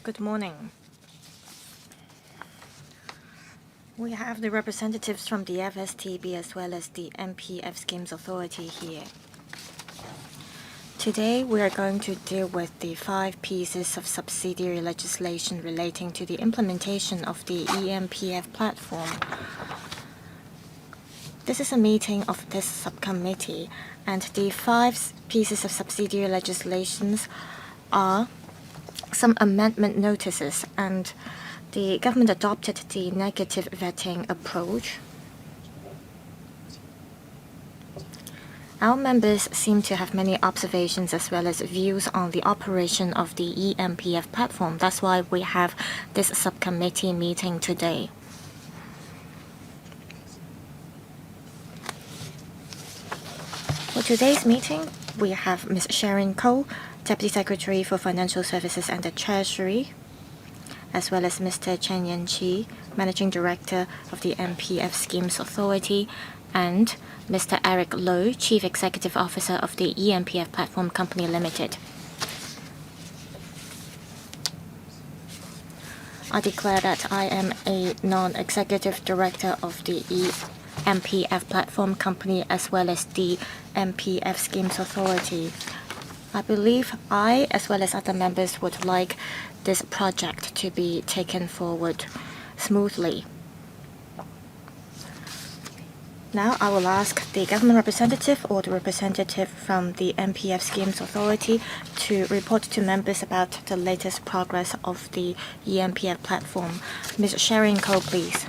Good morning. We have the representatives from the FSTB as well as the eMPF Schemes Authority here. Today we are going to deal with the 5 pieces of subsidiary legislation relating to the implementation of the eMPF platform. This is a meeting of this subcommittee, and the 5 pieces of subsidiary legislations are some amendment notices, and the government adopted the negative vetting approach. Our members seem to have many observations as well as views on the operation of the eMPF platform. That's why we have this subcommittee meeting today. For today's meeting, we have Ms. Sharon Koh, Deputy Secretary for Financial Services and the Treasury, as well as Mr. Chen Yan-chi, Managing Director of the eMPF Schemes Authority, and Mr. Eric Low, Chief Executive Officer of the eMPF Platform Company Limited. I declare that I am a non-executive director of the eMPF Platform Company as well as the eMPF Schemes Authority. I believe I, as well as other members, would like this project to be taken forward smoothly. Now I will ask the government representative or the representative from the eMPF Schemes Authority to report to members about the latest progress of the eMPF platform. Ms. Sharon Koh, please.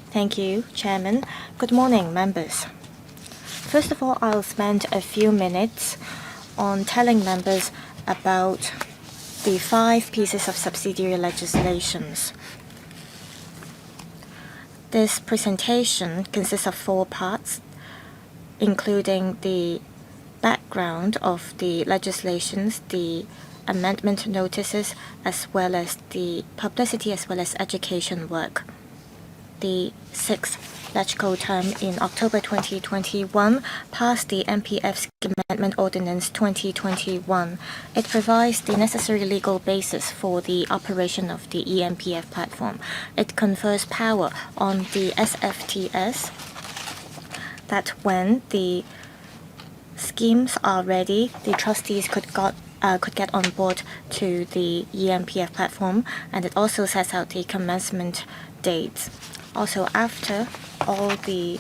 Thank you, Chairman. Good morning, members. First of all, I'll spend a few minutes on telling members about the 5 pieces of subsidiary legislations. This presentation consists of 4 parts, including the background of the legislations, the amendment notices, as well as the publicity as well as education work. The 6th legislative term in October 2021 passed the eMPF Scheme Amendment Ordinance 2021. It provides the necessary legal basis for the operation of the eMPF platform. It confers power on the SFTS that when the schemes are ready, the trustees could get on board to the eMPF platform, and it also sets out the commencement dates. Also, after all the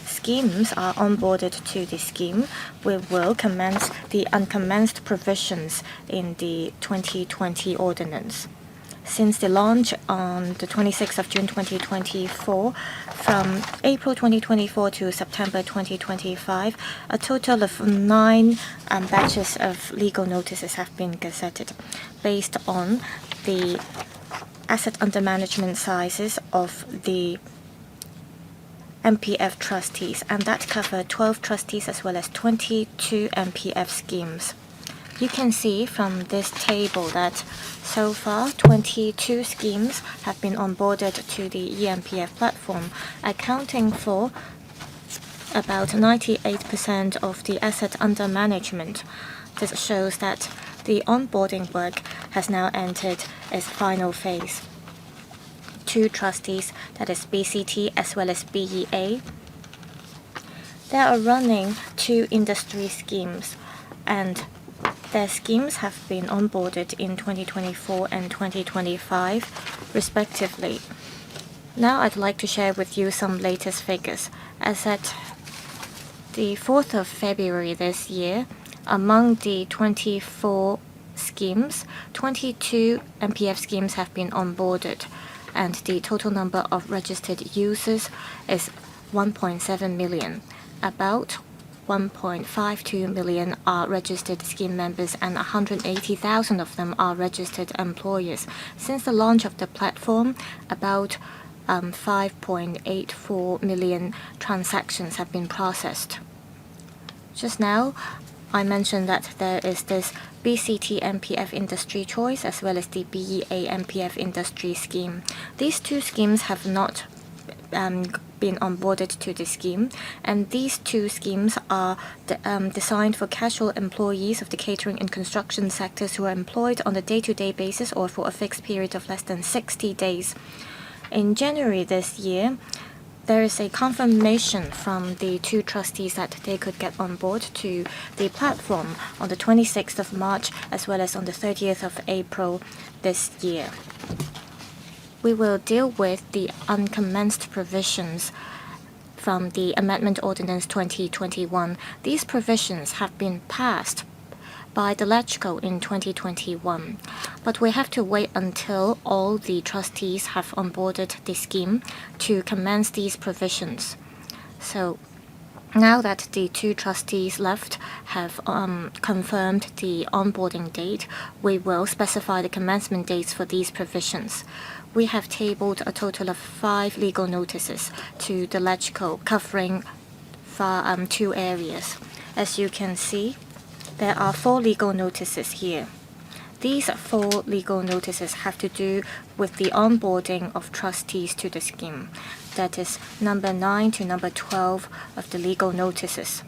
schemes are onboarded to the scheme, we will commence the uncommenced provisions in the 2020 Ordinance. Since the launch on the 26th of June 2024, from April 2024 to September 2025, a total of 9 batches of legal notices have been gazetted based on the asset under management sizes of the eMPF trustees, and that covered 12 trustees as well as 22 eMPF schemes. You can see from this table that so far 22 schemes have been onboarded to the eMPF platform, accounting for about 98% of the asset under management. This shows that the onboarding work has now entered its final phase. 2 trustees, that is BCT as well as BEA, they are running 2 industry schemes, and their schemes have been onboarded in 2024 and 2025 respectively. Now I'd like to share with you some latest figures. As at the 4th of February this year, among the 24 schemes, 22 eMPF schemes have been onboarded, and the total number of registered users is 1.7 million. About 1.52 million are registered scheme members and 180,000 of them are registered employers. Since the launch of the platform, about 5.84 million transactions have been processed. Just now, I mentioned that there is this BCT eMPF Industry Choice as well as the BEA eMPF Industry Scheme. These 2 schemes have not been onboarded to the scheme, and these two schemes are designed for casual employees of the catering and construction sectors who are employed on a day-to-day basis or for a fixed period of less than 60 days. In January this year, there is a confirmation from the two trustees that they could get on board to the platform on the 26th of March as well as on the 30th of April this year. We will deal with the uncommenced provisions from the Amendment Ordinance 2021. These provisions have been passed by the LegCo in 2021, but we have to wait until all the trustees have onboarded the scheme to commence these provisions. So now that the two trustees left have confirmed the onboarding date, we will specify the commencement dates for these provisions. We have tabled a total of 5 legal notices to the LegCo covering 2 areas. As you can see, there are 4 legal notices here. These 4 legal notices have to do with the onboarding of trustees to the scheme. That is number 9 to number 12 of the legal notices.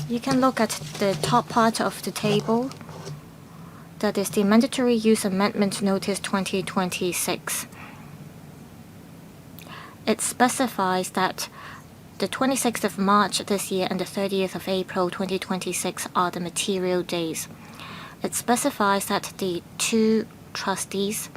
You can look at the top part of the table. That is the Mandatory Use Amendment Notice 2026. It specifies that the 26th of March this year and the 30th of April 2026 are the material days. It specifies that the 2 trustees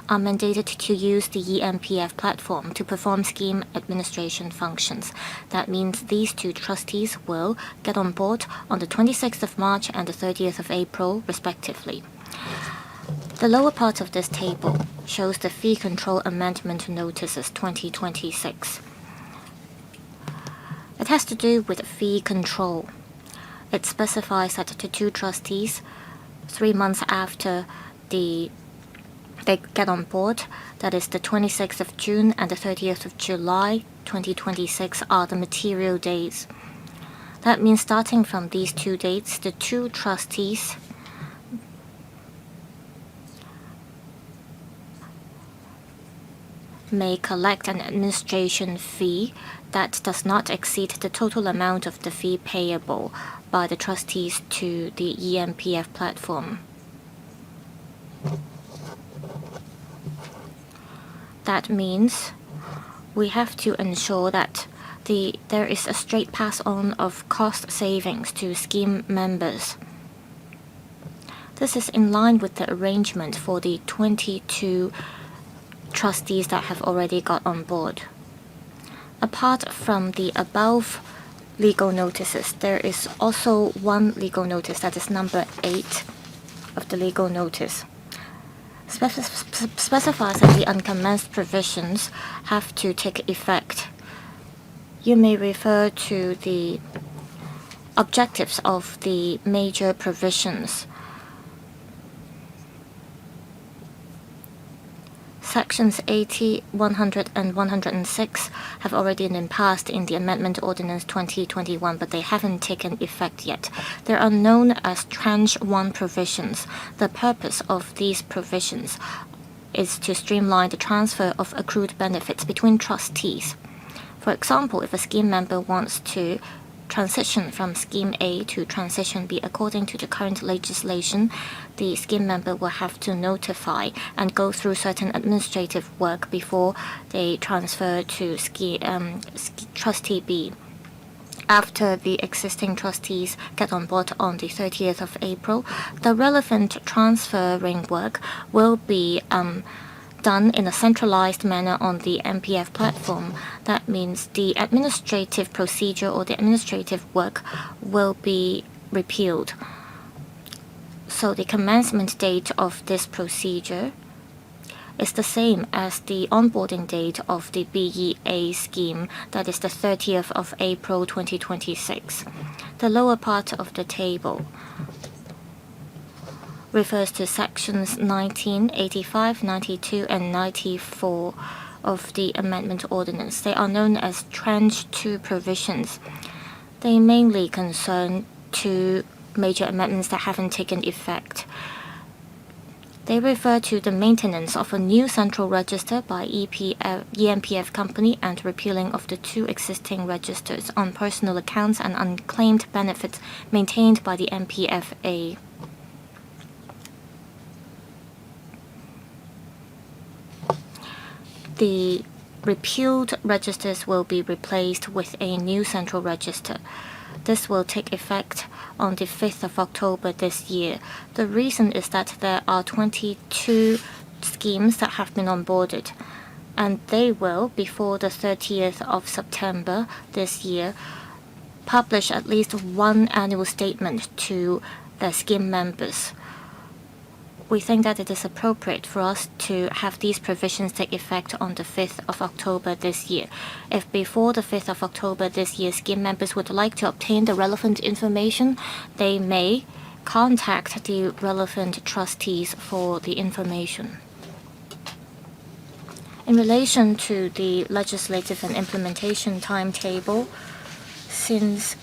are mandated to use the eMPF platform to perform scheme administration functions. That means these 2 trustees will get on board on the 26th of March and the 30th of April, respectively. The lower part of this table shows the Fee Control Amendment Notices 2026. It has to do with fee control. It specifies that the 2 trustees, 3 months after they get on board, that is the 26th of June and the 30th of July 2026 are the material days. That means starting from these 2 dates, the 2 trustees may collect an administration fee that does not exceed the total amount of the fee payable by the trustees to the eMPF platform. That means we have to ensure that there is a straight pass-on of cost savings to scheme members. This is in line with the arrangement for the 22 trustees that have already got on board. Apart from the above legal notices, there is also one legal notice, that is number 8 of the legal notice. Specifies that the uncommenced provisions have to take effect. You may refer to the objectives of the major provisions. Sections 80, 100, and 106 have already been passed in the Amendment Ordinance 2021, but they haven't taken effect yet. They are known as Tranche 1 provisions. The purpose of these provisions is to streamline the transfer of accrued benefits between trustees. For example, if a scheme member wants to transition from Scheme A to Transition B according to the current legislation, the scheme member will have to notify and go through certain administrative work before they transfer to Trustee B. After the existing trustees get on board on the 30th of April, the relevant transferring work will be done in a centralized manner on the eMPF platform. That means the administrative procedure or the administrative work will be repealed. So the commencement date of this procedure is the same as the onboarding date of the BEA scheme, that is the 30th of April 2026. The lower part of the table refers to sections 19, 85, 92, and 94 of the Amendment Ordinance. They are known as Tranche 2 provisions. They mainly concern 2 major amendments that haven't taken effect. They refer to the maintenance of a new central register by eMPF company and repealing of the 2 existing registers on personal accounts and unclaimed benefits maintained by the MPFA. The repealed registers will be replaced with a new central register. This will take effect on the 5th of October this year. The reason is that there are 22 schemes that have been onboarded, and they will, before the 30th of September this year, publish at least 1 annual statement to their scheme members. We think that it is appropriate for us to have these provisions take effect on the 5th of October this year. If before the 5th of October this year scheme members would like to obtain the relevant information, they may contact the relevant trustees for the information. In relation to the legislative and implementation timetable, since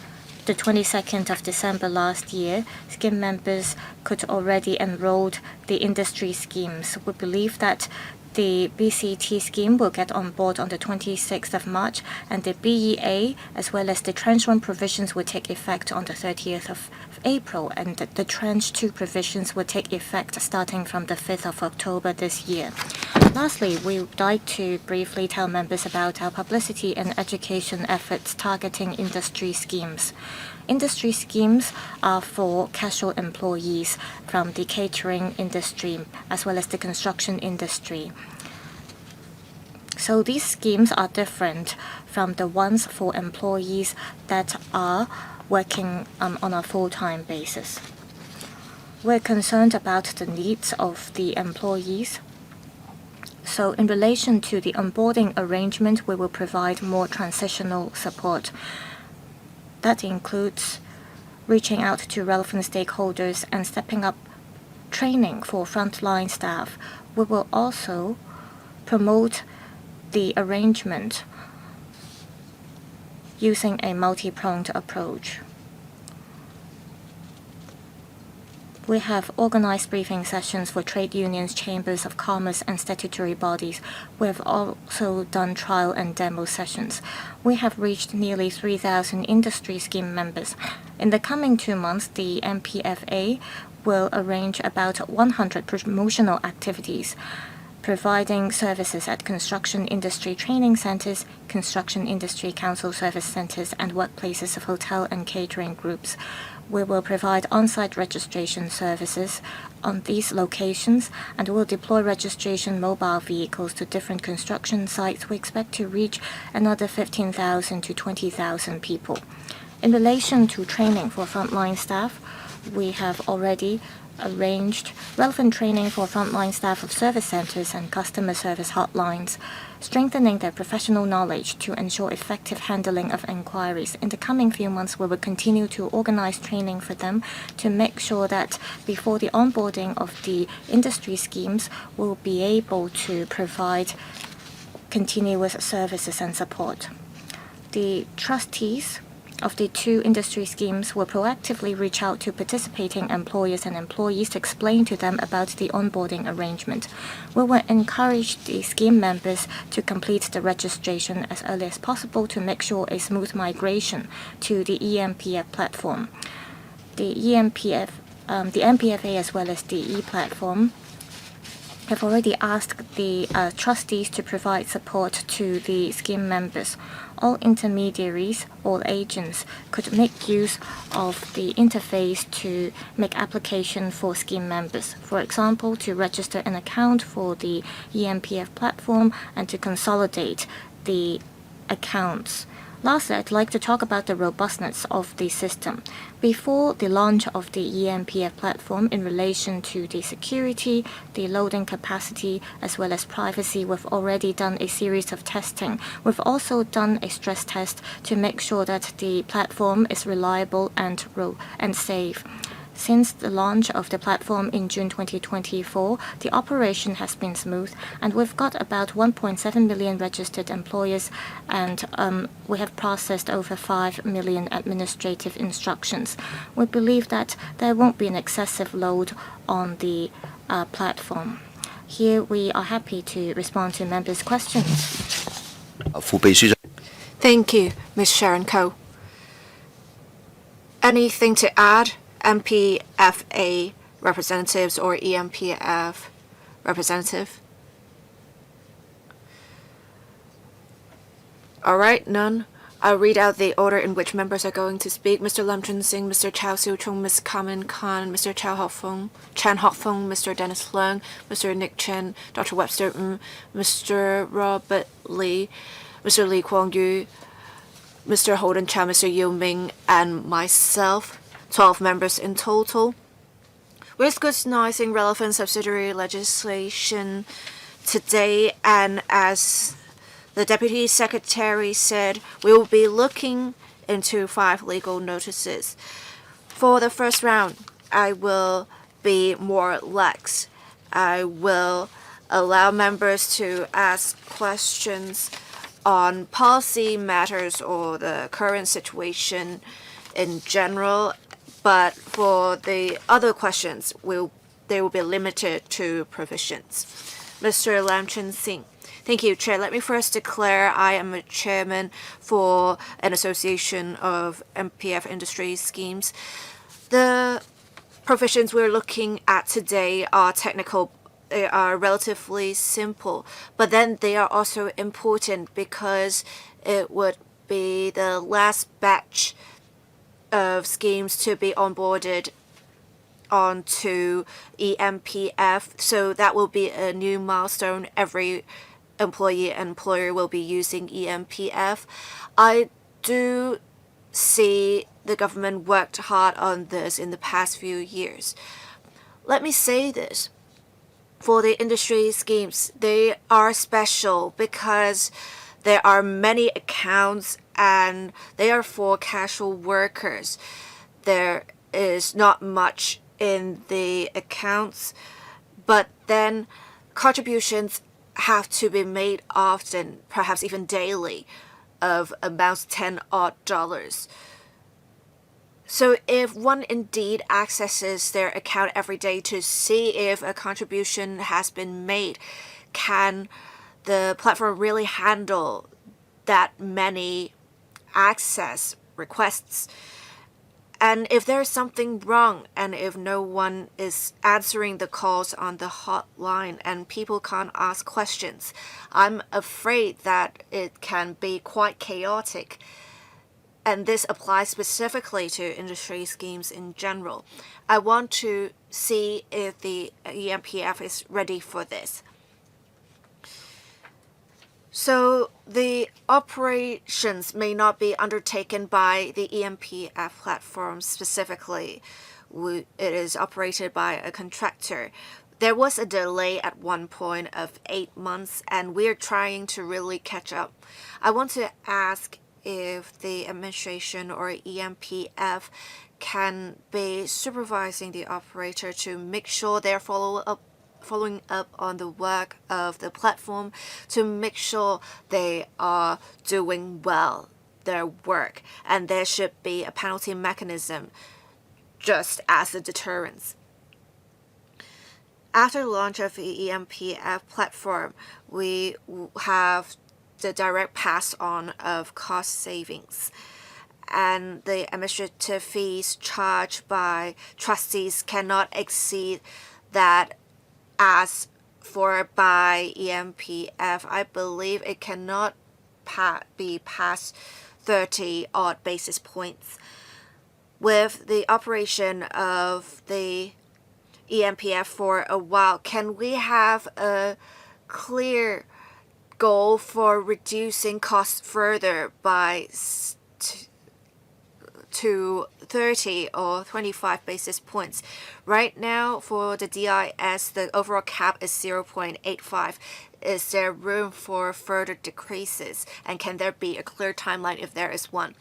the 22nd of December last year, scheme members could already enroll the industry schemes. We believe that the BCT scheme will get on board on the 26th of March, and the BEA as well as the Tranche 1 provisions will take effect on the 30th of April, and the Tranche 2 provisions will take effect starting from the 5th of October this year. Lastly, we would like to briefly tell members about our publicity and education efforts targeting industry schemes. Industry schemes are for casual employees from the catering industry as well as the construction industry. So these schemes are different from the ones for employees that are working on a full-time basis. We're concerned about the needs of the employees. So in relation to the onboarding arrangement, we will provide more transitional support. That includes reaching out to relevant stakeholders and stepping up training for frontline staff. We will also promote the arrangement using a multi-pronged approach. We have organized briefing sessions for trade unions, chambers of commerce, and statutory bodies. We have also done trial and demo sessions. We have reached nearly 3,000 industry scheme members. In the coming 2 months, the MPFA will arrange about 100 promotional activities, providing services at construction industry training centers, construction industry council service centers, and workplaces of hotel and catering groups. We will provide on-site registration services on these locations and will deploy registration mobile vehicles to different construction sites. We expect to reach another 15,000 to 20,000 people. In relation to training for frontline staff, we have already arranged relevant training for frontline staff of service centers and customer service hotlines, strengthening their professional knowledge to ensure effective handling of inquiries. In the coming few months, we will continue to organize training for them to make sure that before the onboarding of the industry schemes, we'll be able to provide continuous services and support. The trustees of the 2 industry schemes will proactively reach out to participating employers and employees to explain to them about the onboarding arrangement. We will encourage the scheme members to complete the registration as early as possible to make sure a smooth migration to the eMPF platform. The MPFA as well as the e-platform have already asked the trustees to provide support to the scheme members. All intermediaries or agents could make use of the interface to make application for scheme members. For example, to register an account for the eMPF platform and to consolidate the accounts. Lastly, I'd like to talk about the robustness of the system. Before the launch of the eMPF platform, in relation to the security, the loading capacity, as well as privacy, we've already done a series of testing. We've also done a stress test to make sure that the platform is reliable and safe. Since the launch of the platform in June 2024, the operation has been smooth, and we've got about 1.7 million registered employers, and we have processed over 5 million administrative instructions. We believe that there won't be an excessive load on the platform. Here we are happy to respond to members' questions. Thank you, Ms. Sharon Koh. Anything to add, MPFA representatives or eMPF representative? All right, none. I'll read out the order in which members are going to speak. Mr. Lam Chun Sing, Mr. Chow Siu Chung, Ms. Kamen Khan, Mr. Chan Hock Fung, Mr. Dennis Leung, Mr. Nick Chen, Dr. Webster Mr. Robert Lee, Mr. Lee Kuan Yew, Mr. Holden Chow, Mr. Yu Ming, and myself, 12 members in total. We're scrutinizing relevant subsidiary legislation today, and as the Deputy Secretary said, we will be looking into 5 legal notices. For the first round, I will be more lax. I will allow members to ask questions on policy matters or the current situation in general, but for the other questions, they will be limited to provisions. Mr. Lam Chun Sing. Thank you, Chair. Let me first declare I am a chairman for an association of MPF industry schemes. The provisions we're looking at today are technical. They are relatively simple, but then they are also important because it would be the last batch of schemes to be onboarded onto eMPF. So that will be a new milestone. Every employee and employer will be using eMPF. I do see the government worked hard on this in the past few years. Let me say this. For the industry schemes, they are special because there are many accounts and they are for casual workers. There is not much in the accounts, but then contributions have to be made often, perhaps even daily, of amounts $10-odd. So if one indeed accesses their account every day to see if a contribution has been made, can the platform really handle that many access requests? And if there's something wrong, and if no one is answering the calls on the hotline and people can't ask questions, I'm afraid that it can be quite chaotic. And this applies specifically to industry schemes in general. I want to see if the eMPF is ready for this. So the operations may not be undertaken by the eMPF platform specifically. It is operated by a contractor. There was a delay at one point of 8 months, and we're trying to really catch up. I want to ask if the administration or eMPF can be supervising the operator to make sure they're following up on the work of the platform, to make sure they are doing well their work, and there should be a penalty mechanism just as a deterrence. After the launch of the eMPF platform, we have the direct pass-on of cost savings, and the administrative fees charged by trustees cannot exceed that asked for by eMPF. I believe it cannot be past 30-odd basis points. With the operation of the eMPF for a while, can we have a clear goal for reducing costs further by to 30 or 25 basis points? Right now, for the DIS, the overall cap is 0.85. Is there room for further decreases? And can there be a clear timeline if there is one?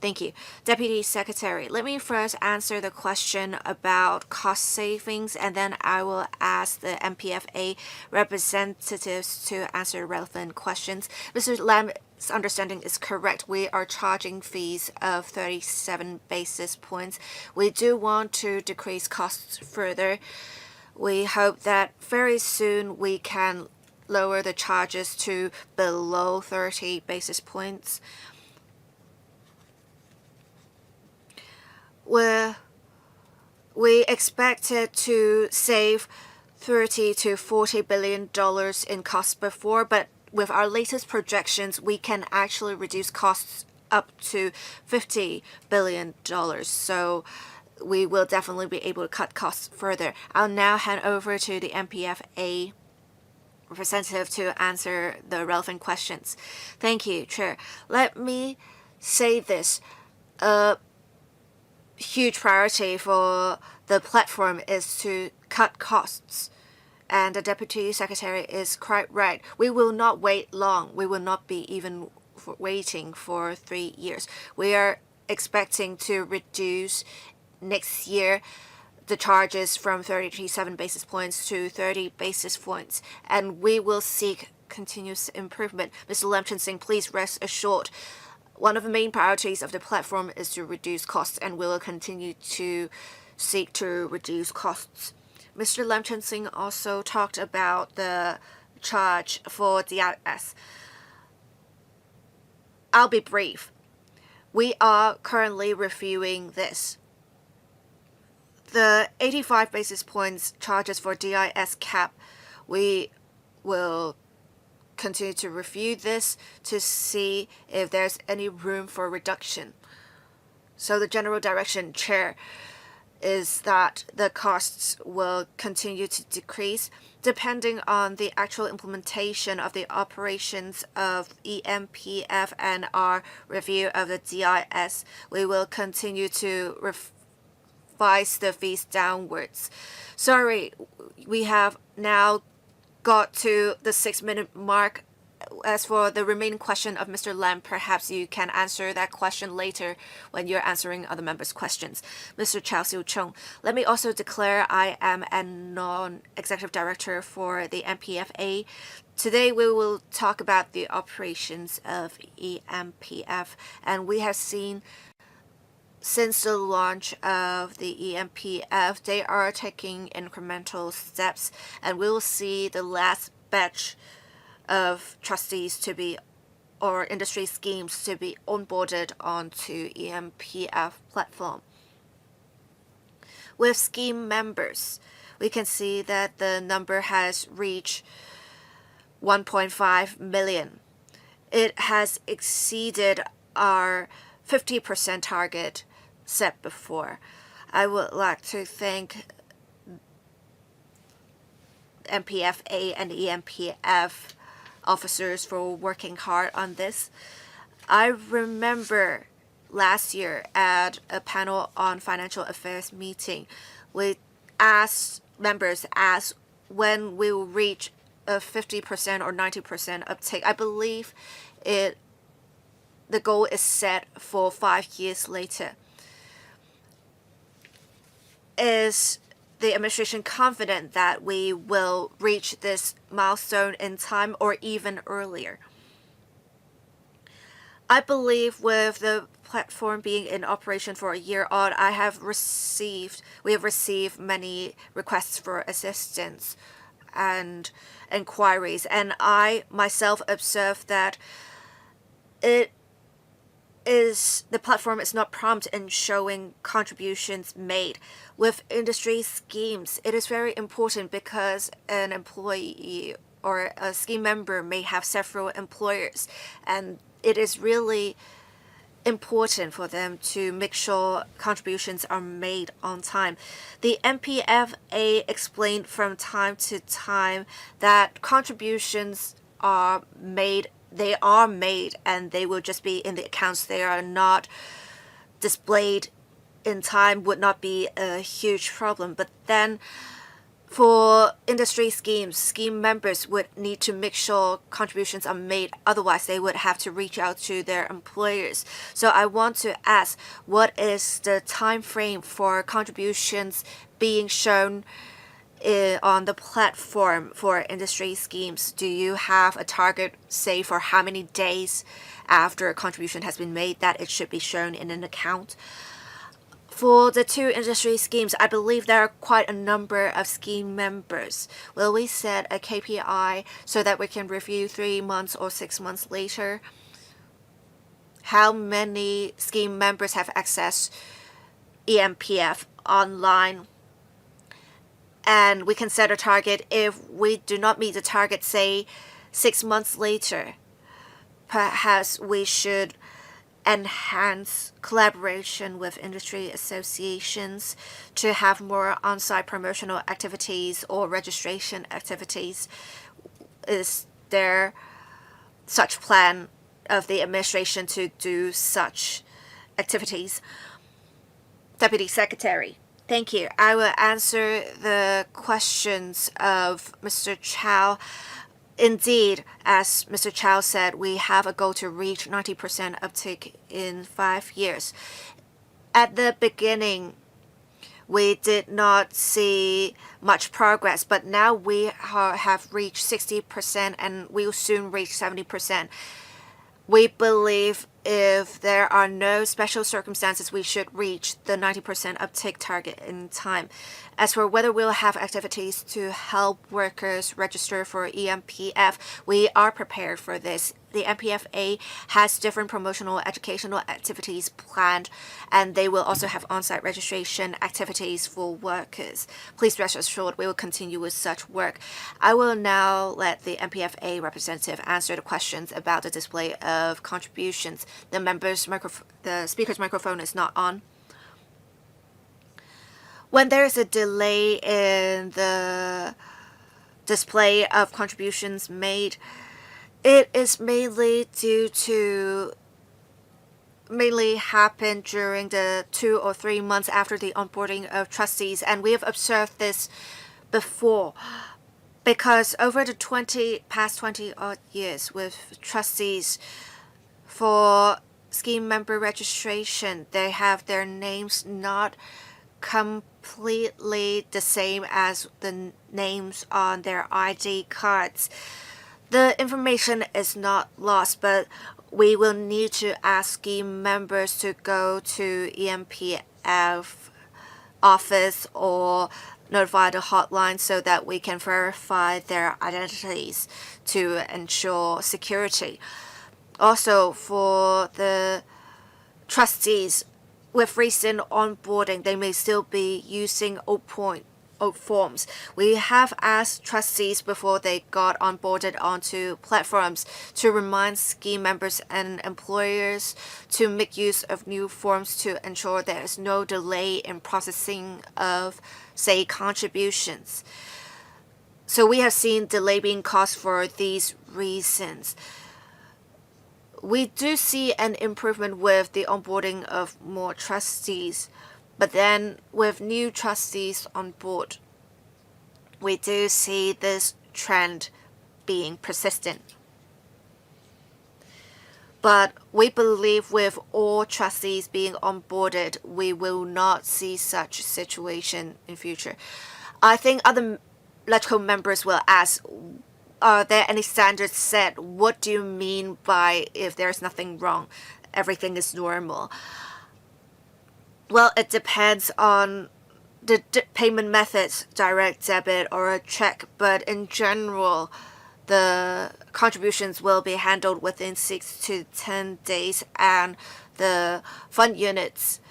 Thank you. Deputy Secretary, let me first answer the question about cost savings, and then I will ask the MPFA representatives to answer relevant questions. Mr. Lam's understanding is correct. We are charging fees of 37 basis points. We do want to decrease costs further. We hope that very soon we can lower the charges to below 30 basis points. We expected to save $30 to $40 billion in costs before, but with our latest projections, we can actually reduce costs up to $50 billion. So we will definitely be able to cut costs further. I'll now hand over to the eMPF representative to answer the relevant questions. Thank you, Chair. Let me say this. A huge priority for the platform is to cut costs. And the Deputy Secretary is quite right. We will not wait long. We will not be even waiting for 3 years. We are expecting to reduce next year the charges from 37 basis points to 30 basis points, and we will seek continuous improvement. Mr. Lam Chun-sing, please rest assured. One of the main priorities of the platform is to reduce costs, and we will continue to seek to reduce costs. Mr. Lam Chun-sing also talked about the charge for DIS. I'll be brief. We are currently reviewing this. The 85 basis points charges for DIS cap, we will continue to review this to see if there's any room for reduction. So the general direction, Chair, is that the costs will continue to decrease depending on the actual implementation of the operations of eMPF and our review of the DIS. We will continue to revise the fees downwards. Sorry, we have now got to the 6-minute mark. As for the remaining question of Mr. Lam, perhaps you can answer that question later when you're answering other members' questions. Mr. Chao Siu-chung, let me also declare I am a non-executive director for the eMPF. Today we will talk about the operations of eMPF, and we have seen since the launch of the eMPF, they are taking incremental steps, and we will see the last batch of trustees to be, or industry schemes to be onboarded onto eMPF platform. With scheme members, we can see that the number has reached 1.5 million. It has exceeded our 50% target set before. I would like to thank eMPF and eMPF officers for working hard on this. I remember last year at a panel on financial affairs meeting, we asked members when we will reach a 50% or 90% uptake. I believe the goal is set for 5 years later. Is the administration confident that we will reach this milestone in time or even earlier? I believe with the platform being in operation for a year odd, we have received many requests for assistance and inquiries, and I myself observed that the platform is not prompt in showing contributions made. With industry schemes, it is very important because an employee or a scheme member may have several employers, and it is really important for them to make sure contributions are made on time. The eMPF explained from time to time that contributions are made. They are made and they will just be in the accounts. They are not displayed in time, would not be a huge problem. But then for industry schemes, scheme members would need to make sure contributions are made. Otherwise, they would have to reach out to their employers. So I want to ask, what is the time frame for contributions being shown on the platform for industry schemes? Do you have a target, say, for how many days after a contribution has been made that it should be shown in an account? For the two industry schemes, I believe there are quite a number of scheme members. Will we set a KPI so that we can review 3 months or 6 months later? How many scheme members have access eMPF online? And we can set a target. If we do not meet the target, say 6 months later, perhaps we should enhance collaboration with industry associations to have more on-site promotional activities or registration activities. Is there such plan of the administration to do such activities? Deputy Secretary. Thank you. I will answer the questions of Mr. Chow. Indeed, as Mr. Chow said, we have a goal to reach 90% uptake in 5 years. At the beginning, we did not see much progress, but now we have reached 60% and we'll soon reach 70%. We believe if there are no special circumstances, we should reach the 90% uptake target in time. As for whether we'll have activities to help workers register for eMPF, we are prepared for this. The MPFA has different promotional educational activities planned, and they will also have on-site registration activities for workers. Please rest assured we will continue with such work. I will now let the MPFA representative answer the questions about the display of contributions. The speaker's microphone is not on. When there is a delay in the display of contributions made, it is mainly happen during the 2 or 3 months after the onboarding of trustees, and we have observed this before. Because over the past 20 odd years with trustees, for scheme member registration, they have their names not completely the same as the names on their ID cards. The information is not lost, but we will need to ask scheme members to go to eMPF office or notify the hotline so that we can verify their identities to ensure security. Also, for the trustees, with recent onboarding, they may still be using old forms. We have asked trustees before they got onboarded onto platforms to remind scheme members and employers to make use of new forms to ensure there is no delay in processing of, say, contributions. So we have seen delay being caused for these reasons. We do see an improvement with the onboarding of more trustees, but then with new trustees on board, we do see this trend being persistent. But we believe with all trustees being onboarded, we will not see such situation in future. I think other electrical members will ask, are there any standards set? What do you mean by if there's nothing wrong, everything is normal? Well, it depends on the payment methods, direct debit or a check, but in general, the contributions will be handled within 6 to 10 days, and the fund units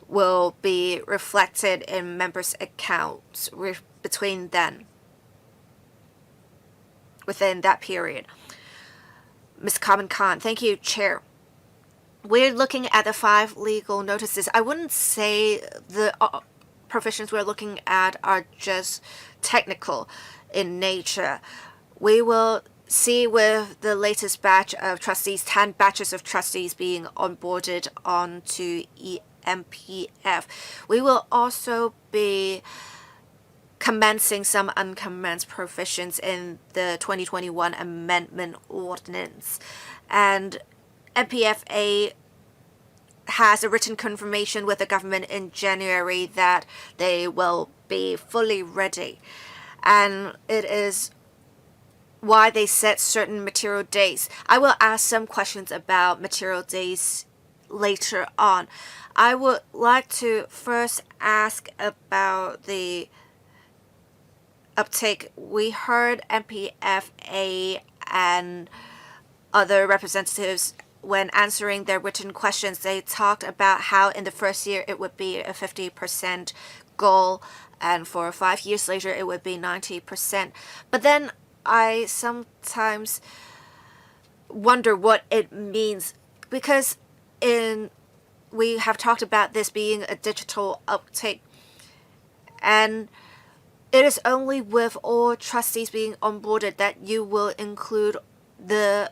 will be reflected in members' accounts between then. Within that period. Ms. Khan, thank you, Chair. We're looking at the 5 legal notices. I wouldn't say the provisions we're looking at are just technical in nature. We will see with the latest batch of trustees, 10 batches of trustees being onboarded onto eMPF. We will also be commencing some uncommenced provisions in the 2021 Amendment Ordinance. And MPFA has a written confirmation with the government in January that they will be fully ready. And it is why they set certain material dates. I will ask some questions about material dates later on. I would like to first ask about the uptake. We heard MPFA and other representatives, when answering their written questions, they talked about how in the first year it would be a 50% goal, and for 5 years later it would be 90%. But then I sometimes wonder what it means, because we have talked about this being a digital uptake, and it is only with all trustees being onboarded that you will include the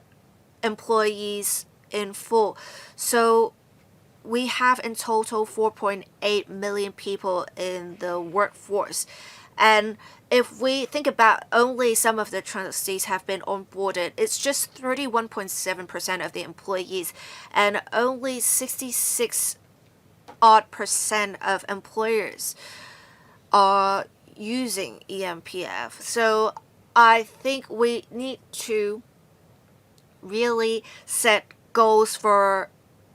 employees in full. So we have in total 4.8 million people in the workforce. And if we think about only some of the trustees have been onboarded, it's just 31.7% of the employees, and only 66% of employers are using eMPF. So I think we need to really set goals for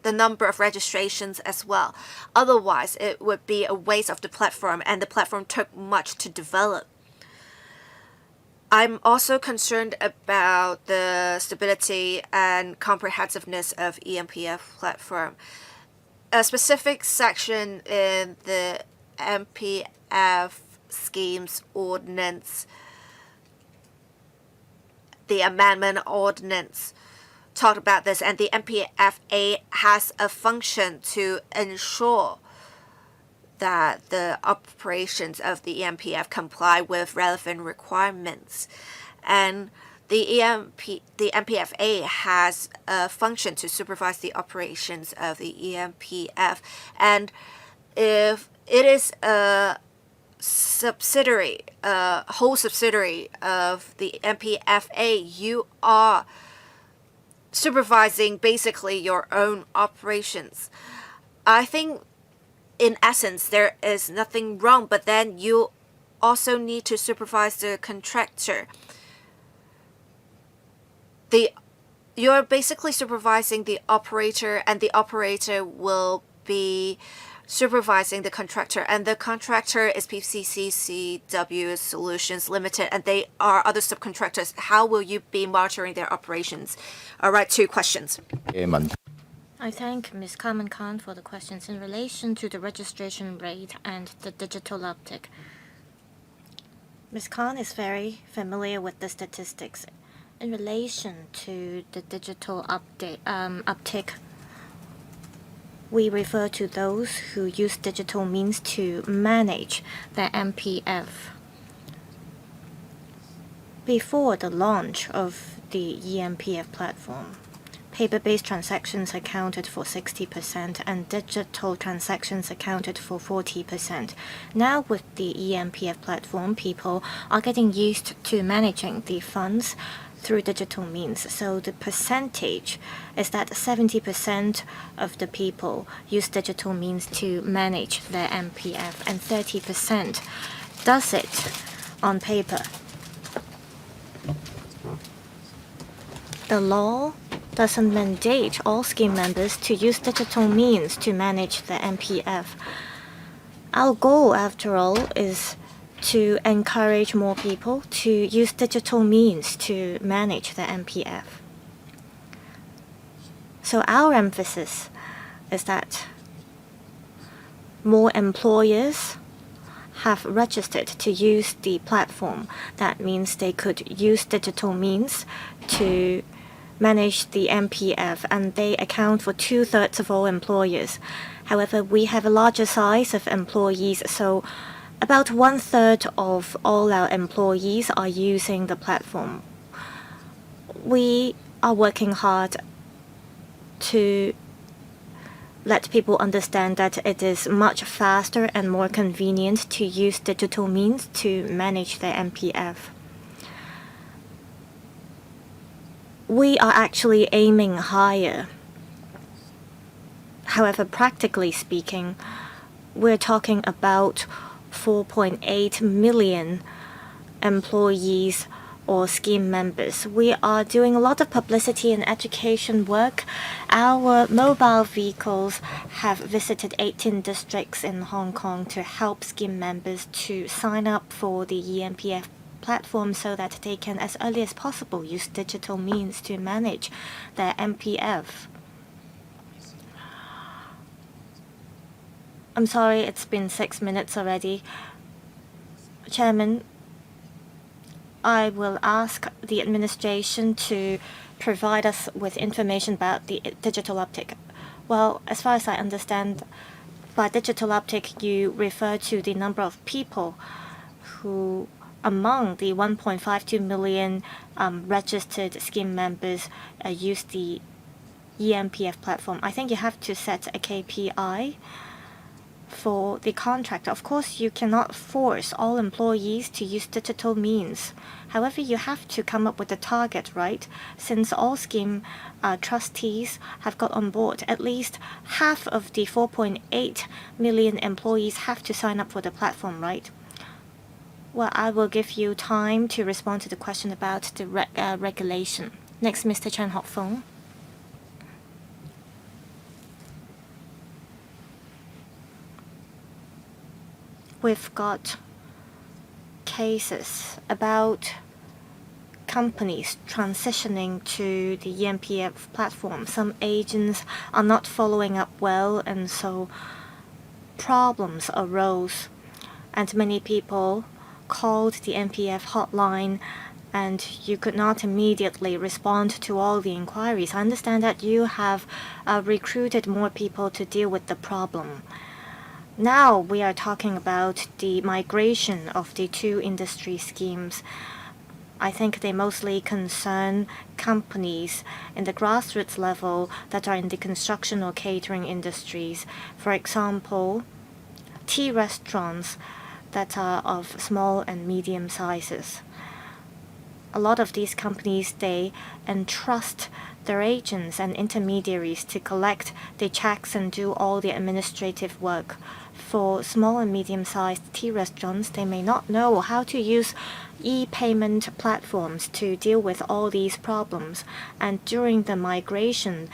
the number of registrations as well. Otherwise, it would be a waste of the platform, and the platform took much to develop. I'm also concerned about the stability and comprehensiveness of eMPF platform. A specific section in the MPF schemes ordinance, the amendment ordinance, talked about this, and the MPFA has a function to ensure that the operations of the eMPF comply with relevant requirements. And the MPFA has a function to supervise the operations of the eMPF. And if it is a subsidiary, a whole subsidiary of the MPFA, you are supervising basically your own operations. I think in essence there is nothing wrong, but then you also need to supervise the contractor. You're basically supervising the operator, and the operator will be supervising the contractor, and the contractor is PCCCW Solutions Limited, and they are other subcontractors. How will you be monitoring their operations? All right, 2 questions. I thank Ms. Carmen Khan for the questions in relation to the registration rate and the digital uptick. Ms. Khan is very familiar with the statistics. In relation to the digital uptick, we refer to those who use digital means to manage their MPF. Before the launch of the eMPF platform, paper-based transactions accounted for 60% and digital transactions accounted for 40%. Now with the eMPF platform, people are getting used to managing the funds through digital means. So the percentage is that 70% of the people use digital means to manage their MPF, and 30% does it on paper. The law doesn't mandate all scheme members to use digital means to manage their MPF. Our goal, after all, is to encourage more people to use digital means to manage their MPF. So our emphasis is that more employers have registered to use the platform. That means they could use digital means to manage the MPF, and they account for 2/3 of all employers. However, we have a larger size of employees, so about 1/3 of all our employees are using the platform. We are working hard to let people understand that it is much faster and more convenient to use digital means to manage their MPF. We are actually aiming higher. However, practically speaking, we're talking about 4.8 million employees or scheme members. We are doing a lot of publicity and education work. Our mobile vehicles have visited 18 districts in Hong Kong to help scheme members to sign up for the eMPF platform so that they can, as early as possible, use digital means to manage their MPF. I'm sorry, it's been 6 minutes already. Chairman, I will ask the administration to provide us with information about the digital uptick. Well, as far as I understand, by digital uptick, you refer to the number of people who, among the 1.52 million registered scheme members, use the eMPF platform. I think you have to set a KPI for the contract. Of course, you cannot force all employees to use digital means. However, you have to come up with a target, right? Since all scheme trustees have got on board, at least half of the 4.8 million employees have to sign up for the platform, right? Well, I will give you time to respond to the question about the regulation. Next, Mr. Chan Hock Fung. We've got cases about companies transitioning to the eMPF platform. Some agents are not following up well, and so problems arose. And many people called the eMPF hotline, and you could not immediately respond to all the inquiries. I understand that you have recruited more people to deal with the problem. Now we are talking about the migration of the two industry schemes. I think they mostly concern companies in the grassroots level that are in the construction or catering industries. For example, tea restaurants that are of small and medium sizes. A lot of these companies, they entrust their agents and intermediaries to collect the checks and do all the administrative work. For small and medium-sized tea restaurants, they may not know how to use e-payment platforms to deal with all these problems. And during the migration,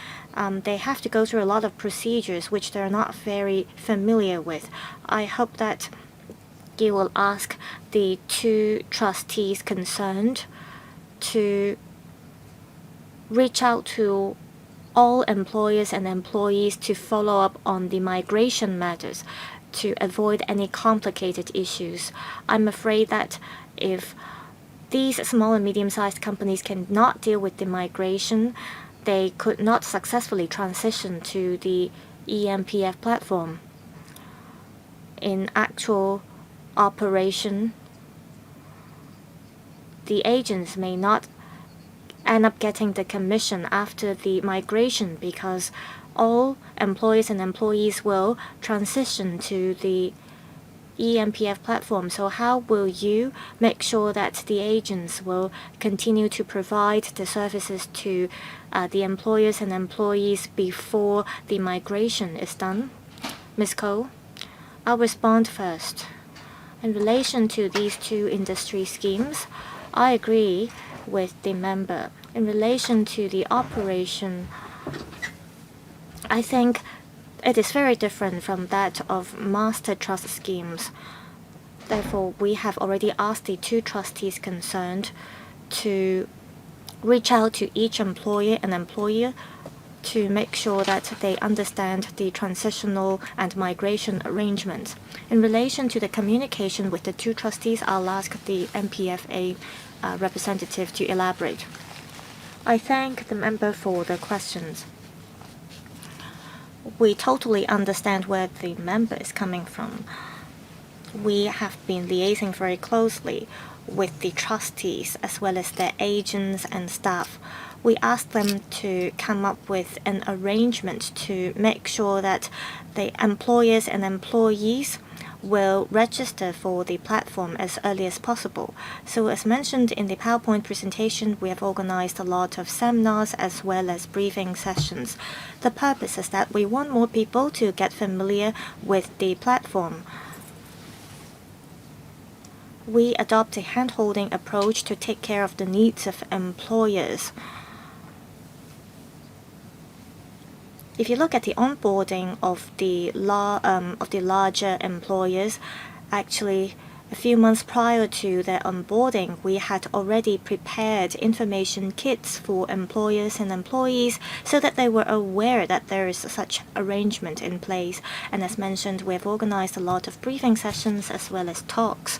they have to go through a lot of procedures which they're not very familiar with. I hope that you will ask the two trustees concerned to reach out to all employers and employees to follow up on the migration matters to avoid any complicated issues. I'm afraid that if these small and medium-sized companies cannot deal with the migration, they could not successfully transition to the eMPF platform. In actual operation, the agents may not end up getting the commission after the migration because all employers and employees will transition to the eMPF platform. So how will you make sure that the agents will continue to provide the services to the employers and employees before the migration is done? Ms. Koh, I'll respond first. In relation to these two industry schemes, I agree with the member. In relation to the operation, I think it is very different from that of master trust schemes. Therefore, we have already asked the two trustees concerned to reach out to each employer and employer to make sure that they understand the transitional and migration arrangements. In relation to the communication with the two trustees, I'll ask the MPFA representative to elaborate. I thank the member for the questions. We totally understand where the member is coming from. We have been liaising very closely with the trustees as well as their agents and staff. We asked them to come up with an arrangement to make sure that the employers and employees will register for the platform as early as possible. So as mentioned in the PowerPoint presentation, we have organized a lot of seminars as well as briefing sessions. The purpose is that we want more people to get familiar with the platform. we adopt a hand-holding approach to take care of the needs of employers. If you look at the onboarding of the larger employers, actually, a few months prior to their onboarding, we had already prepared information kits for employers and employees so that they were aware that there is such arrangement in place. And as mentioned, we have organized a lot of briefing sessions as well as talks.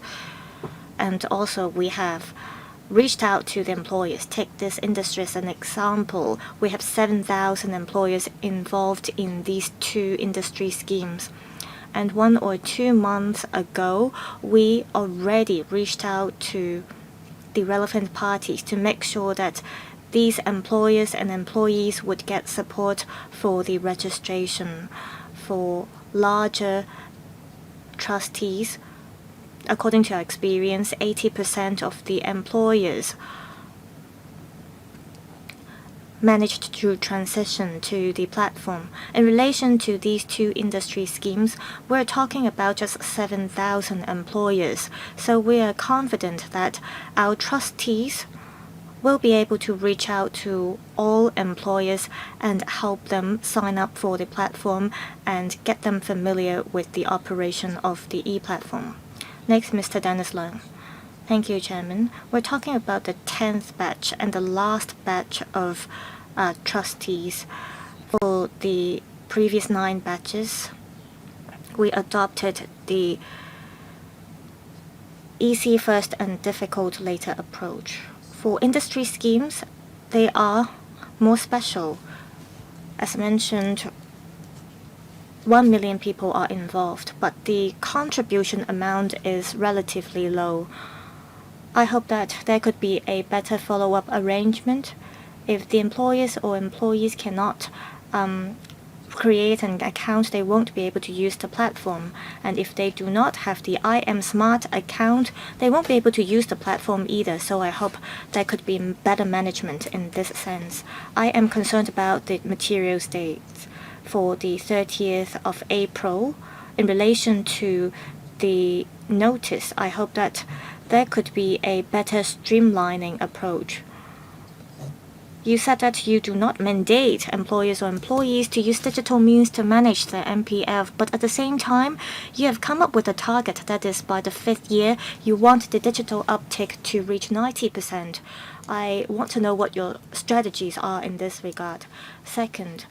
And also we have reached out to the employers. Take this industry as an example. We have 7,000 employers involved in these 2 industry schemes. And 1 or 2 months ago, we already reached out to the relevant parties to make sure that these employers and employees would get support for the registration. For larger trustees, according to our experience, 80% of the employers managed to transition to the platform. In relation to these 2 industry schemes, we're talking about just 7,000 employers. So we are confident that our trustees will be able to reach out to all employers and help them sign up for the platform and get them familiar with the operation of the e-platform. Next, Mr. Dennis Leung. Thank you, Chairman. We're talking about the 10th batch and the last batch of trustees. For the previous 9 batches, we adopted the easy first and difficult later approach. For industry schemes, they are more special. As mentioned, 1 million people are involved, but the contribution amount is relatively low. I hope that there could be a better follow-up arrangement. If the employers or employees cannot create an account, they won't be able to use the platform. And if they do not have the iMSmart account, they won't be able to use the platform either. So I hope there could be better management in this sense. I am concerned about the materials dates for the 30th of April. In relation to the notice, I hope that there could be a better streamlining approach. You said that you do not mandate employers or employees to use digital means to manage their eMPF, but at the same time, you have come up with a target that is by the 5th year, you want the digital uptake to reach 90%. I want to know what your strategies are in this regard. Second,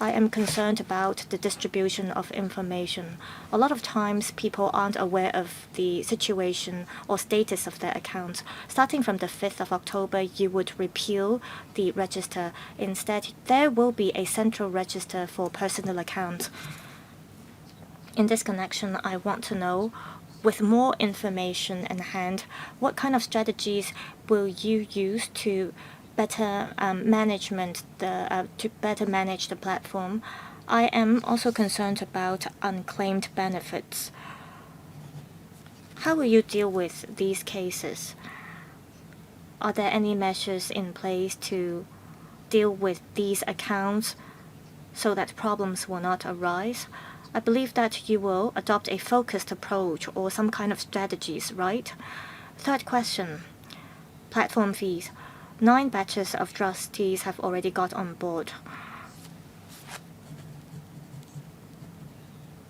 I am concerned about the distribution of information. A lot of times people aren't aware of the situation or status of their accounts. Starting from the 5th of October, you would repeal the register. Instead, there will be a central register for personal accounts. In this connection, I want to know, with more information in hand, what kind of strategies will you use to better manage the platform? I am also concerned about unclaimed benefits. How will you deal with these cases? Are there any measures in place to deal with these accounts so that problems will not arise? I believe that you will adopt a focused approach or some kind of strategies, right? Third question, platform fees. 9 batches of trustees have already got on board.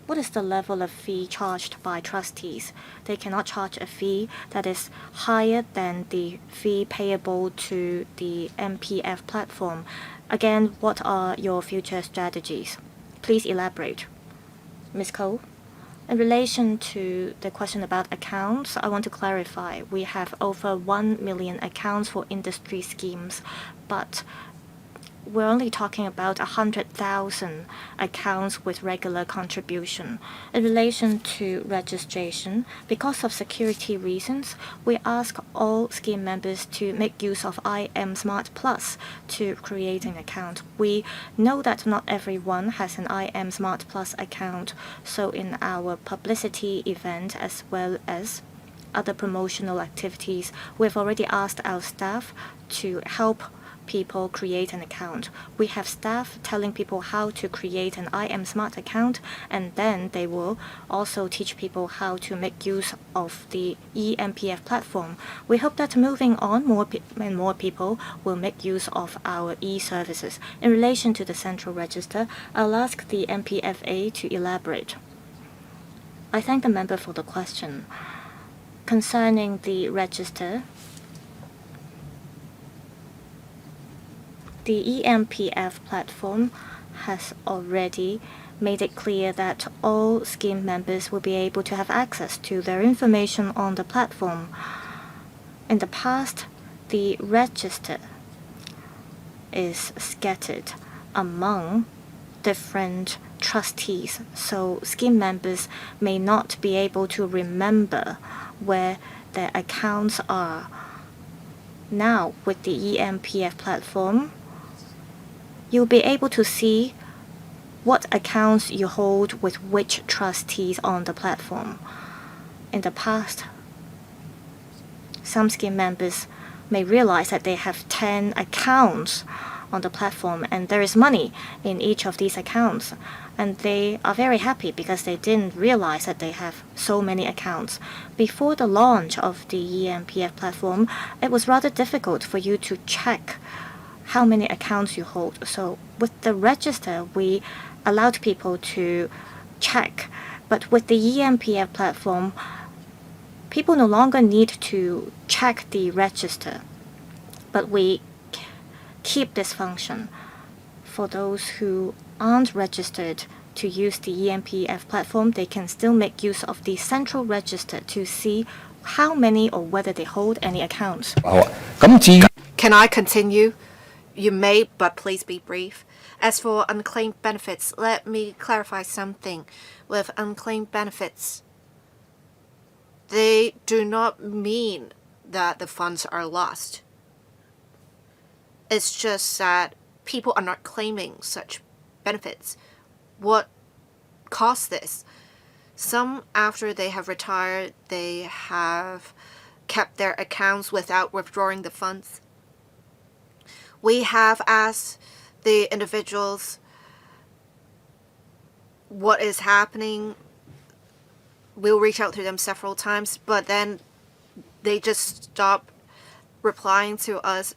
What is the level of fee charged by trustees? They cannot charge a fee that is higher than the fee payable to the eMPF platform. Again, what are your future strategies? Please elaborate. Ms. Koh? In relation to the question about accounts, I want to clarify. We have over 1 million accounts for industry schemes, but we're only talking about 100,000 accounts with regular contribution. In relation to registration, because of security reasons, we ask all scheme members to make use of iMSmart Plus to create an account. We know that not everyone has an iMSmart Plus account, so in our publicity event as well as other promotional activities, we've already asked our staff to help people create an account. We have staff telling people how to create an iAmSmart account, and then they will also teach people how to make use of the eMPF platform. We hope that moving on, more people will make use of our e-services. In relation to the central register, I'll ask the MPFA to elaborate. I thank the member for the question. Concerning the register, the eMPF platform has already made it clear that all scheme members will be able to have access to their information on the platform. In the past, the register is scattered among different trustees, so scheme members may not be able to remember where their accounts are. Now, with the eMPF platform, you'll be able to see what accounts you hold with which trustees on the platform. In the past, some scheme members may realize that they have 10 accounts on the platform and there is money in each of these accounts, and they are very happy because they didn't realize that they have so many accounts. Before the launch of the eMPF platform, it was rather difficult for you to check how many accounts you hold. So with the register, we allowed people to check. But with the eMPF platform, people no longer need to check the register. But we keep this function. For those who aren't registered to use the eMPF platform, they can still make use of the central register to see how many or whether they hold any accounts. Can I continue? You may, but please be brief. As for unclaimed benefits, let me clarify something. With unclaimed benefits, they do not mean that the funds are lost. It's just that people are not claiming such benefits. What caused this? Some, after they have retired, they have kept their accounts without withdrawing the funds. We have asked the individuals what is happening. We'll reach out to them several times, but then they just stop replying to us.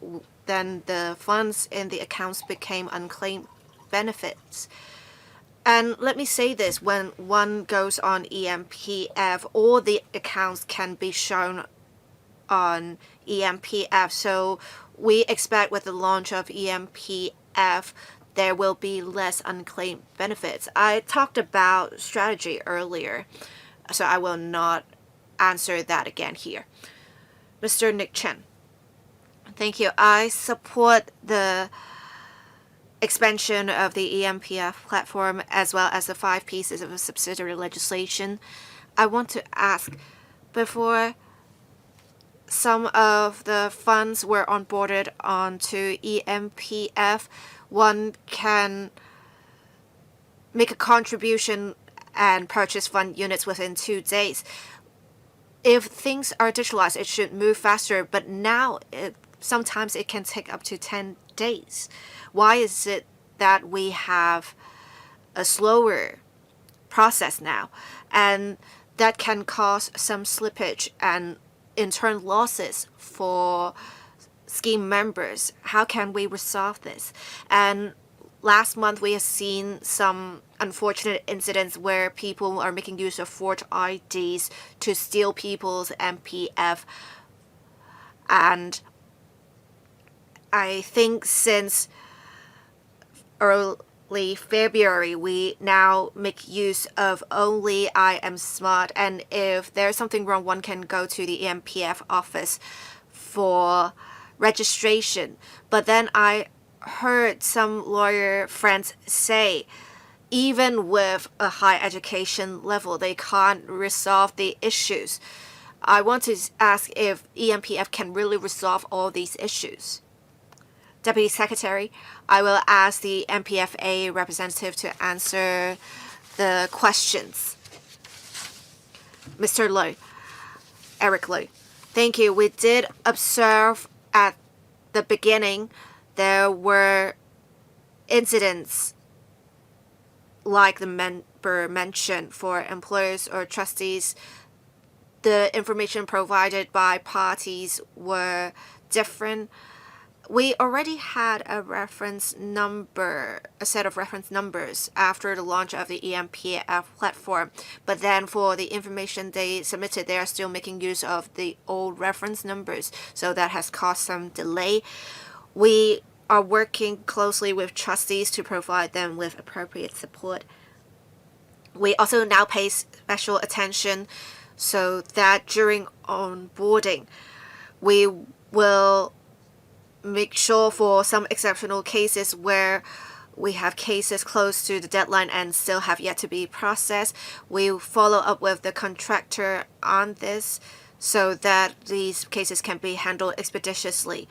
Then the funds in the accounts became unclaimed benefits. And let me say this, when one goes on eMPF, all the accounts can be shown on eMPF. So we expect with the launch of eMPF, there will be less unclaimed benefits. I talked about strategy earlier, so I will not answer that again here. Mr. Nick Chen. Thank you. I support the expansion of the eMPF platform as well as the 5 pieces of subsidiary legislation. I want to ask, before some of the funds were onboarded onto eMPF, one can make a contribution and purchase fund units within 2 days. If things are digitalized, it should move faster, but now sometimes it can take up to 10 days. Why is it that we have a slower process now? And that can cause some slippage and in turn losses for scheme members. How can we resolve this? And last month we have seen some unfortunate incidents where people are making use of forged IDs to steal people's MPF. And I think since early February, we now make use of only iAmSmart, and if there's something wrong, one can go to the eMPF office for registration. But then I heard some lawyer friends say, even with a high education level, they can't resolve the issues. I want to ask if eMPF can really resolve all these issues. Deputy Secretary, I will ask the MPFA representative to answer the questions. Mr. Lui, Eric Lui, thank you. We did observe at the beginning there were incidents like the member mentioned for employers or trustees, the information provided by parties were different. We already had a set of reference numbers after the launch of the eMPF platform, but then for the information they submitted, they are still making use of the old reference numbers, so that has caused some delay. We are working closely with trustees to provide them with appropriate support. We also now pay special attention so that during onboarding, we will make sure for some exceptional cases where we have cases close to the deadline and still have yet to be processed, we follow up with the contractor on this so that these cases can be handled expeditiously.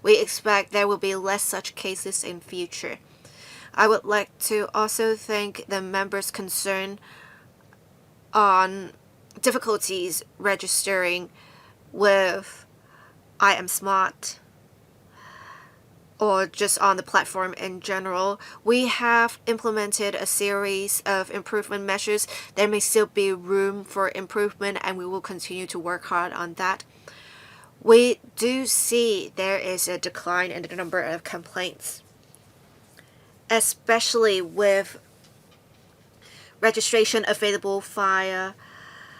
We expect there will be less such cases in future. I would like to also thank the members concerned on difficulties registering with iAmSmart or just on the platform in general. We have implemented a series of improvement measures. There may still be room for improvement, and we will continue to work hard on that. We do see there is a decline in the number of complaints, especially with registration available via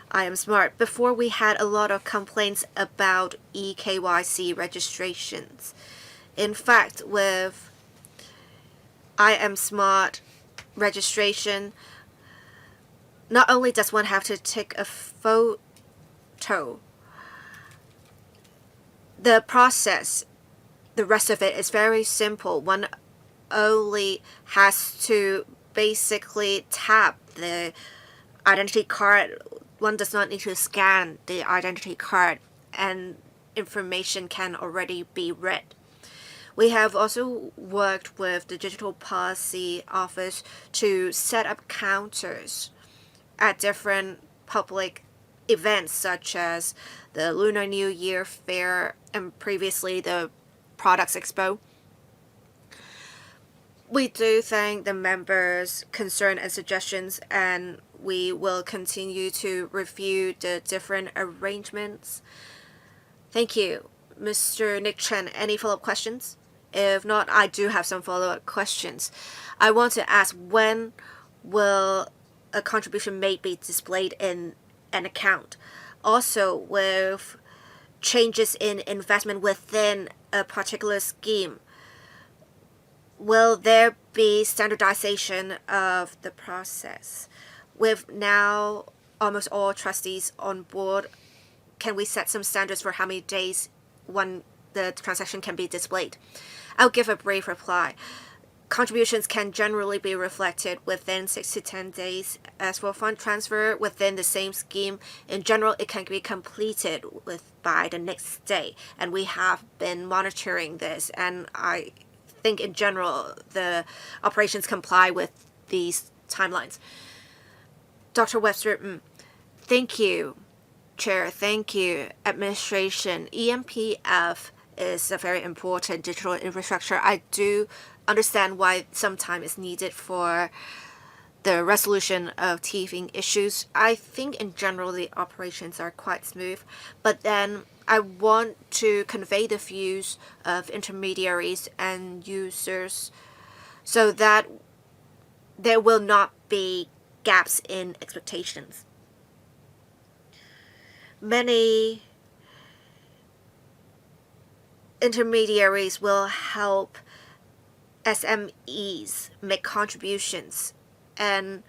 iAmSmart. Before, we had a lot of complaints about eKYC registrations. In fact, with iAmSmart registration, not only does one have to take a photo, the process, the rest of it is very simple. One only has to basically tap the identity card. One does not need to scan the identity card, and information can already be read. We have also worked with the Digital Policy Office to set up counters at different public events such as the Lunar New Year Fair and previously the Products Expo. We do thank the members' concern and suggestions, and we will continue to review the different arrangements. Thank you. Mr. Nick Chen, any follow-up questions? If not, I do have some follow-up questions. I want to ask, when will a contribution made be displayed in an account? Also, with changes in investment within a particular scheme, will there be standardization of the process? With now almost all trustees on board, can we set some standards for how many days when the transaction can be displayed? I'll give a brief reply. Contributions can generally be reflected within 6 to 10 days. As for fund transfer within the same scheme, in general, it can be completed by the next day. And we have been monitoring this, and I think in general, the operations comply with these timelines. Dr. Webster, thank you, Chair. Thank you, Administration. eMPF is a very important digital infrastructure. I do understand why some time is needed for the resolution of teething issues. I think in general the operations are quite smooth, but then I want to convey the views of intermediaries and users so that there will not be gaps in expectations. Many intermediaries will help SMEs make contributions, and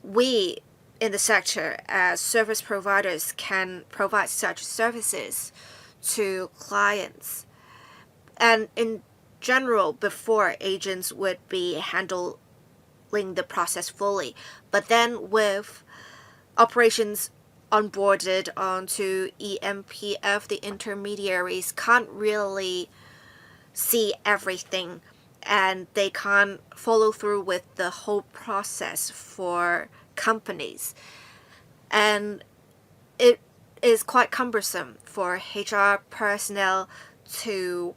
we in the sector as service providers can provide such services to clients. And in general, before, agents would be handling the process fully, but then with operations onboarded onto eMPF, the intermediaries can't really see everything, and they can't follow through with the whole process for companies. And it is quite cumbersome for HR personnel to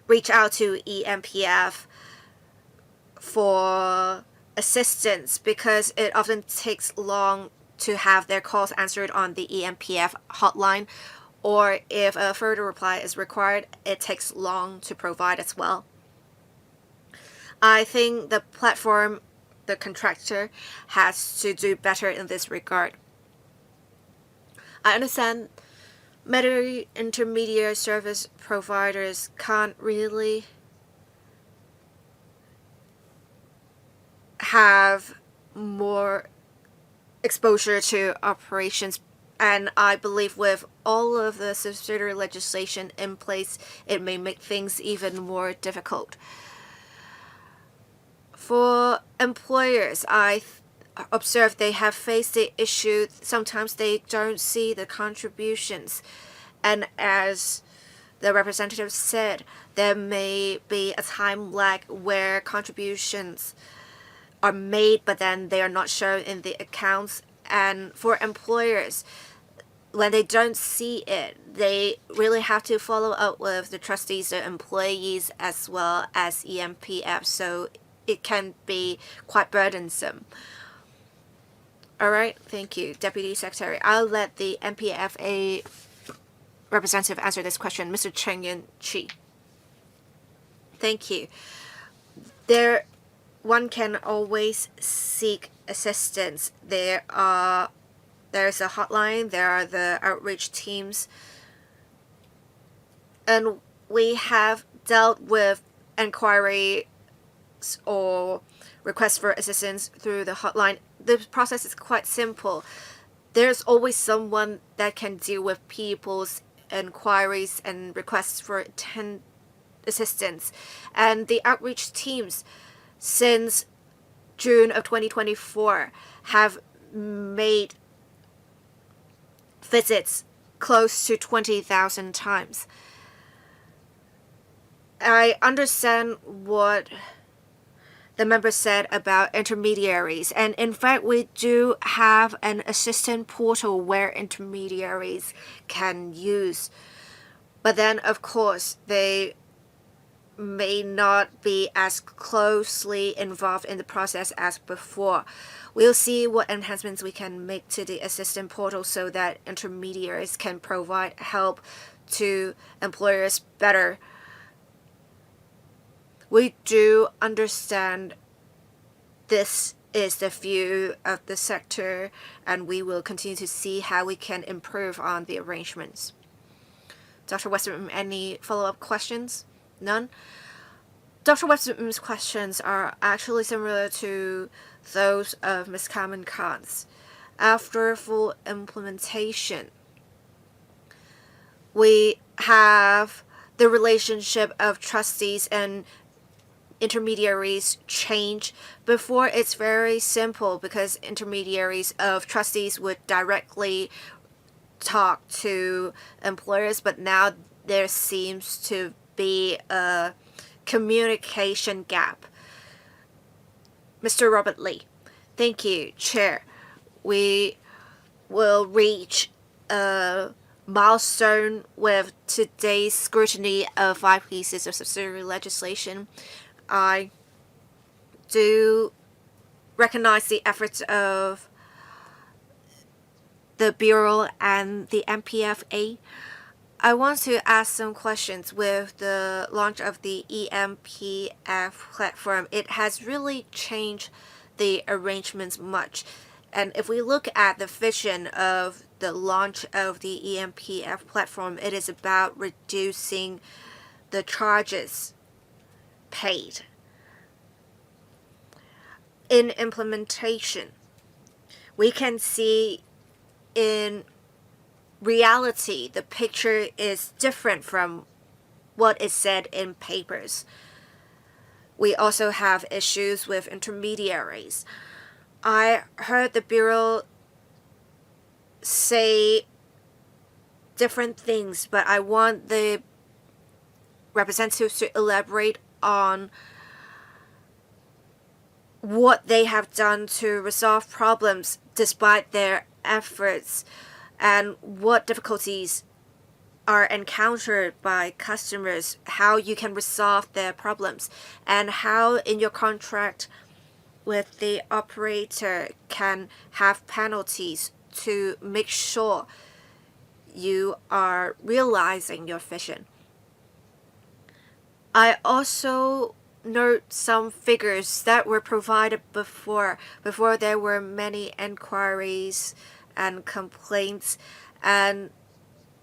reach out to eMPF for assistance because it often takes long to have their calls answered on the eMPF hotline, or if a further reply is required, it takes long to provide as well. I think the platform, the contractor, has to do better in this regard. I understand many intermediate service providers can't really have more exposure to operations, and I believe with all of the subsidiary legislation in place, it may make things even more difficult. For employers, I observe they have faced the issue. Sometimes they don't see the contributions, and as the representative said, there may be a time lag where contributions are made but then they are not shown in the accounts. And for employers, when they don't see it, they really have to follow up with the trustees, the employees, as well as eMPF, so it can be quite burdensome. All right, thank you, Deputy Secretary. I'll let the MPFA representative answer this question. Mr. Cheng Yin Chi. Thank you. One can always seek assistance. There's a hotline, there are the outreach teams, and we have dealt with inquiries or requests for assistance through the hotline. The process is quite simple. There's always someone that can deal with people's inquiries and requests for assistance. And the outreach teams, since June of 2024, have made visits close to 20,000 times. I understand what the member said about intermediaries, and in fact we do have an assistant portal where intermediaries can use, but then of course they may not be as closely involved in the process as before. We'll see what enhancements we can make to the assistant portal so that intermediaries can provide help to employers better. We do understand this is the view of the sector, and we will continue to see how we can improve on the arrangements. Dr. Westerman, any follow-up questions? None? Dr. Westerman's questions are actually similar to those of Ms. Khan's. After full implementation, we have the relationship of trustees and intermediaries change. Before, it's very simple because intermediaries of trustees would directly talk to employers, but now there seems to be a communication gap. Mr. Robert Lee. Thank you, Chair. We will reach a milestone with today's scrutiny of 5 pieces of subsidiary legislation. I do recognize the efforts of the Bureau and the MPFA. I want to ask some questions. With the launch of the eMPF platform, it has really changed the arrangements much. And if we look at the vision of the launch of the eMPF platform, it is about reducing the charges paid. In implementation, we can see in reality the picture is different from what is said in papers. We also have issues with intermediaries. I heard the Bureau say different things, but I want the representatives to elaborate on what they have done to resolve problems despite their efforts and what difficulties are encountered by customers, how you can resolve their problems, and how in your contract with the operator can have penalties to make sure you are realizing your vision. I also note some figures that were provided before there were many inquiries and complaints, and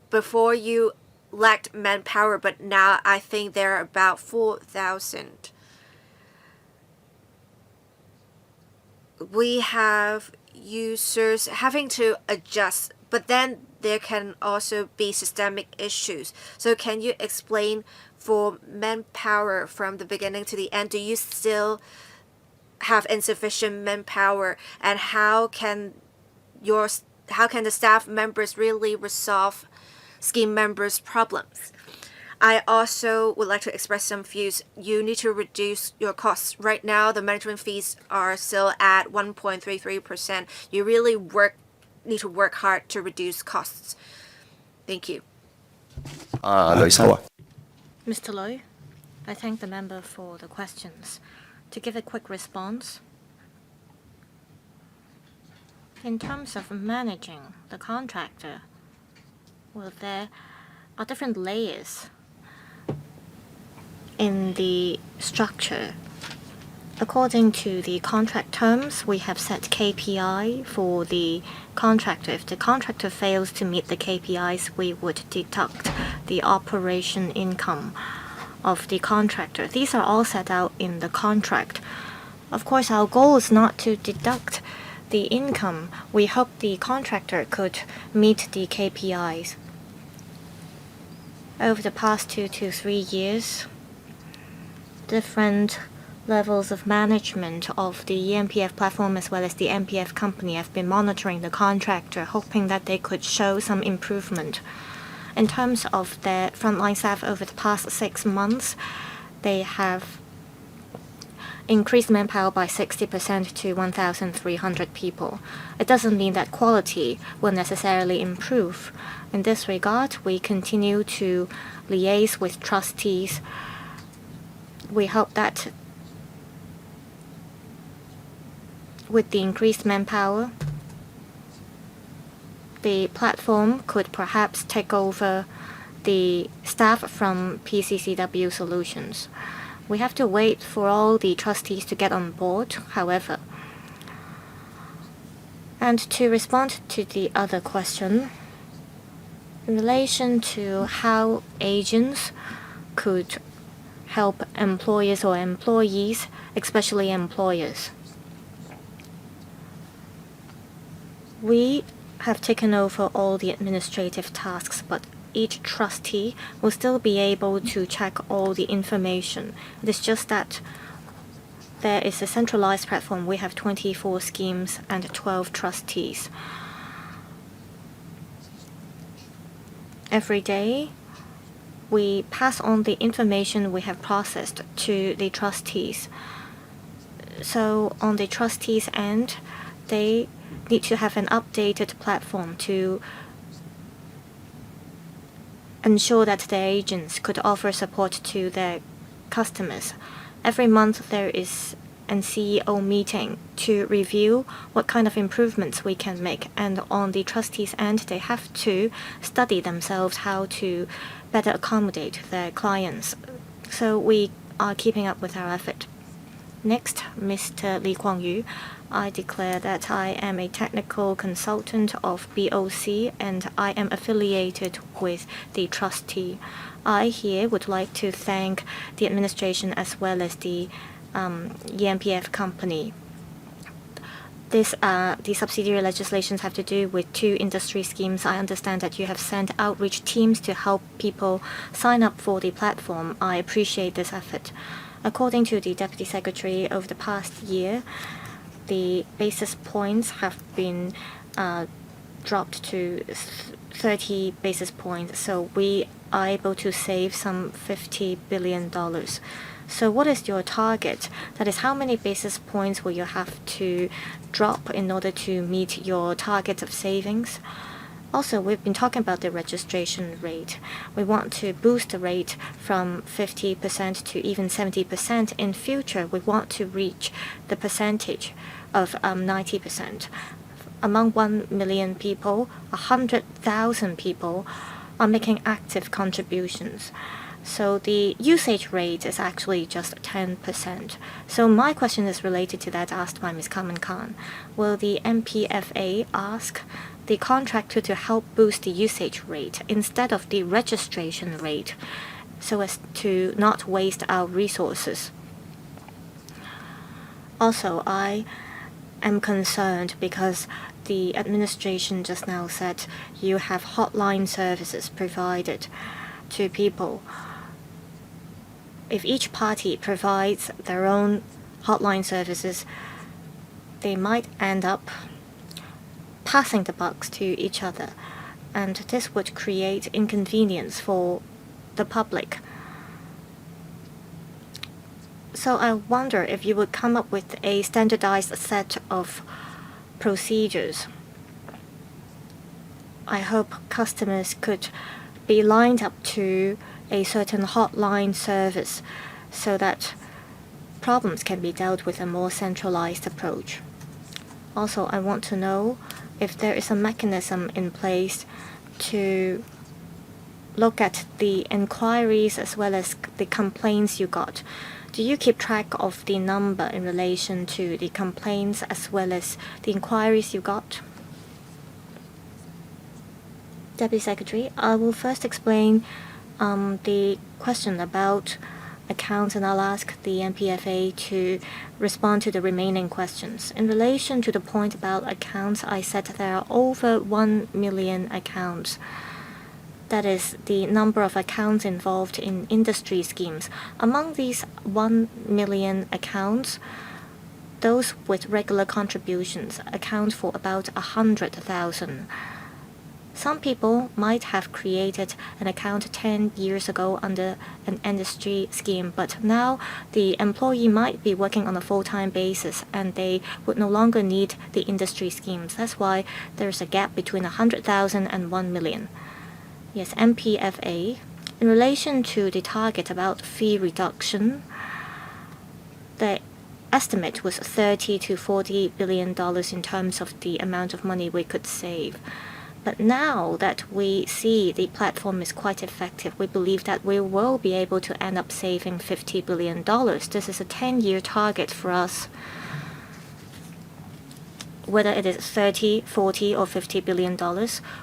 before you lacked manpower, but now I think there are about 4,000. We have users having to adjust, but then there can also be systemic issues. So can you explain for manpower from the beginning to the end? Do you still have insufficient manpower, and how can the staff members really resolve scheme members' problems? I also would like to express some views. You need to reduce your costs. Right now, the management fees are still at 1.33%. You really need to work hard to reduce costs. Thank you. Mr. Loy, I thank the member for the questions. To give a quick response, in terms of managing the contractor, well, there are different layers in the structure. According to the contract terms, we have set KPI for the contractor. If the contractor fails to meet the KPIs, we would deduct the operation income of the contractor. These are all set out in the contract. Of course, our goal is not to deduct the income. We hope the contractor could meet the KPIs. Over the past 2 to 3 years, different levels of management of the eMPF platform as well as the eMPF company have been monitoring the contractor, hoping that they could show some improvement. In terms of their frontline staff over the past 6 months, they have increased manpower by 60% to 1,300 people. It doesn't mean that quality will necessarily improve. In this regard, we continue to liaise with trustees. We hope that with the increased manpower, the platform could perhaps take over the staff from PCCW Solutions. We have to wait for all the trustees to get on board, however. And to respond to the other question, in relation to how agents could help employers or employees, especially employers. We have taken over all the administrative tasks, but each trustee will still be able to check all the information. It is just that there is a centralized platform. We have 24 schemes and 12 trustees. Every day, we pass on the information we have processed to the trustees. So on the trustees' end, they need to have an updated platform to ensure that their agents could offer support to their customers. Every month there is a CEO meeting to review what kind of improvements we can make, and on the trustees' end, they have to study themselves how to better accommodate their clients. So we are keeping up with our effort. Next, Mr. Lee Kuang-yu. I declare that I am a technical consultant of BOC and I am affiliated with the trustee. I here would like to thank the administration as well as the eMPF company. The subsidiary legislations have to do with 2 industry schemes. I understand that you have sent outreach teams to help people sign up for the platform. I appreciate this effort. According to the Deputy Secretary, over the past year, the basis points have been dropped to 30 basis points, so we are able to save some $50 billion. So what is your target? That is, how many basis points will you have to drop in order to meet your target of savings? Also, we've been talking about the registration rate. We want to boost the rate from 50% to even 70%. In future, we want to reach the percentage of 90%. Among 1 million people, 100,000 people are making active contributions. So the usage rate is actually just 10%. So my question is related to that asked by Ms. Kamen Khan. Will the eMPF ask the contractor to help boost the usage rate instead of the registration rate so as to not waste our resources? Also, I am concerned because the administration just now said you have hotline services provided to people. If each party provides their own hotline services, they might end up passing the buck to each other, and this would create inconvenience for the public. So I wonder if you would come up with a standardized set of procedures. I hope customers could be lined up to a certain hotline service so that problems can be dealt with a more centralized approach. Also, I want to know if there is a mechanism in place to look at the inquiries as well as the complaints you got. Do you keep track of the number in relation to the complaints as well as the inquiries you got? Deputy Secretary, I will first explain the question about accounts, and I'll ask the eMPF to respond to the remaining questions. In relation to the point about accounts, I said there are over 1 million accounts. That is the number of accounts involved in industry schemes. Among these 1 million accounts, those with regular contributions account for about 100,000. Some people might have created an account 10 years ago under an industry scheme, but now the employee might be working on a full-time basis and they would no longer need the industry schemes. That's why there's a gap between 100,000 and 1 million. Yes, eMPF. In relation to the target about fee reduction, the estimate was $30 to $40 billion in terms of the amount of money we could save. But now that we see the platform is quite effective, we believe that we will be able to end up saving $50 billion. This is a 10-year target for us. Whether it is 30, 40, or $50 billion,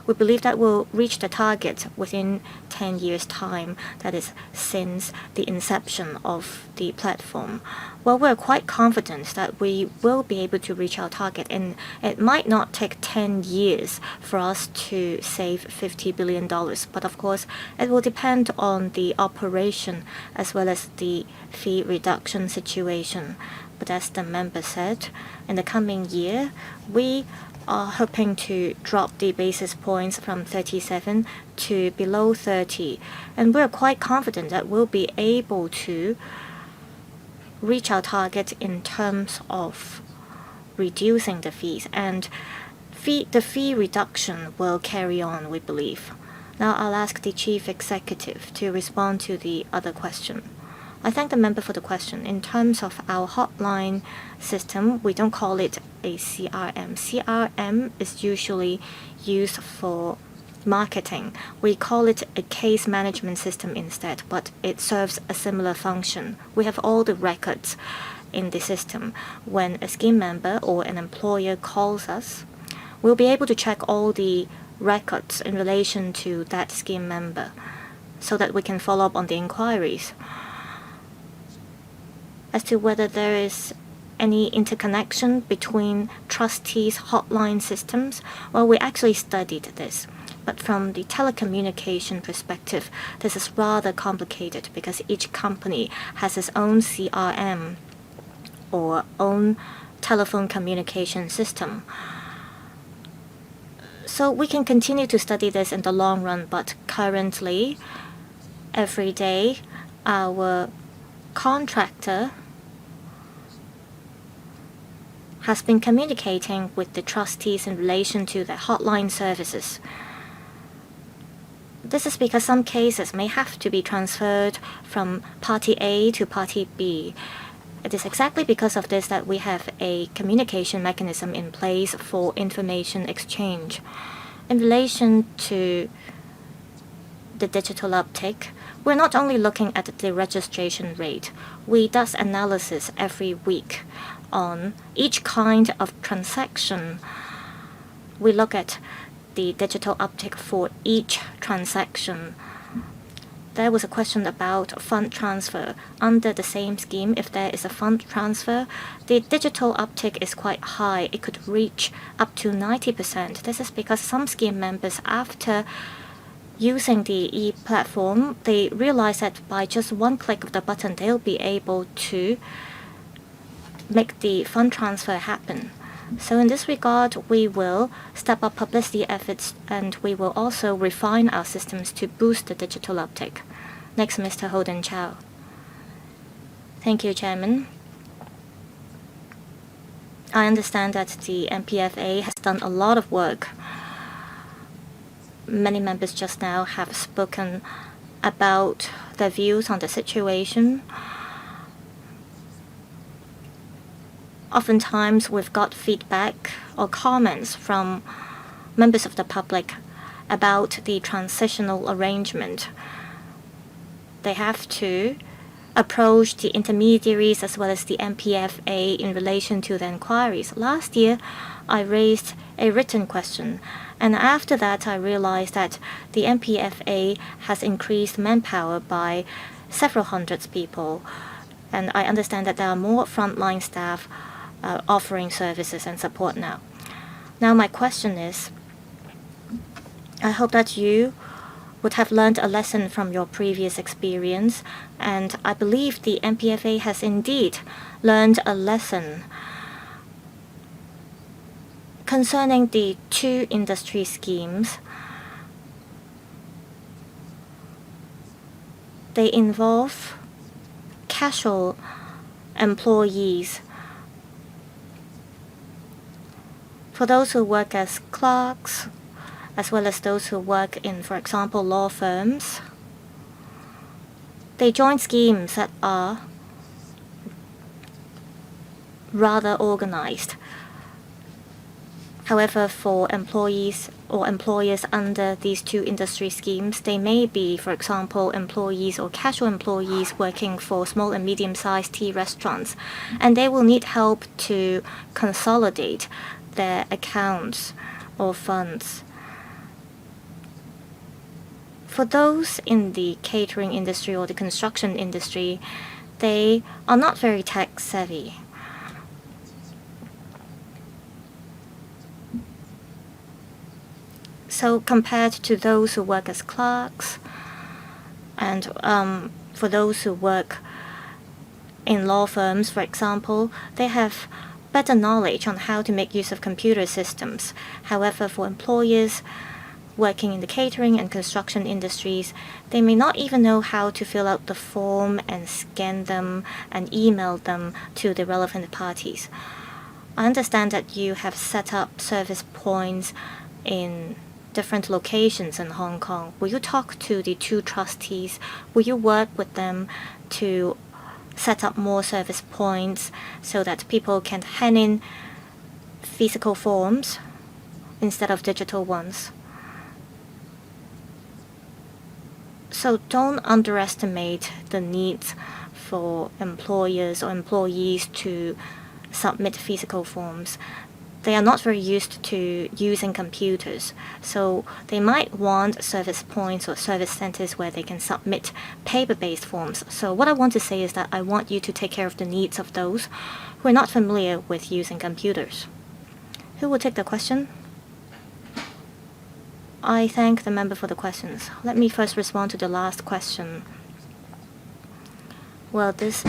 we believe that we'll reach the target within 10 years' time, that is, since the inception of the platform. Well, we're quite confident that we will be able to reach our target, and it might not take 10 years for us to save $50 billion, but of course, it will depend on the operation as well as the fee reduction situation. But as the member said, in the coming year, we are hoping to drop the basis points from 37 to below 30. And we're quite confident that we'll be able to reach our target in terms of reducing the fees. And the fee reduction will carry on, we believe. Now I'll ask the Chief Executive to respond to the other question. I thank the member for the question. In terms of our hotline system, we don't call it a CRM. CRM is usually used for marketing. We call it a case management system instead, but it serves a similar function. We have all the records in the system. When a scheme member or an employer calls us, we'll be able to check all the records in relation to that scheme member so that we can follow up on the inquiries. As to whether there is any interconnection between trustees' hotline systems, well, we actually studied this. But from the telecommunication perspective, this is rather complicated because each company has its own CRM or own telephone communication system. So we can continue to study this in the long run, but currently, every day, our contractor has been communicating with the trustees in relation to the hotline services. This is because some cases may have to be transferred from party A to party B. It is exactly because of this that we have a communication mechanism in place for information exchange. In relation to the digital uptake, we're not only looking at the registration rate, we does analysis every week on each kind of transaction. We look at the digital uptake for each transaction. There was a question about fund transfer. Under the same scheme, if there is a fund transfer, the digital uptake is quite high. It could reach up to 90%. This is because some scheme members, after using the e-platform, they realize that by just one click of the button, they'll be able to make the fund transfer happen. So in this regard, we will step up publicity efforts and we will also refine our systems to boost the digital uptake. Next, Mr. Holden Chow. Thank you, Chairman. I understand that the eMPF has done a lot of work. Many members just now have spoken about their views on the situation. Oftentimes, we've got feedback or comments from members of the public about the transitional arrangement. They have to approach the intermediaries as well as the eMPF in relation to the inquiries. Last year, I raised a written question, and after that, I realized that the eMPF has increased manpower by several hundreds people, and I understand that there are more frontline staff offering services and support now. Now my question is, I hope that you would have learned a lesson from your previous experience, and I believe the eMPF has indeed learned a lesson concerning the two industry schemes. They involve casual employees. For those who work as clerks, as well as those who work in, for example, law firms, they join schemes that are rather organized. However, for employees or employers under these two industry schemes, they may be, for example, employees or casual employees working for small and medium-sized tea restaurants, and they will need help to consolidate their accounts or funds. For those in the catering industry or the construction industry, they are not very tech savvy. So compared to those who work as clerks, and for those who work in law firms, for example, they have better knowledge on how to make use of computer systems. However, for employers working in the catering and construction industries, they may not even know how to fill out the form and scan them and email them to the relevant parties. I understand that you have set up service points in different locations in Hong Kong. Will you talk to the two trustees? Will you work with them to set up more service points so that people can hand in physical forms instead of digital ones? So don't underestimate the needs for employers or employees to submit physical forms. They are not very used to using computers, so they might want service points or service centers where they can submit paper-based forms. So what I want to say is that I want you to take care of the needs of those who are not familiar with using computers. Who will take the question? I thank the member for the questions. Let me first respond to the last question. Well, this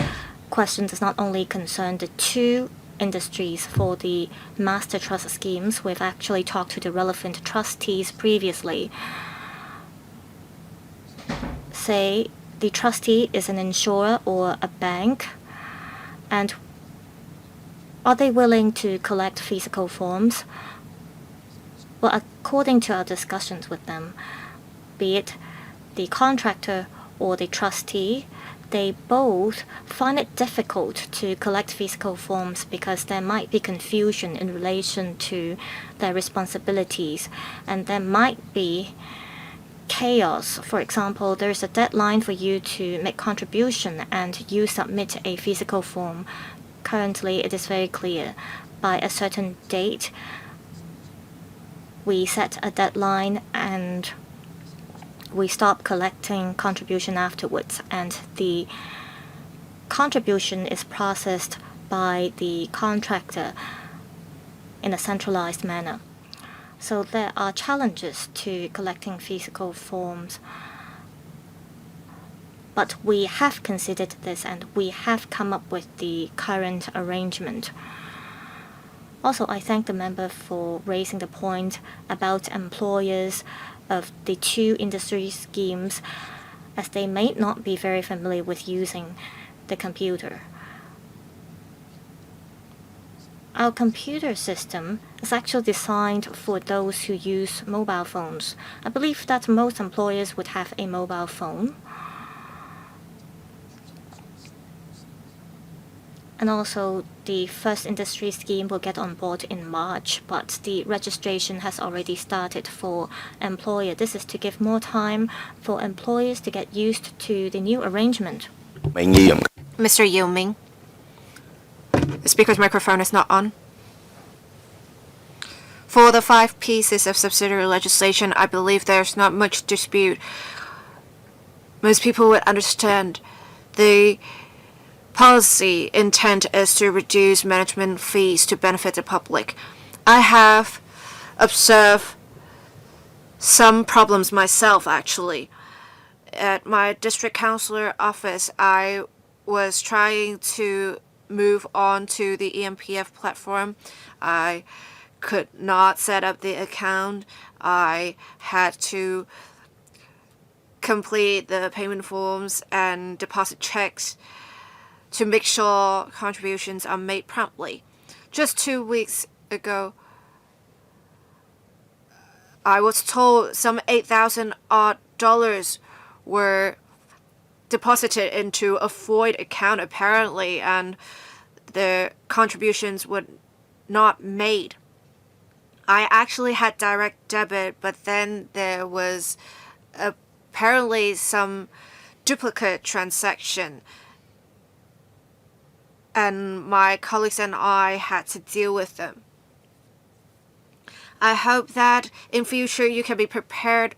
question does not only concern the two industries for the master trust schemes. We've actually talked to the relevant trustees previously. Say the trustee is an insurer or a bank, and are they willing to collect physical forms? Well, according to our discussions with them, be it the contractor or the trustee, they both find it difficult to collect physical forms because there might be confusion in relation to their responsibilities, and there might be chaos. For example, there's a deadline for you to make contribution and you submit a physical form. Currently, it is very clear. By a certain date, we set a deadline and we stop collecting contribution afterwards, and the contribution is processed by the contractor in a centralized manner. So there are challenges to collecting physical forms, but we have considered this and we have come up with the current arrangement. Also, I thank the member for raising the point about employers of the two industry schemes, as they may not be very familiar with using the computer. Our computer system is actually designed for those who use mobile phones. I believe that most employers would have a mobile phone. And also, the first industry scheme will get on board in March, but the registration has already started for employer. This is to give more time for employers to get used to the new arrangement. Mr. Yeo Ming. The speaker's microphone is not on. For the 5 pieces of subsidiary legislation, I believe there's not much dispute. Most people would understand the policy intent is to reduce management fees to benefit the public. I have observed some problems myself, actually. At my district councillor office, I was trying to move on to the eMPF platform. I could not set up the account. I had to complete the payment forms and deposit checks to make sure contributions are made promptly. Just 2 weeks ago, I was told some $8,000 odd were deposited into a void account apparently, and the contributions were not made. I actually had direct debit, but then there was apparently some duplicate transaction, and my colleagues and I had to deal with them. I hope that in future you can be prepared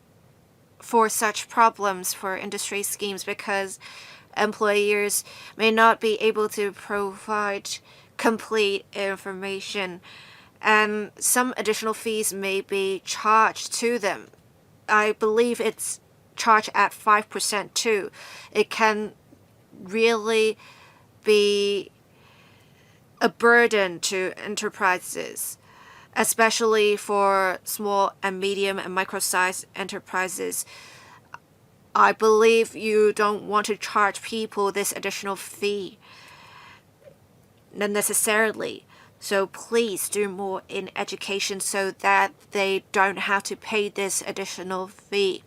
for such problems for industry schemes, because employers may not be able to provide complete information, and some additional fees may be charged to them. I believe it's charged at 5% too. It can really be a burden to enterprises, especially for small and medium and micro-sized enterprises. I believe you don't want to charge people this additional fee unnecessarily. So please do more in education so that they don't have to pay this additional fee.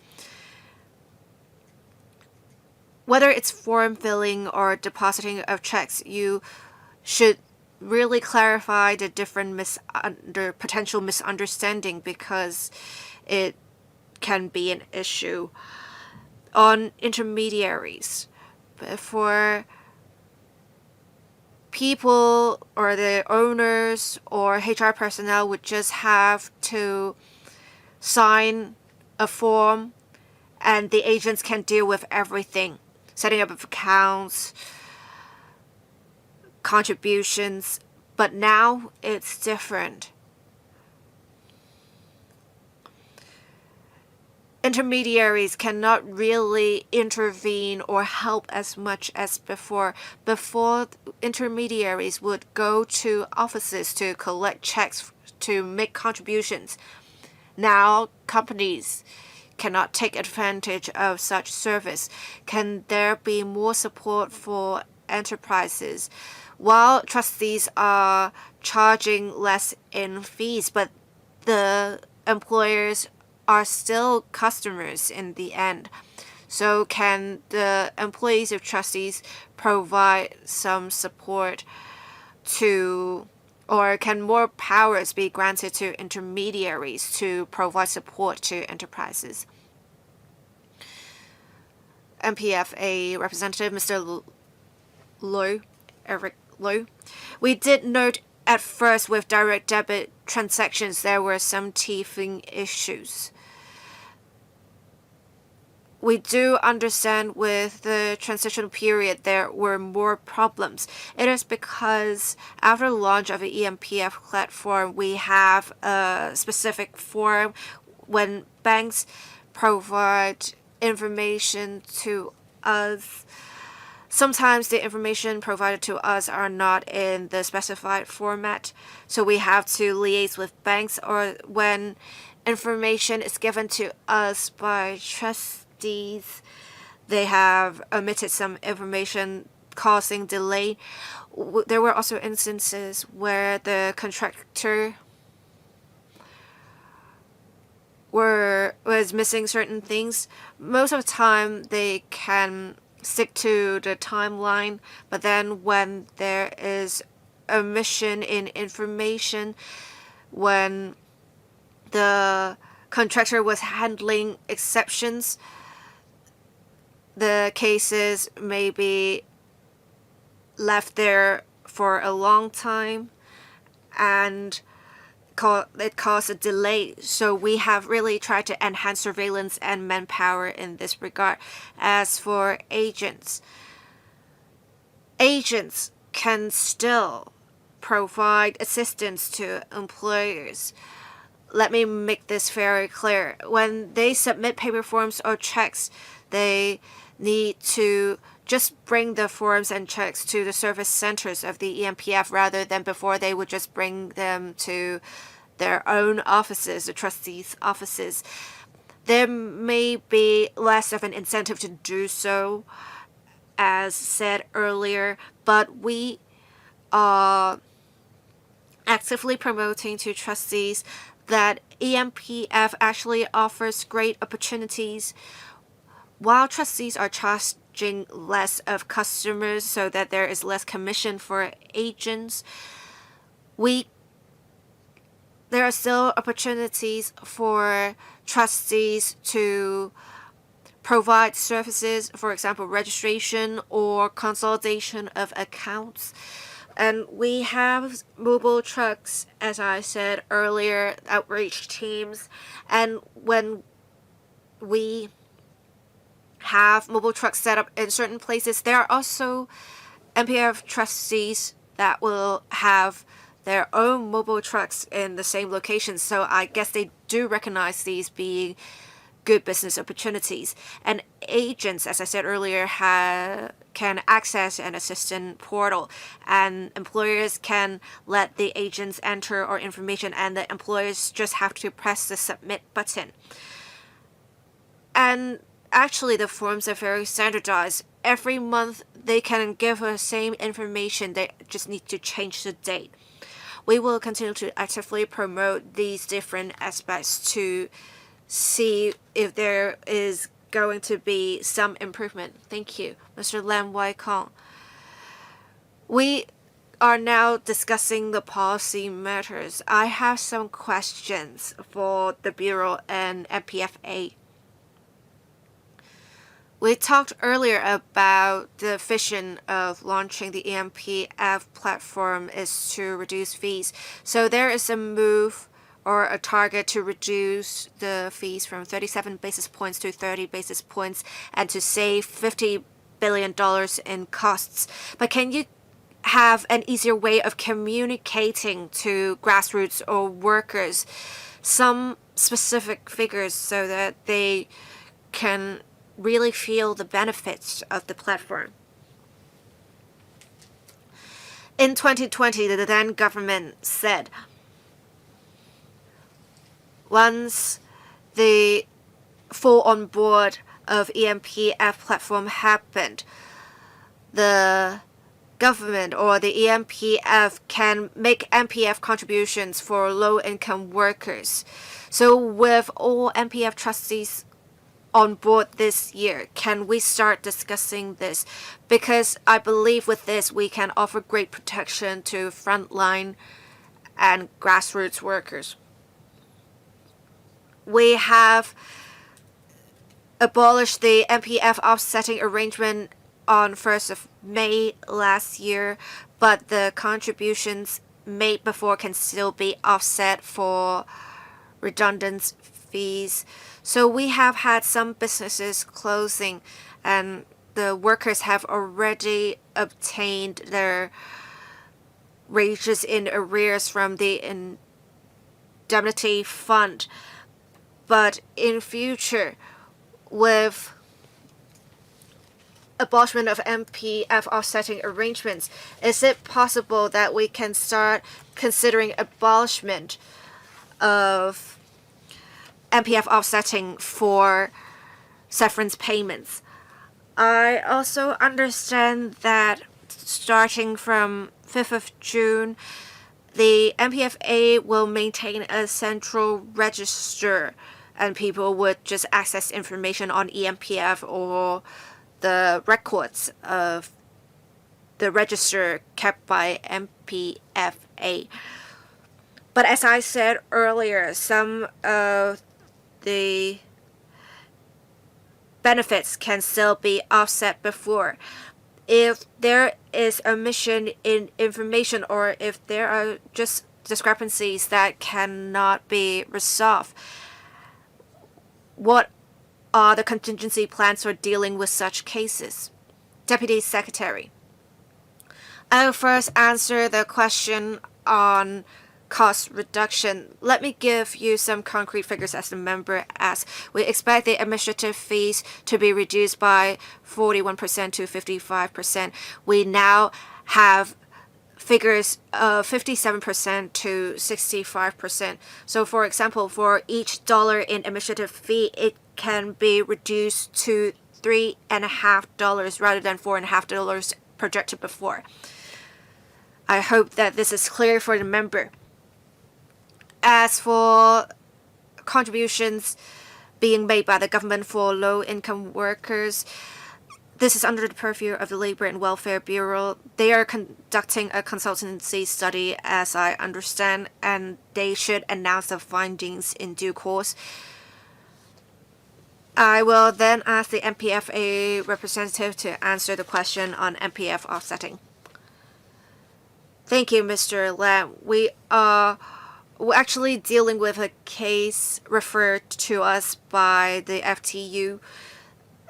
Whether it's form filling or depositing of checks, you should really clarify the different potential misunderstanding, because it can be an issue. On intermediaries, for people or the owners or HR personnel would just have to sign a form and the agents can deal with everything, setting up of accounts, contributions, but now it's different. Intermediaries cannot really intervene or help as much as before. Before, intermediaries would go to offices to collect checks to make contributions. Now, companies cannot take advantage of such service. Can there be more support for enterprises? While trustees are charging less in fees, but the employers are still customers in the end. So can the employees of trustees provide some support to, or can more powers be granted to intermediaries to provide support to enterprises? MPFA representative Mr. Eric Low. We did note at first with direct debit transactions there were some teething issues. We do understand with the transitional period there were more problems. It is because after the launch of the eMPF platform, we have a specific form when banks provide information to us. Sometimes the information provided to us are not in the specified format, so we have to liaise with banks, or when information is given to us by trustees, they have omitted some information causing delay. There were also instances where the contractor was missing certain things. Most of the time they can stick to the timeline, but then when there is omission in information, when the contractor was handling exceptions, the cases may be left there for a long time and it caused a delay. So we have really tried to enhance surveillance and manpower in this regard. As for agents can still provide assistance to employers. Let me make this very clear. When they submit paper forms or checks, they need to just bring the forms and checks to the service centers of the eMPF rather than before they would just bring them to their own offices, the trustees' offices. There may be less of an incentive to do so, as said earlier, but we are actively promoting to trustees that eMPF actually offers great opportunities. While trustees are charging less of customers so that there is less commission for agents, there are still opportunities for trustees to provide services, for example, registration or consolidation of accounts. And we have mobile trucks, as I said earlier, outreach teams. And when we have mobile trucks set up in certain places, there are also MPF trustees that will have their own mobile trucks in the same location. So I guess they do recognize these being good business opportunities. And agents, as I said earlier, can access an assistant portal, and employers can let the agents enter our information, and the employers just have to press the submit button. And actually, the forms are very standardized. Every month, they can give us the same information. They just need to change the date. We will continue to actively promote these different aspects to see if there is going to be some improvement. Thank you, Mr. Lam Wai Kong. We are now discussing the policy matters. I have some questions for the Bureau and MPFA. We talked earlier about the vision of launching the eMPF platform is to reduce fees. So there is a move or a target to reduce the fees from 37 basis points to 30 basis points and to save $50 billion in costs. But can you have an easier way of communicating to grassroots or workers some specific figures so that they can really feel the benefits of the platform? In 2020, the then government said once the full on board of eMPF platform happened, the government or the eMPF can make MPF contributions for low-income workers. So with all MPF trustees on board this year. Can we start discussing this? Because I believe with this we can offer great protection to frontline and grassroots workers. We have abolished the eMPF offsetting arrangement on 1st of May last year, but the contributions made before can still be offset for redundant fees. So we have had some businesses closing, and the workers have already obtained their wages in arrears from the indemnity fund. But in future, with abolishment of eMPF offsetting arrangements, is it possible that we can start considering abolishment of eMPF offsetting for severance payments? I also understand that starting from 5th of June, the eMPFA will maintain a central register, and people would just access information on eMPF or the records of the register kept by eMPFA. But as I said earlier, some of the benefits can still be offset before. If there is omission in information, or if there are just discrepancies that cannot be resolved, what are the contingency plans for dealing with such cases? Deputy Secretary. I'll first answer the question on cost reduction. Let me give you some concrete figures as the member asked. We expect the administrative fees to be reduced by 41% to 55%. We now have figures of 57% to 65%. So for example, for each dollar in administrative fee, it can be reduced to $3.50 rather than $4.50 projected before. I hope that this is clear for the member. As for contributions being made by the government for low-income workers, this is under the purview of the Labor and Welfare Bureau. They are conducting a consultancy study, as I understand, and they should announce the findings in due course. I will then ask the eMPFA representative to answer the question on eMPF offsetting. Thank you, Mr. Lam. We're actually dealing with a case referred to us by the FTU.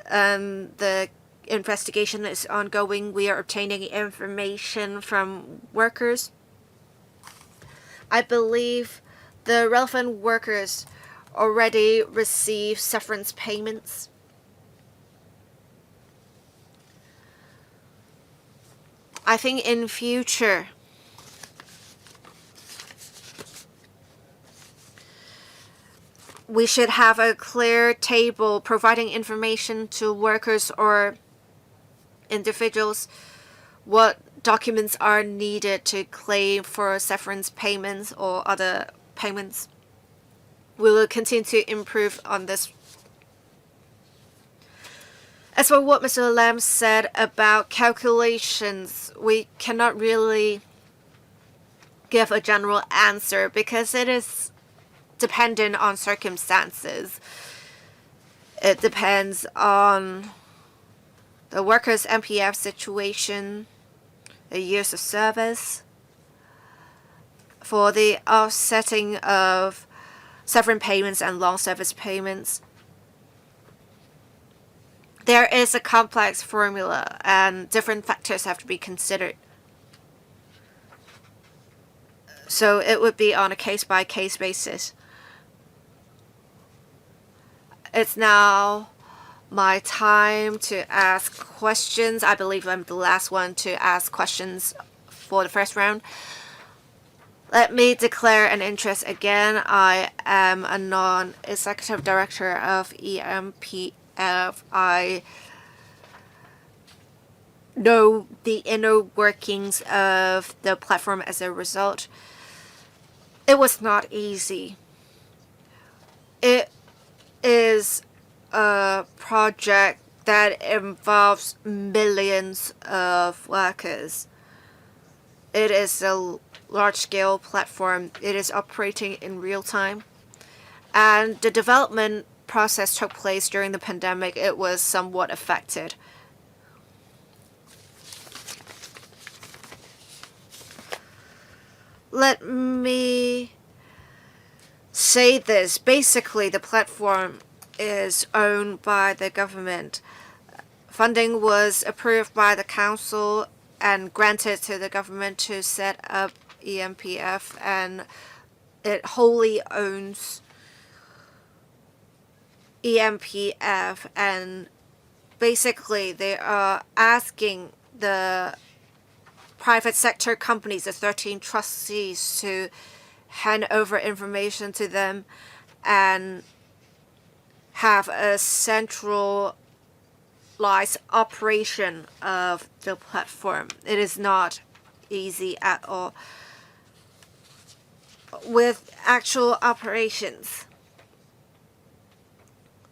The investigation is ongoing. We are obtaining information from workers. I believe the relevant workers already receive severance payments. I think in future, we should have a clear table providing information to workers or individuals what documents are needed to claim for severance payments or other payments. We will continue to improve on this. As for what Mr. Lam said about calculations, we cannot really give a general answer because it is dependent on circumstances. It depends on the worker's eMPF situation, the years of service. For the offsetting of severance payments and long service payments, there is a complex formula and different factors have to be considered. So it would be on a case-by-case basis. It's now my time to ask questions. I believe I'm the last one to ask questions for the first round. Let me declare an interest again. I am a non-executive director of eMPF. I know the inner workings of the platform as a result. It was not easy. It is a project that involves millions of workers. It is a large-scale platform. It is operating in real time. And the development process took place during the pandemic. It was somewhat affected. Let me say this. Basically, the platform is owned by the government. Funding was approved by the council and granted to the government to set up eMPF, and it wholly owns eMPF, and basically they are asking the private sector companies, the 13 trustees, to hand over information to them and have a centralized operation of the platform. It is not easy at all. With actual operations,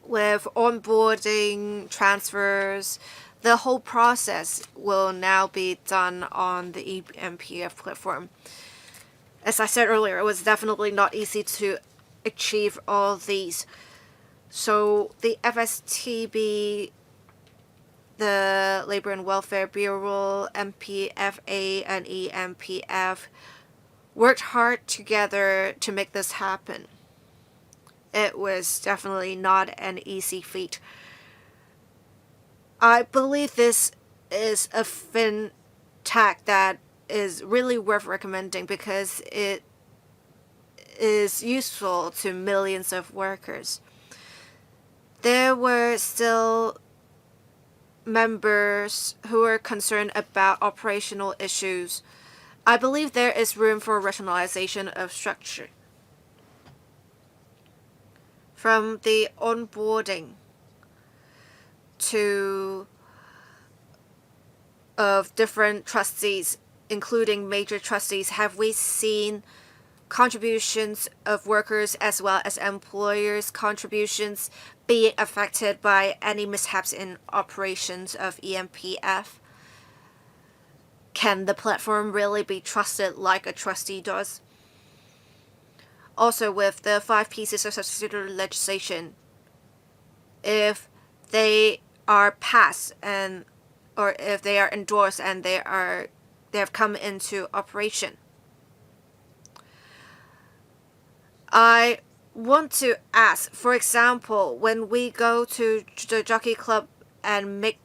with onboarding, transfers, the whole process will now be done on the eMPF platform. As I said earlier, it was definitely not easy to achieve all these. So the FSTB, the Labor and Welfare Bureau, MPFA, and eMPF worked hard together to make this happen. It was definitely not an easy feat. I believe this is a fintech that is really worth recommending because it is useful to millions of workers. There were still members who are concerned about operational issues. I believe there is room for rationalization of structure. From the onboarding of different trustees, including major trustees, have we seen contributions of workers as well as employers' contributions being affected by any mishaps in operations of eMPF? Can the platform really be trusted like a trustee does? Also, with the 5 pieces of subsidiary legislation, if they are passed or if they are endorsed and they have come into operation, I want to ask, for example, when we go to the jockey club and make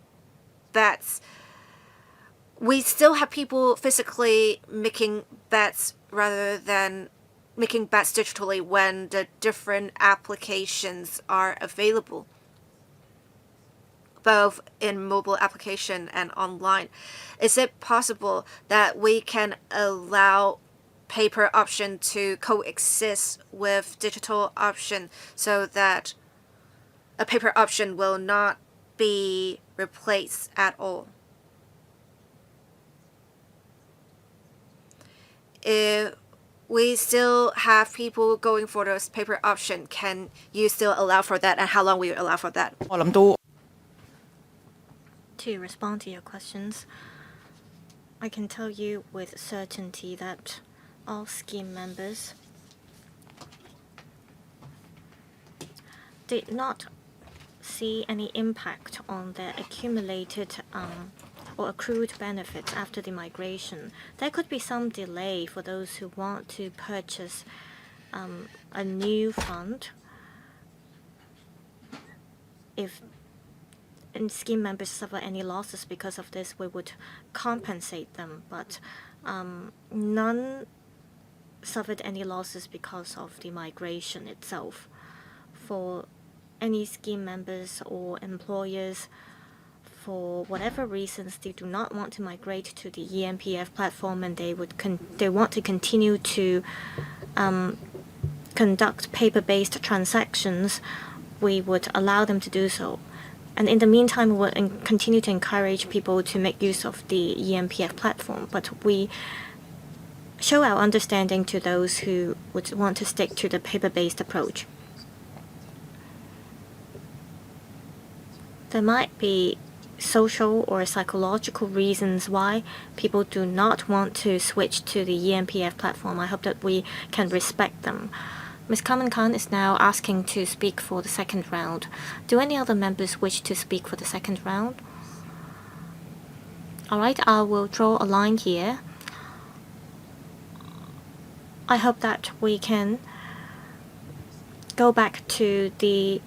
bets, we still have people physically making bets rather than making bets digitally when the different applications are available, both in mobile application and online. Is it possible that we can allow paper option to coexist with digital option so that a paper option will not be replaced at all? If we still have people going for this paper option, can you still allow for that, and how long will you allow for that? To respond to your questions, I can tell you with certainty that all scheme members did not see any impact on their accumulated or accrued benefits after the migration. There could be some delay for those who want to purchase a new fund if scheme members suffer any losses because of this, we would compensate them, but none suffered any losses because of the migration itself. For any scheme members or employers, for whatever reasons, they do not want to migrate to the eMPF platform and they want to continue to conduct paper-based transactions, we would allow them to do so. And in the meantime, we will continue to encourage people to make use of the eMPF platform, but we show our understanding to those who would want to stick to the paper-based approach. There might be social or psychological reasons why people do not want to switch to the eMPF platform. I hope that we can respect them. Ms. Kamen Khan is now asking to speak for the second round. Do any other members wish to speak for the second round? Alright, I will draw a line here. I hope that we can go back to the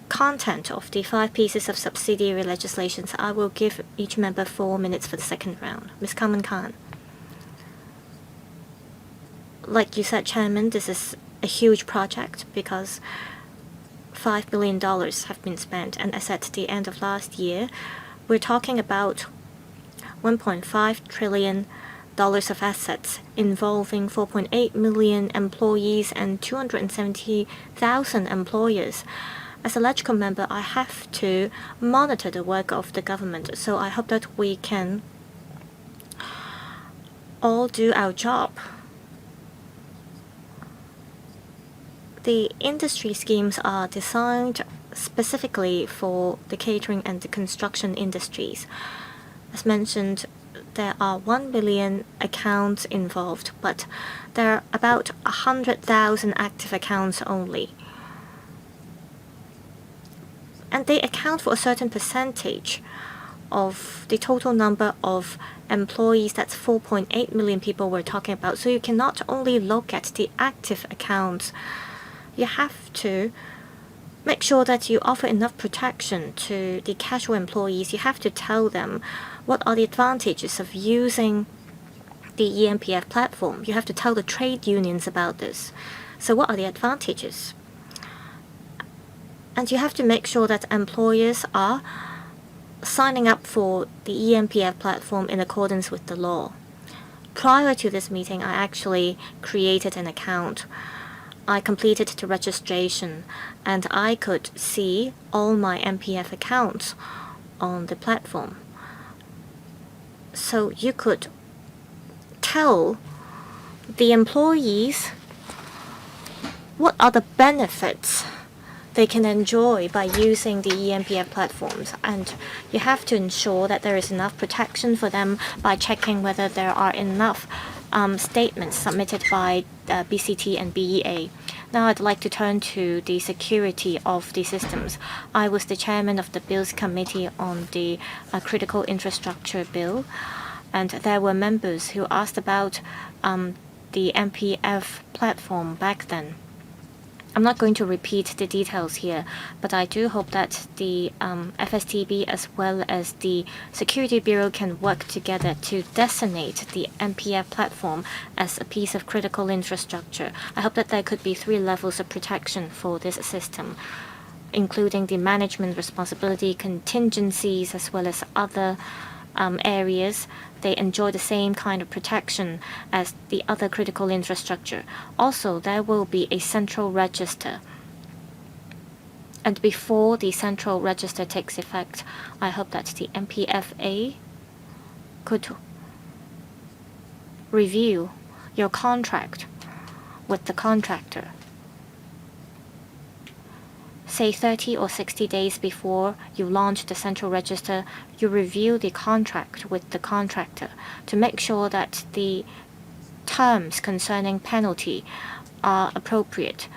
content of the 5 pieces of subsidiary legislations. I will give each member 4 minutes for the second round. Ms. Kamen Khan. Like you said, Chairman, this is a huge project because $5 billion have been spent, and as at the end of last year, we're talking about $1.5 trillion of assets involving 4.8 million employees and 270,000 employers. As a LegCo member, I have to monitor the work of the government, so I hope that we can all do our job. The industry schemes are designed specifically for the catering and the construction industries. As mentioned, there are 1 million accounts involved, but there are about 100,000 active accounts only. And they account for a certain percentage of the total number of employees. That's 4.8 million people we're talking about. So you cannot only look at the active accounts. You have to make sure that you offer enough protection to the casual employees. You have to tell them what are the advantages of using the eMPF platform. You have to tell the trade unions about this. So what are the advantages? And you have to make sure that employers are signing up for the eMPF platform in accordance with the law. Prior to this meeting, I actually created an account. I completed the registration, and I could see all my MPF accounts on the platform. So you could tell the employees what are the benefits they can enjoy by using the eMPF platforms, and you have to ensure that there is enough protection for them by checking whether there are enough statements submitted by BCT and BEA. Now I'd like to turn to the security of the systems. I was the chairman of the Bills Committee on the Critical Infrastructure Bill, and there were members who asked about the MPF platform back then. I'm not going to repeat the details here, but I do hope that the FSTB as well as the Security Bureau can work together to designate the MPF platform as a piece of critical infrastructure. I hope that there could be 3 levels of protection for this system, including the management responsibility, contingencies, as well as other areas. They enjoy the same kind of protection as the other critical infrastructure. Also, there will be a central register. And before the central register takes effect, I hope that the MPFA could review your contract with the contractor. Say 30 or 60 days before you launch the central register, you review the contract with the contractor to make sure that the terms concerning penalty are appropriate.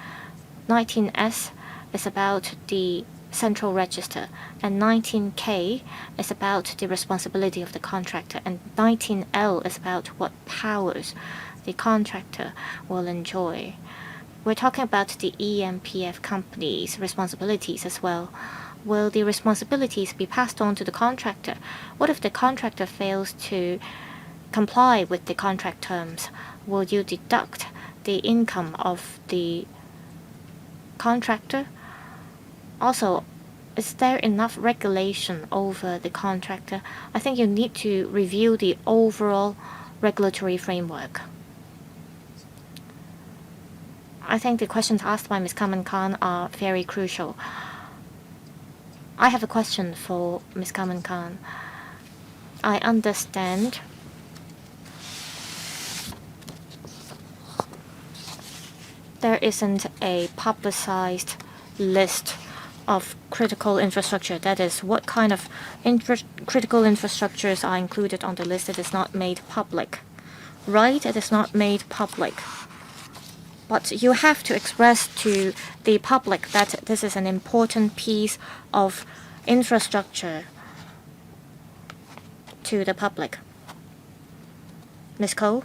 19S is about the central register, and 19K is about the responsibility of the contractor, and 19L is about what powers the contractor will enjoy. We're talking about the eMPF company's responsibilities as well. Will the responsibilities be passed on to the contractor? What if the contractor fails to comply with the contract terms? Will you deduct the income of the contractor? Also, is there enough regulation over the contractor? I think you need to review the overall regulatory framework. I think the questions asked by Ms. Kamen Khan are very crucial. I have a question for Ms. Kamen Khan. I understand there isn't a publicized list of critical infrastructure. That is, what kind of critical infrastructures are included on the list. It is not made public. Right? It is not made public. But you have to express to the public that this is an important piece of infrastructure to the public. Ms. Ko?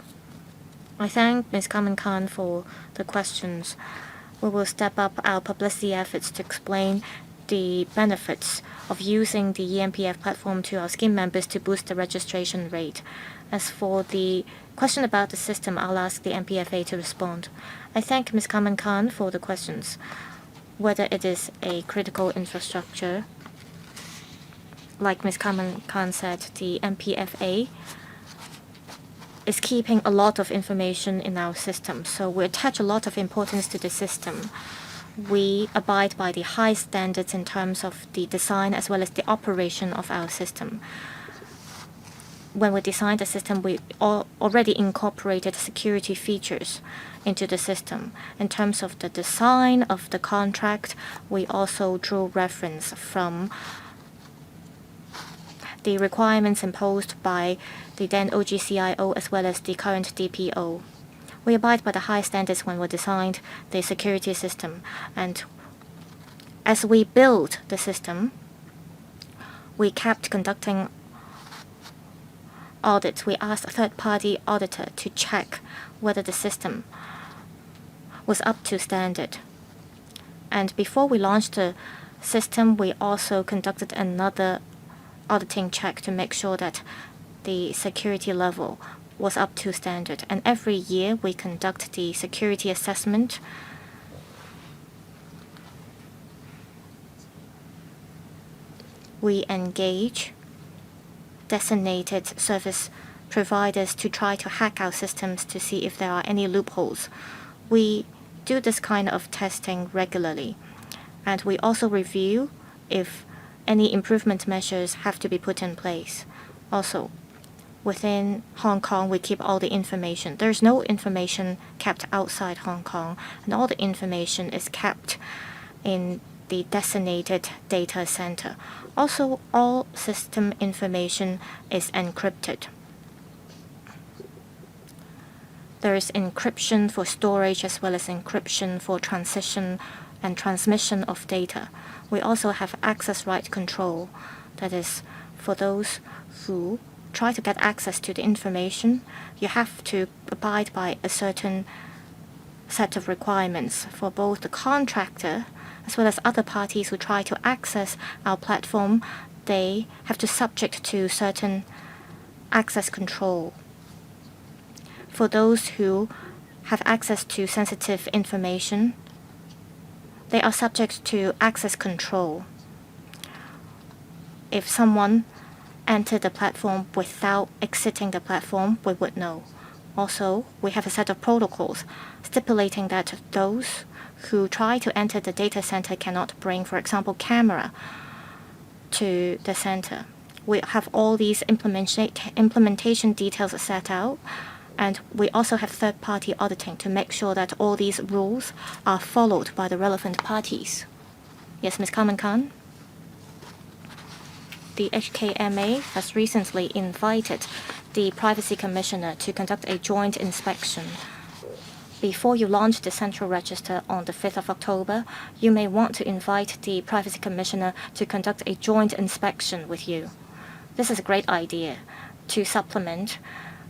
I thank Ms. Kamen Khan for the questions. We will step up our publicity efforts to explain the benefits of using the eMPF platform to our scheme members to boost the registration rate. As for the question about the system, I'll ask the MPFA to respond. I thank Ms. Kamen Khan for the questions. Whether it is a critical infrastructure, like Ms. Kamen Khan said, the MPFA is keeping a lot of information in our system, so we attach a lot of importance to the system. We abide by the high standards in terms of the design as well as the operation of our system. When we designed the system, we already incorporated security features into the system. In terms of the design of the contract, we also drew reference from the requirements imposed by the then OGCIO as well as the current DPO. We abide by the high standards when we designed the security system, and as we build the system, we kept conducting audits. We asked a third-party auditor to check whether the system was up to standard. And before we launched the system, we also conducted another auditing check to make sure that the security level was up to standard. And every year we conduct the security assessment. We engage designated service providers to try to hack our systems to see if there are any loopholes. We do this kind of testing regularly, and we also review if any improvement measures have to be put in place. Also, within Hong Kong, we keep all the information. There's no information kept outside Hong Kong, and all the information is kept in the designated data center. Also, all system information is encrypted. There is encryption for storage as well as encryption for transition and transmission of data. We also have access right control. That is, for those who try to get access to the information, you have to abide by a certain set of requirements for both the contractor as well as other parties who try to access our platform. They have to subject to certain access control. For those who have access to sensitive information, they are subject to access control. If someone entered the platform without exiting the platform, we would know. Also, we have a set of protocols stipulating that those who try to enter the data center cannot bring, for example, camera to the center. We have all these implementation details set out, and we also have third-party auditing to make sure that all these rules are followed by the relevant parties. Yes, Ms. Kamen Khan? The HKMA has recently invited the Privacy Commissioner to conduct a joint inspection. Before you launch the Central Register on the 5th of October, you may want to invite the Privacy Commissioner to conduct a joint inspection with you. This is a great idea to supplement.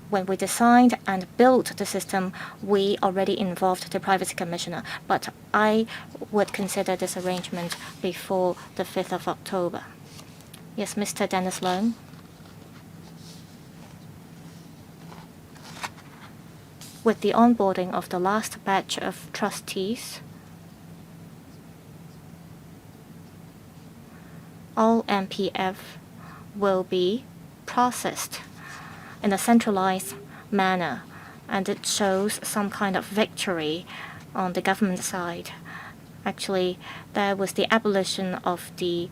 When we designed and built the system, we already involved the Privacy Commissioner, but I would consider this arrangement before the 5th of October. Yes, Mr. Dennis Leung. With the onboarding of the last batch of trustees, all MPF will be processed in a centralized manner, and it shows some kind of victory on the government side. Actually, there was the abolition of the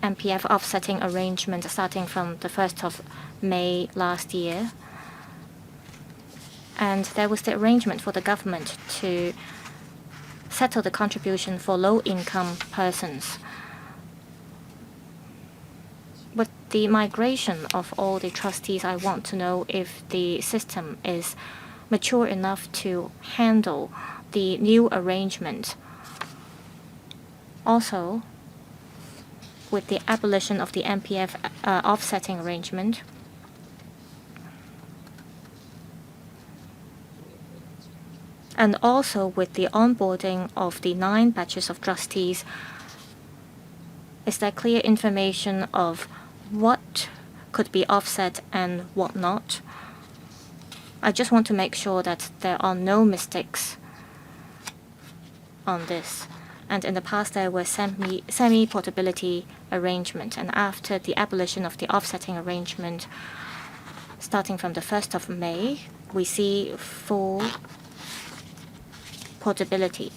MPF offsetting arrangement starting from the 1st of May last year. And there was the arrangement for the government to settle the contribution for low-income persons. With the migration of all the trustees, I want to know if the system is mature enough to handle the new arrangement. Also, with the abolition of the eMPF offsetting arrangement, and also with the onboarding of the 9 batches of trustees, is there clear information of what could be offset and what not? I just want to make sure that there are no mistakes on this. And in the past, there were semi-portability arrangement, and after the abolition of the offsetting arrangement, starting from the 1st of May, we see full portability.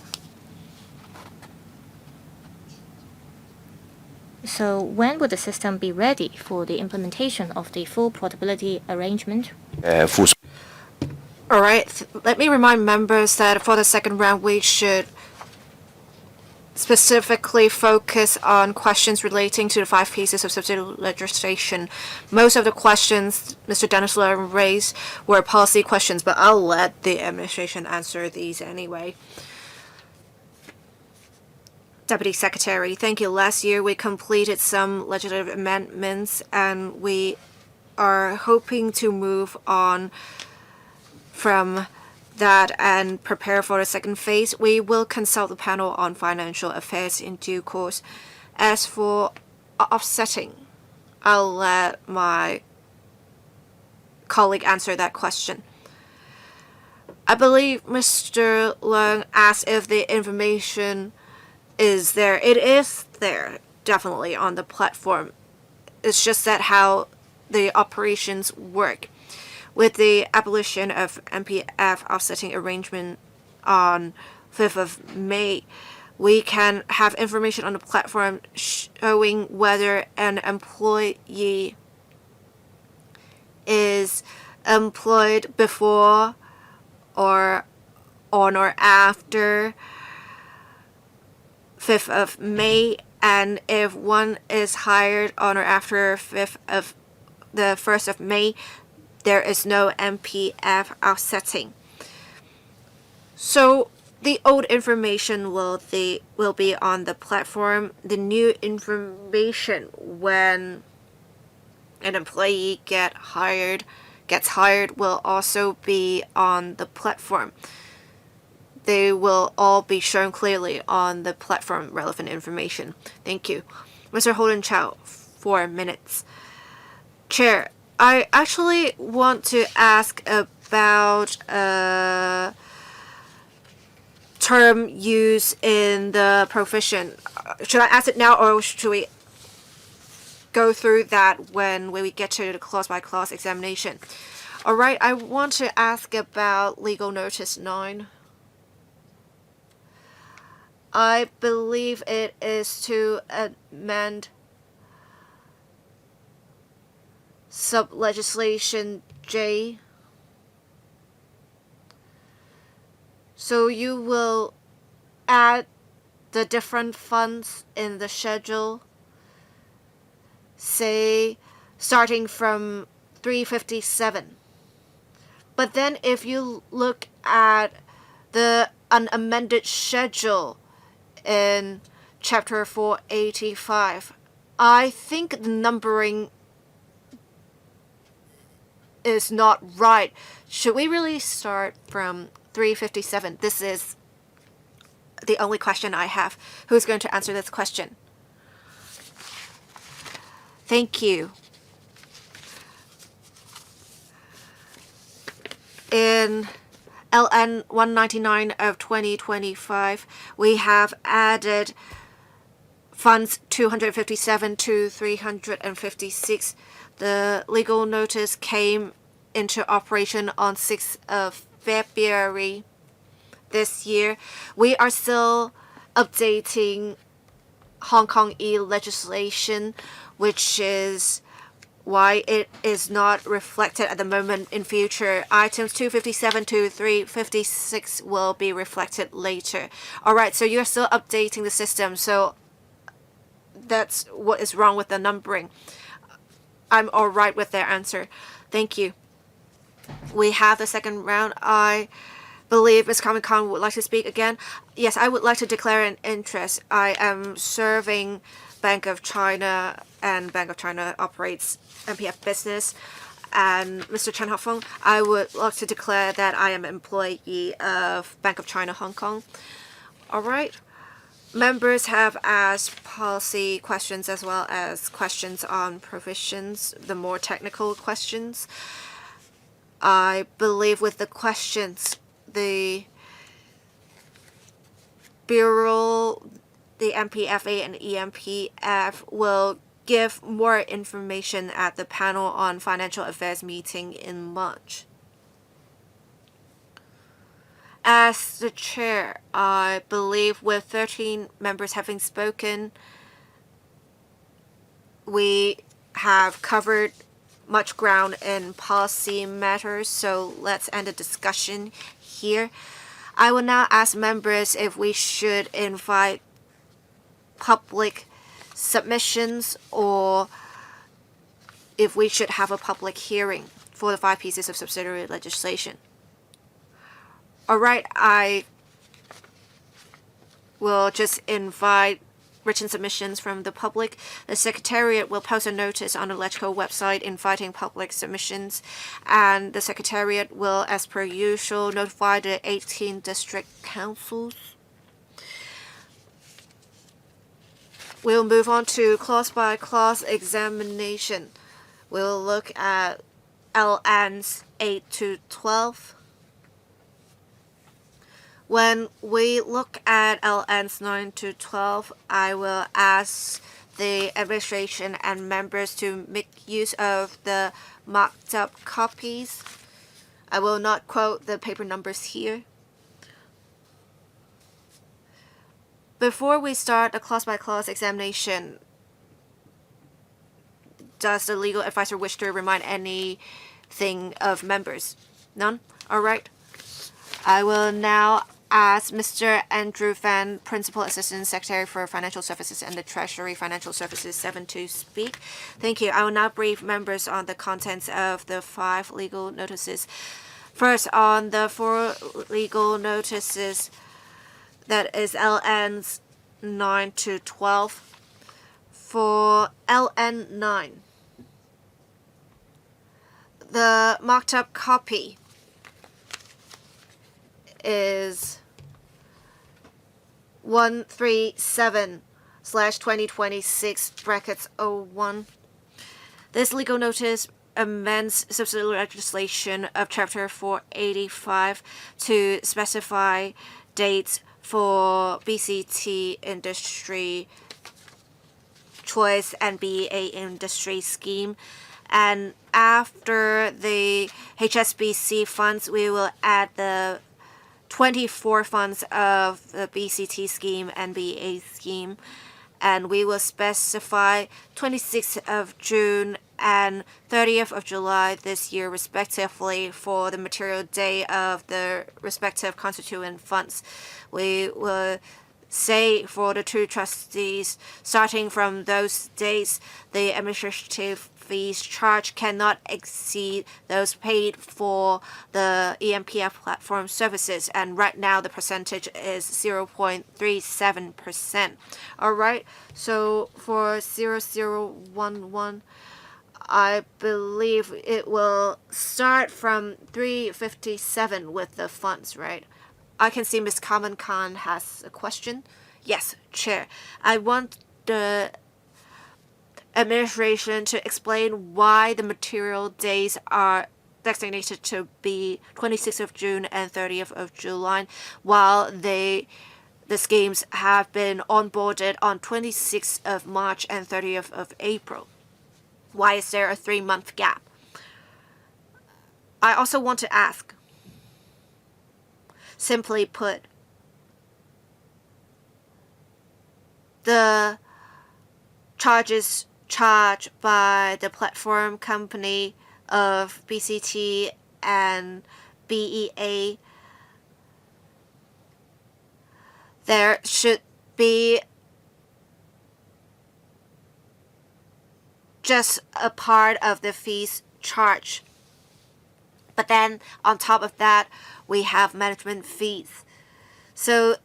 So when would the system be ready for the implementation of the full portability arrangement? All right, let me remind members that for the second round, we should specifically focus on questions relating to the 5 pieces of subsidiary legislation. Most of the questions Mr. Dennis Leung raised were policy questions, but I'll let the administration answer these anyway. Deputy Secretary, thank you. Last year, we completed some legislative amendments, and we are hoping to move on from that and prepare for the second phase. We will consult the panel on financial affairs in due course. As for offsetting, I'll let my colleague answer that question. I believe Mr. Leung asked if the information is there. It is there, definitely, on the platform. It's just that how the operations work. With the abolition of eMPF offsetting arrangement on 5th of May, we can have information on the platform showing whether an employee is employed before or on or after 5th of May, and if one is hired on or after the 1st of May, there is no eMPF offsetting. So the old information will be on the platform. The new information when an employee gets hired will also be on the platform. They will all be shown clearly on the platform, relevant information. Thank you. Mr. Holden Chow, 4 minutes. Chair, I actually want to ask about term use in the provision. Should I ask it now, or should we go through that when we get to the clause-by-clause examination? All right, I want to ask about legal notice 9. I believe it is to amend sub-legislation J. So you will add the different funds in the schedule, say starting from 357. But then if you look at the unamended schedule in Chapter 485, I think the numbering is not right. Should we really start from 357? This is the only question I have. Who's going to answer this question? Thank you. In LN 199 of 2025, we have added funds 257 to 356. The legal notice came into operation on 6th of February this year. We are still updating Hong Kong e-legislation, which is why it is not reflected at the moment. In future, items 257 to 356 will be reflected later. Alright, so you're still updating the system, so that's what is wrong with the numbering. I'm alright with their answer. Thank you. We have the second round. I believe Ms. Comic-Con would like to speak again. Yes, I would like to declare an interest. I am serving Bank of China, and Bank of China operates eMPF business. And Mr. Chen Haofeng, I would like to declare that I am an employee of Bank of China, Hong Kong. All right. Members have asked policy questions as well as questions on provisions, the more technical questions. I believe with the questions, the Bureau, the MPFA and eMPF will give more information at the panel on financial affairs meeting in March. As the chair, I believe with 13 members having spoken, we have covered much ground in policy matters, so let's end the discussion here. I will now ask members if we should invite public submissions or if we should have a public hearing for the 5 pieces of subsidiary legislation. All right, I will just invite written submissions from the public. The Secretariat will post a notice on the electrical website inviting public submissions, and the Secretariat will, as per usual, notify the 18 district councils. We'll move on to clause-by-clause examination. We'll look at LNs 8 to 12. When we look at LNs 9 to 12, I will ask the administration and members to make use of the marked up copies. I will not quote the paper numbers here. Before we start a clause-by-clause examination, does the legal advisor wish to remind anything of members? None? All right. I will now ask Mr. Andrew Fan, Principal Assistant Secretary for Financial Services and the Treasury Financial Services 7 to speak. Thank you. I will now brief members on the contents of the 5 legal notices. First, on the 4 legal notices, that is LNs 9 to 12. For LN 9, the marked up copy is 137/2026/01. This legal notice amends subsidiary legislation of Chapter 485 to specify dates for BCT industry choice and BEA industry scheme. And after the HSBC funds, we will add the 24 funds of the BCT scheme and BEA scheme. And we will specify 26th of June and 30th of July this year, respectively, for the material day of the respective constituent funds. We will say for the 2 trustees, starting from those dates, the administrative fees charged cannot exceed those paid for the eMPF platform services, and right now the percentage is 0.37%. All right, so for 0011, I believe it will start from 357 with the funds, right? I can see Ms. Comic-Con has a question. Yes, Chair. I want the administration to explain why the material days are designated to be 26th of June and 30th of July, while the schemes have been onboarded on 26th of March and 30th of April. Why is there a 3-month gap? I also want to ask, simply put, the charges charged by the platform company of BCT and BEA, there should be just a part of the fees charged. But then on top of that, we have management fees. So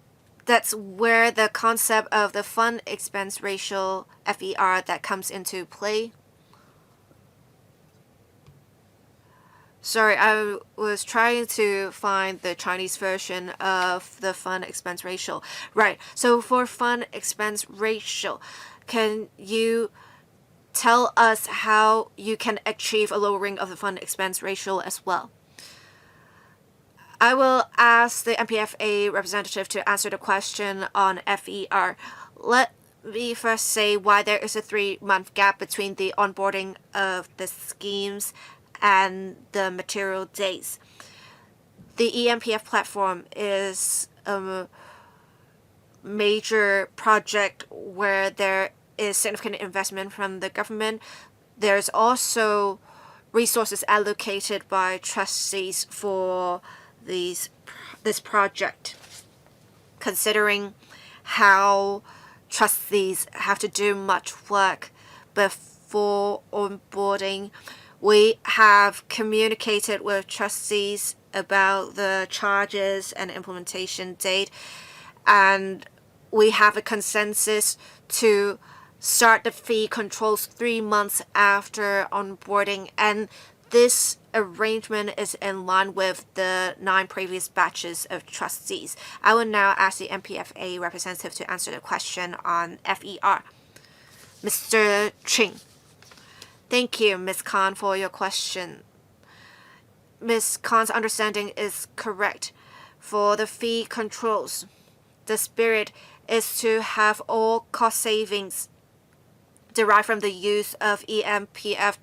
that's where the concept of the fund expense ratio, FER, that comes into play. Sorry, I was trying to find the Chinese version of the fund expense ratio. Right, so for fund expense ratio, can you tell us how you can achieve a lowering of the fund expense ratio as well? I will ask the MPFA representative to answer the question on FER. Let me first say why there is a 3-month gap between the onboarding of the schemes and the material days. The eMPF platform is a major project where there is significant investment from the government. There's also resources allocated by trustees for this project, considering how trustees have to do much work before onboarding. We have communicated with trustees about the charges and implementation date, and we have a consensus to start the fee controls 3 months after onboarding, and this arrangement is in line with the 9 previous batches of trustees. I will now ask the MPFA representative to answer the question on FER. Mr. Ching. Thank you, Ms. Khan, for your question. Ms. Khan's understanding is correct. For the fee controls, the spirit is to have all cost savings derived from the use of eMPF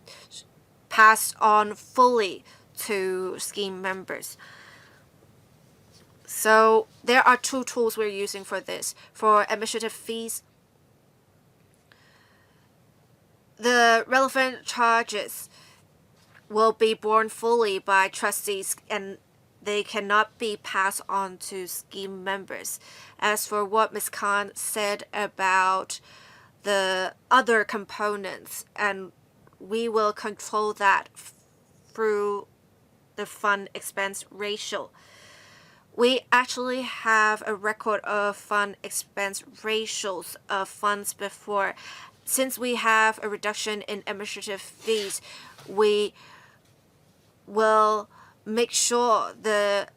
passed on fully to scheme members. So there are 2 tools we're using for this. For administrative fees, the relevant charges will be borne fully by trustees and they cannot be passed on to scheme members. As for what Ms. Khan said about the other components, and we will control that through the fund expense ratio. We actually have a record of fund expense ratios of funds before. Since we have a reduction in administrative fees, we will make sure the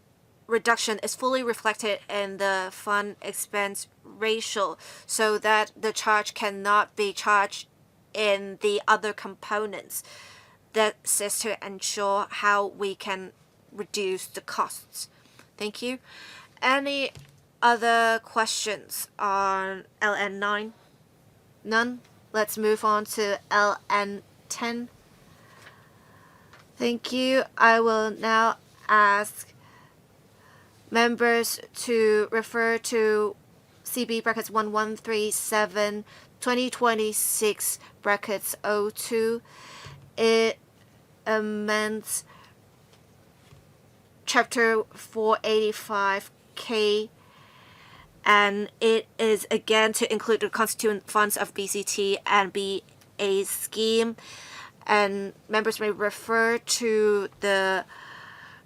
reduction is fully reflected in the fund expense ratio so that the charge cannot be charged in the other components. That is to ensure how we can reduce the costs. Thank you. Any other questions on LN9? None? Let's move on to LN10. Thank you. I will now ask members to refer to CB brackets 1137 2026 brackets 02. It amends chapter 485K, and it is again to include the constituent funds of BCT and BA scheme, and members may refer to the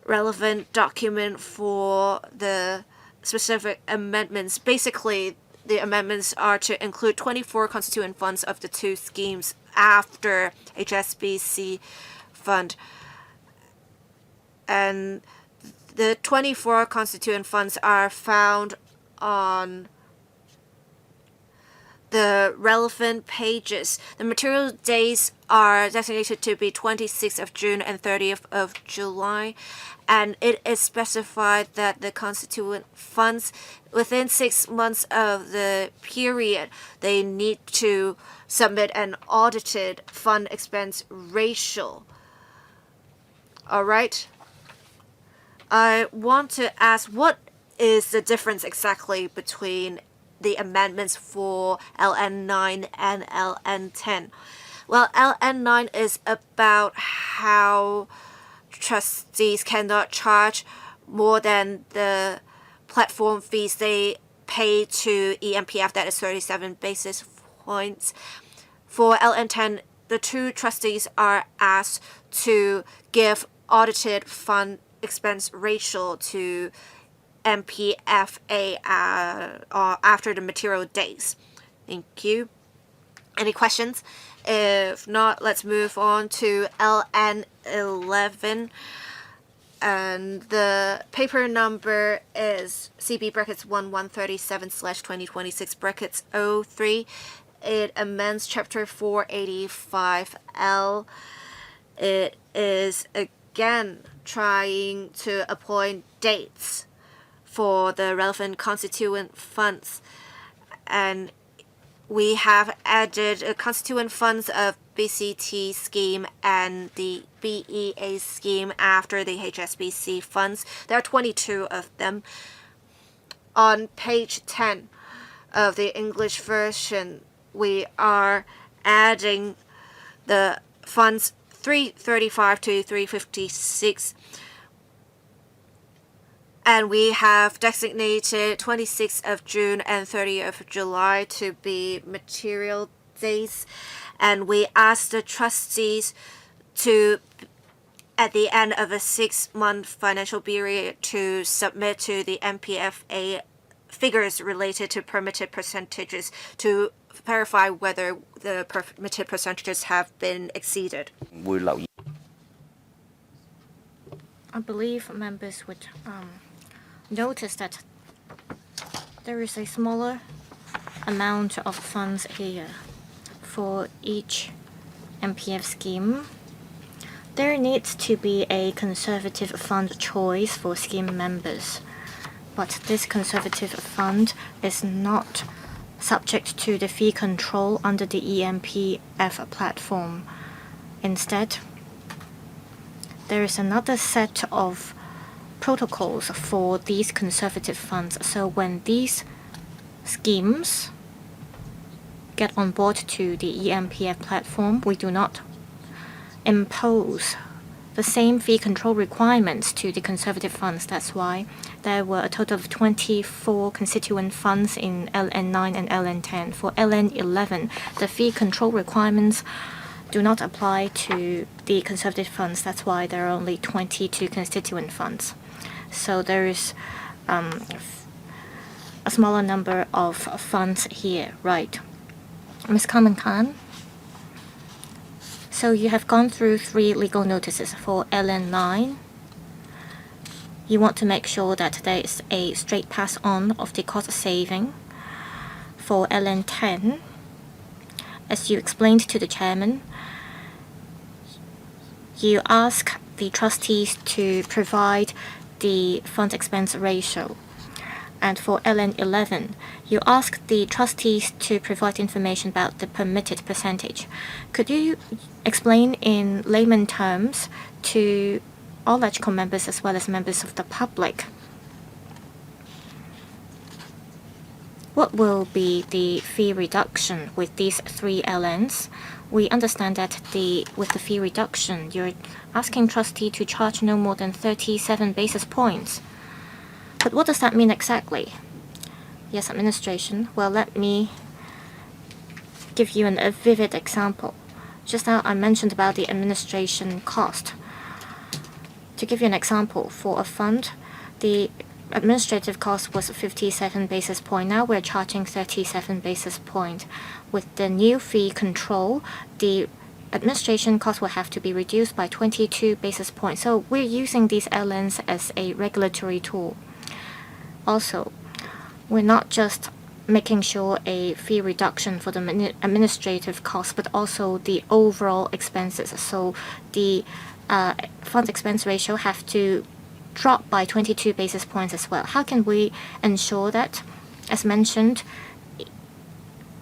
relevant document for the specific amendments. Basically, the amendments are to include 24 constituent funds of the 2 schemes after HSBC fund. And the 24 constituent funds are found on the relevant pages. The material days are designated to be 26th of June and 30th of July, and it is specified that the constituent funds within 6 months of the period, they need to submit an audited fund expense ratio. All right. I want to ask, what is the difference exactly between the amendments for LN9 and LN10? Well, LN9 is about how trustees cannot charge more than the platform fees they pay to eMPF, that is 37 basis points. For LN10, the two trustees are asked to give audited fund expense ratio to MPFA after the material days. Thank you. Any questions? If not, let's move on to LN11. And the paper number is CB brackets 1137/2026 brackets 03. It amends Chapter 485L. It is again trying to appoint dates for the relevant constituent funds. And we have added constituent funds of BCT scheme and the BEA scheme after the HSBC funds. There are 22 of them. On page 10 of the English version, we are adding the funds 335 to 356. And we have designated 26th of June and 30th of July to be material days. And we ask the trustees to, at the end of a 6-month financial period, to submit to the MPFA figures related to permitted percentages to verify whether the permitted percentages have been exceeded. I believe members would notice that there is a smaller amount of funds here for each MPF scheme. There needs to be a conservative fund choice for scheme members, but this conservative fund is not subject to the fee control under the eMPF platform. Instead, there is another set of protocols for these conservative funds. So when these schemes get on board to the eMPF platform, we do not impose the same fee control requirements to the conservative funds. That's why there were a total of 24 constituent funds in LN9 and LN10. For LN11, the fee control requirements do not apply to the conservative funds. That's why there are only 22 constituent funds. So there is a smaller number of funds here, right? Ms. Carmen Khan? So you have gone through 3 legal notices for LN9. You want to make sure that there is a straight pass on of the cost saving. For LN10, as you explained to the chairman, you ask the trustees to provide the fund expense ratio. And for LN11, you ask the trustees to provide information about the permitted percentage. Could you explain in layman terms to all LegCo members as well as members of the public what will be the fee reduction with these 3 LNs? We understand that with the fee reduction, you're asking trustee to charge no more than 37 basis points. But what does that mean exactly? Yes, administration. Well, let me give you a vivid example. Just now I mentioned about the administration cost. To give you an example, for a fund, the administrative cost was 57 basis point. Now we're charging 37 basis point. With the new fee control, the administration cost will have to be reduced by 22 basis points. So we're using these LNs as a regulatory tool. Also, we're not just making sure a fee reduction for the administrative cost, but also the overall expenses. So the fund expense ratio have to drop by 22 basis points as well. How can we ensure that? As mentioned,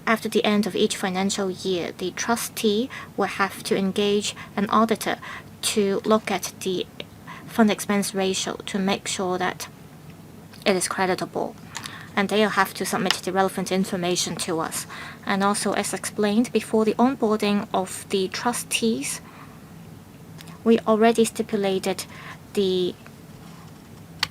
after the end of each financial year, the trustee will have to engage an auditor to look at the fund expense ratio to make sure that it is creditable. and they'll have to submit the relevant information to us. And also, as explained, before the onboarding of the trustees, we already stipulated the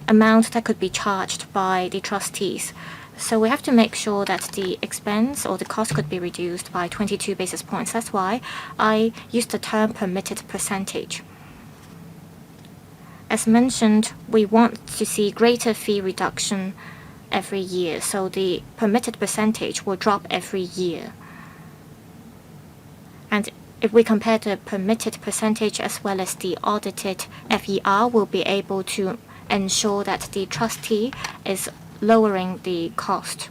amount that could be charged by the trustees. So we have to make sure that the expense or the cost could be reduced by 22 basis points. That's why I used the term permitted percentage. As mentioned, we want to see greater fee reduction every year, so the permitted percentage will drop every year. And if we compare the permitted percentage as well as the audited FER, we'll be able to ensure that the trustee is lowering the cost.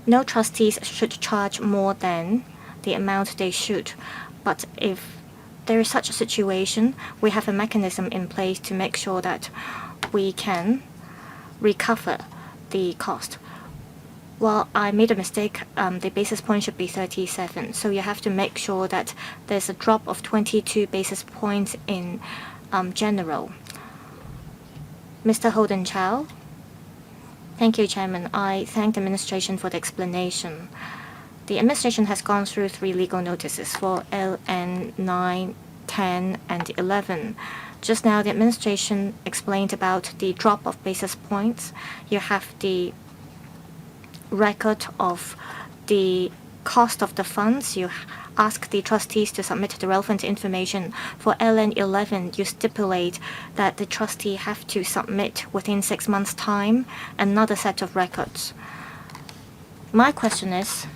No trustees should charge more than the amount they should, but if there is such a situation, we have a mechanism in place to make sure that we can recover the cost. Well, I made a mistake. The basis point should be 37. So you have to make sure that there's a drop of 22 basis points in general. Mr. Holden Chow. Thank you, Chairman. I thank the administration for the explanation. The administration has gone through 3 legal notices for LN 9, 10, and 11. Just now, the administration explained about the drop of basis points. You have the record of the cost of the funds. You ask the trustees to submit the relevant information. For LN 11, you stipulate that the trustee have to submit within 6 months' time another set of records. My question is,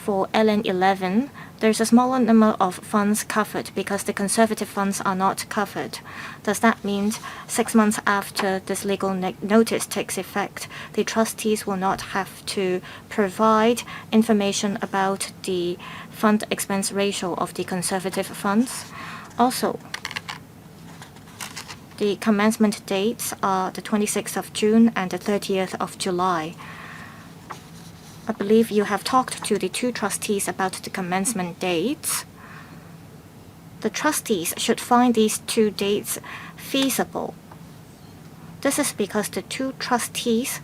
for LN 11, there's a smaller number of funds covered because the conservative funds are not covered. Does that mean 6 months after this legal notice takes effect, the trustees will not have to provide information about the fund expense ratio of the conservative funds? Also, the commencement dates are the 26th of June and the 30th of July. I believe you have talked to the 2 trustees about the commencement dates. The trustees should find these 2 dates feasible. This is because the 2 trustees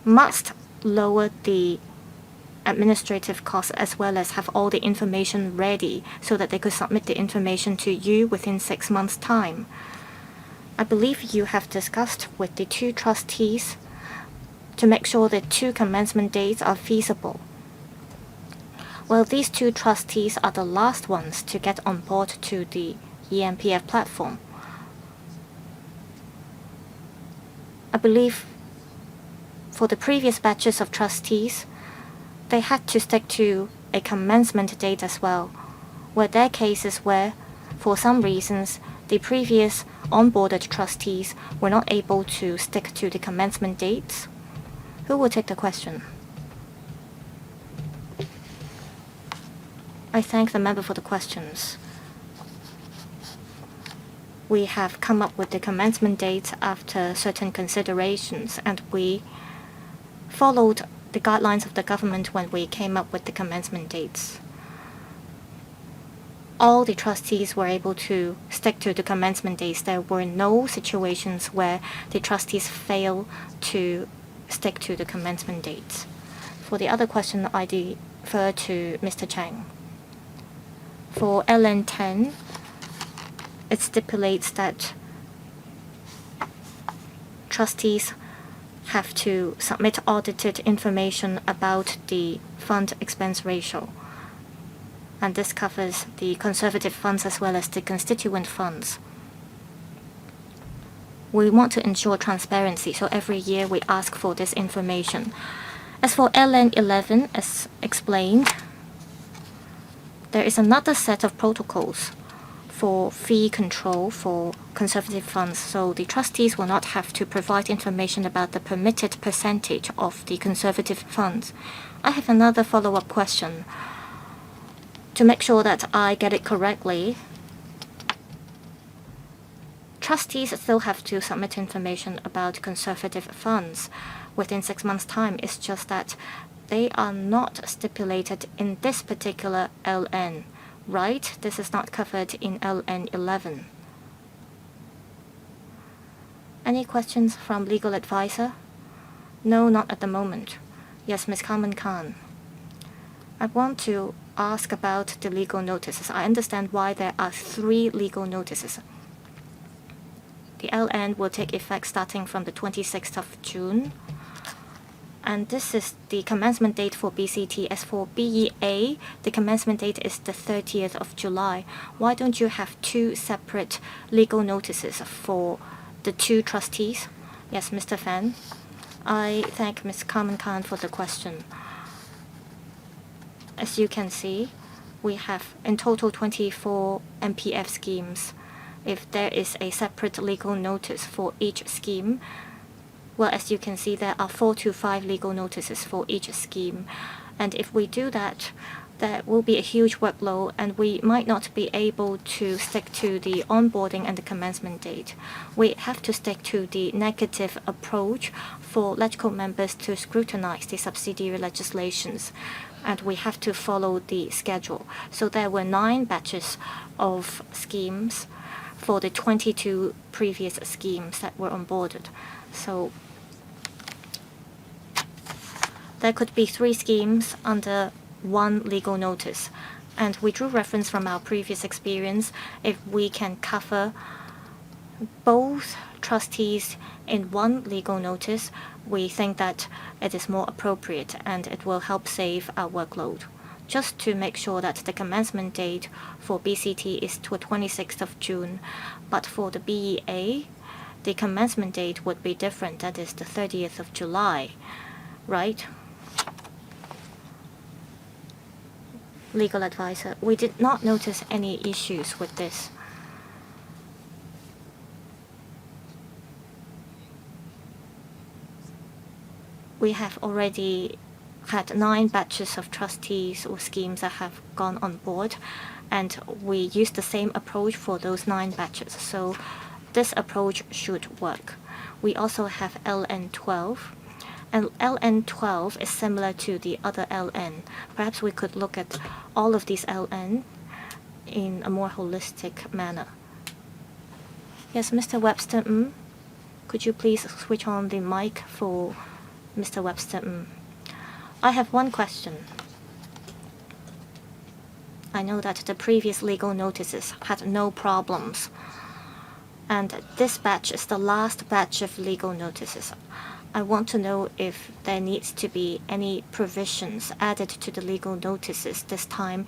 must lower the administrative costs as well as have all the information ready so that they could submit the information to you within 6 months' time. I believe you have discussed with the 2 trustees to make sure that 2 commencement dates are feasible. Well, these 2 trustees are the last ones to get on board to the eMPF platform. I believe for the previous batches of trustees, they had to stick to a commencement date as well. Were there cases where, for some reasons, the previous onboarded trustees were not able to stick to the commencement dates? Who will take the question? I thank the member for the questions. We have come up with the commencement dates after certain considerations, and we followed the guidelines of the government when we came up with the commencement dates. All the trustees were able to stick to the commencement dates. There were no situations where the trustees failed to stick to the commencement dates. For the other question, I defer to Mr. Chang. For LN 10, it stipulates that trustees have to submit audited information about the fund expense ratio. And this covers the conservative funds as well as the constituent funds. We want to ensure transparency, so every year we ask for this information. As for LN 11, as explained, there is another set of protocols for fee control for conservative funds, so the trustees will not have to provide information about the permitted percentage of the conservative funds. I have another follow-up question. To make sure that I get it correctly, trustees still have to submit information about conservative funds within 6 months' time. It's just that they are not stipulated in this particular LN, right? This is not covered in LN 11. Any questions from legal advisor? No, not at the moment. Yes, Ms. Carmen Khan. I want to ask about the legal notices. I understand why there are 3 legal notices. The LN will take effect starting from the 26th of June. And this is the commencement date for BCT. As for BEA, the commencement date is the 30th of July. Why don't you have 2 separate legal notices for the 2 trustees? Yes, Mr. Fan. I thank Ms. Carmen Khan for the question. As you can see, we have in total 24 eMPF schemes. If there is a separate legal notice for each scheme, well, as you can see, there are 4 to 5 legal notices for each scheme. And if we do that, there will be a huge workload, and we might not be able to stick to the onboarding and the commencement date. We have to stick to the negative approach for LegCo members to scrutinize the subsidiary legislations, and we have to follow the schedule. So there were 9 batches of schemes for the 22 previous schemes that were onboarded. So there could be 3 schemes under 1 legal notice. And we drew reference from our previous experience. If we can cover both trustees in 1 legal notice, we think that it is more appropriate and it will help save our workload. Just to make sure that the commencement date for BCT is to 26th of June, but for the BEA, the commencement date would be different. That is the 30th of July, right? Legal advisor, we did not notice any issues with this. We have already had 9 batches of trustees or schemes that have gone on board, and we used the same approach for those 9 batches. So this approach should work. We also have LN12. And LN12 is similar to the other LN. Perhaps we could look at all of these LN in a more holistic manner. Yes, Mr. Webster, could you please switch on the mic for Mr. Webster? I have one question. I know that the previous legal notices had no problems, and this batch is the last batch of legal notices. I want to know if there needs to be any provisions added to the legal notices this time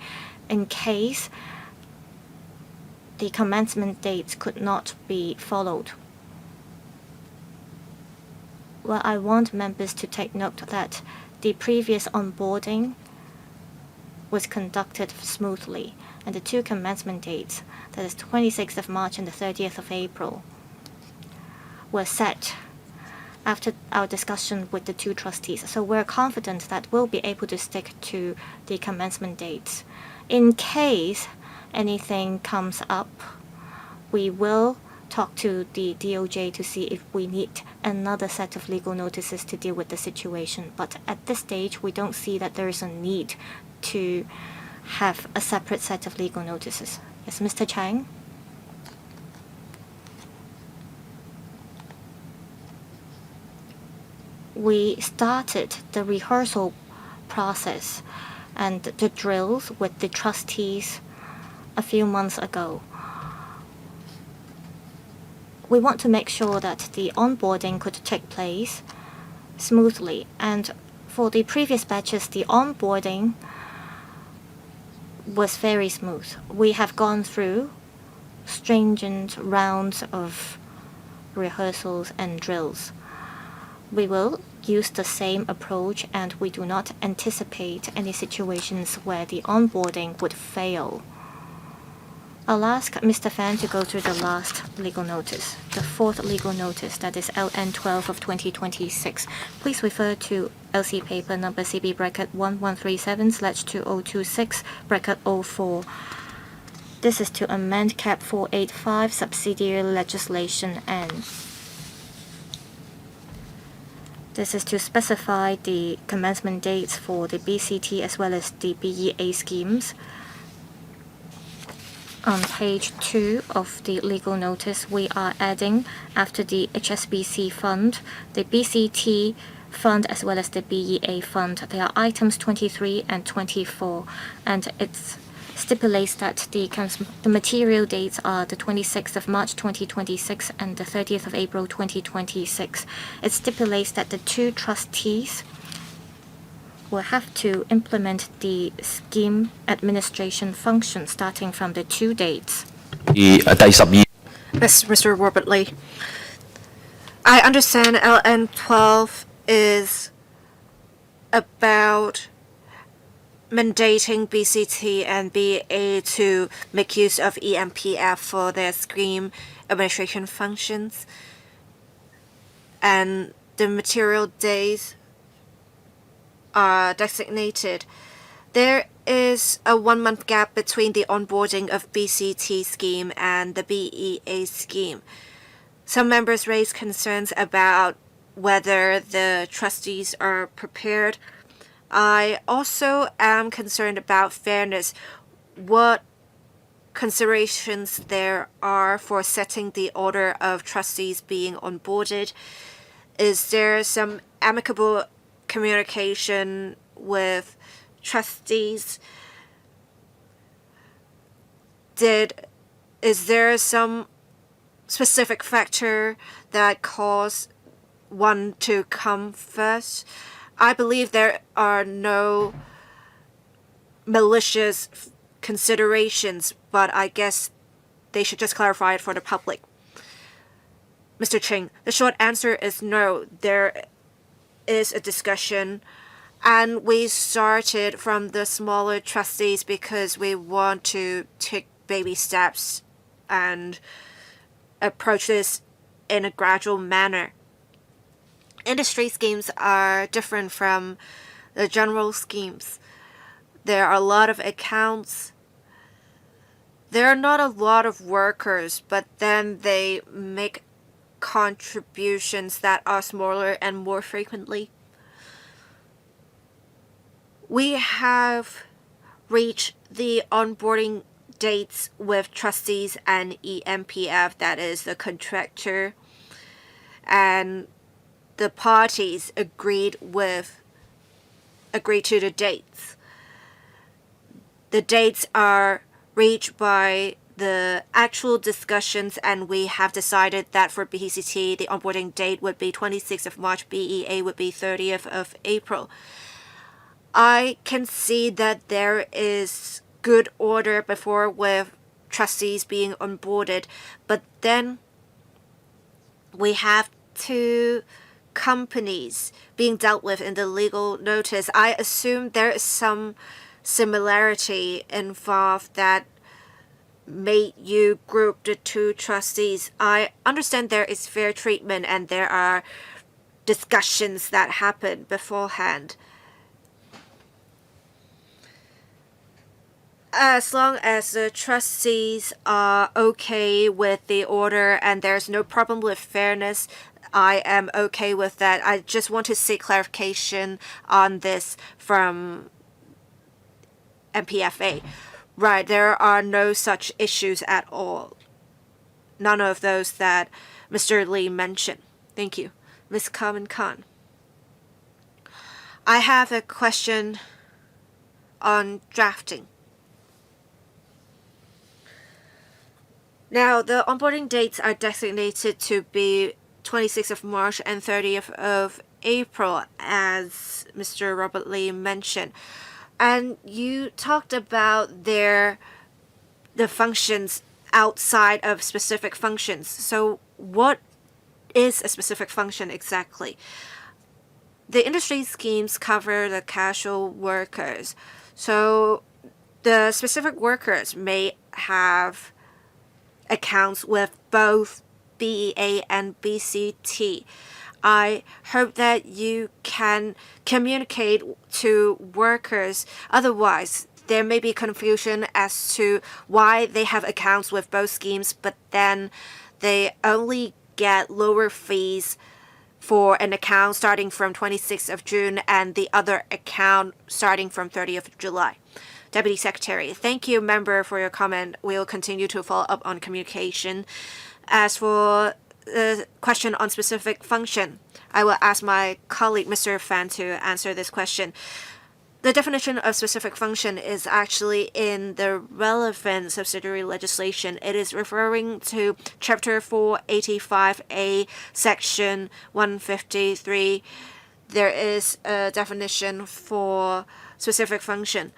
in case the commencement dates could not be followed. Well, I want members to take note that the previous onboarding was conducted smoothly, and the 2 commencement dates, that is 26th of March and the 30th of April, were set after our discussion with the 2 trustees. So we're confident that we'll be able to stick to the commencement dates. In case anything comes up, we will talk to the DOJ to see if we need another set of legal notices to deal with the situation. But at this stage, we don't see that there is a need to have a separate set of legal notices. Yes, Mr. Chang? We started the rehearsal process and the drills with the trustees a few months ago. We want to make sure that the onboarding could take place smoothly, and for the previous batches, the onboarding was very smooth. We have gone through stringent rounds of rehearsals and drills. We will use the same approach, and we do not anticipate any situations where the onboarding would fail. I'll ask Mr. Fan to go through the last legal notice, the 4th legal notice, that is LN12 of 2026. Please refer to LC paper number CB bracket 1137/2026 bracket 04. This is to amend Cap 485 subsidiary legislation, and this is to specify the commencement dates for the BCT as well as the BEA schemes. On page 2 of the legal notice, we are adding, after the HSBC fund, the BCT fund as well as the BEA fund. They are items 23 and 24, and it stipulates that the material dates are the 26th of March 2026 and the 30th of April 2026. It stipulates that the two trustees will have to implement the scheme administration function starting from the two dates. Mr. Robert Lee, I understand LN12 is about mandating BCT and BA to make use of eMPF for their scheme administration functions, and the material days are designated. There is a 1-month gap between the onboarding of BCT scheme and the BEA scheme. Some members raised concerns about whether the trustees are prepared. I also am concerned about fairness. What considerations there are for setting the order of trustees being onboarded? Is there some amicable communication with trustees? Is there some specific factor that caused one to come first? I believe there are no malicious considerations, but I guess they should just clarify it for the public. Mr. Ching, the short answer is no. There is a discussion, and we started from the smaller trustees because we want to take baby steps and approach this in a gradual manner. Industry schemes are different from the general schemes. There are a lot of accounts. There are not a lot of workers, but then they make contributions that are smaller and more frequently. We have reached the onboarding dates with trustees and eMPF, that is the contractor, and the parties agreed to the dates. The dates are reached by the actual discussions, and we have decided that for BCT, the onboarding date would be 26th of March, BEA would be 30th of April. I can see that there is good order before with trustees being onboarded, but then we have two companies being dealt with in the legal notice. I assume there is some similarity involved that made you group the two trustees. I understand there is fair treatment and there are discussions that happen beforehand. As long as the trustees are okay with the order and there's no problem with fairness, I am okay with that. I just want to seek clarification on this from MPFA. Right, there are no such issues at all. None of those that Mr. Lee mentioned. Thank you. Ms. Kamen Khan. I have a question on drafting. Now, the onboarding dates are designated to be 26th of March and 30th of April, as Mr. Robert Lee mentioned. And you talked about the functions outside of specific functions. So what is a specific function exactly? The industry schemes cover the casual workers. So the specific workers may have accounts with both BEA and BCT. I hope that you can communicate to workers. Otherwise, there may be confusion as to why they have accounts with both schemes, but then they only get lower fees for an account starting from 26th of June and the other account starting from 30th of July. Deputy Secretary. Thank you, member, for your comment. We'll continue to follow up on communication. As for the question on specific function, I will ask my colleague, Mr. Fan, to answer this question. The definition of specific function is actually in the relevant subsidiary legislation. It is referring to Chapter 485A, Section 153. There is a definition for specific function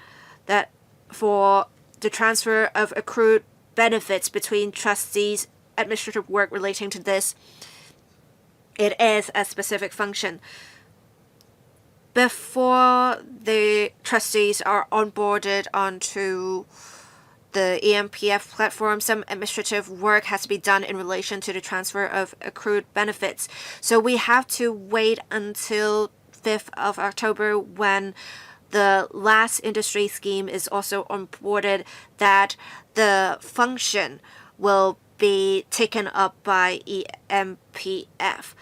that for the transfer of accrued benefits between trustees, administrative work relating to this, it is a specific function. Before the trustees are onboarded onto the eMPF platform, some administrative work has to be done in relation to the transfer of accrued benefits. So we have to wait until 5th of October when the last industry scheme is also onboarded that the function will be taken up by eMPF.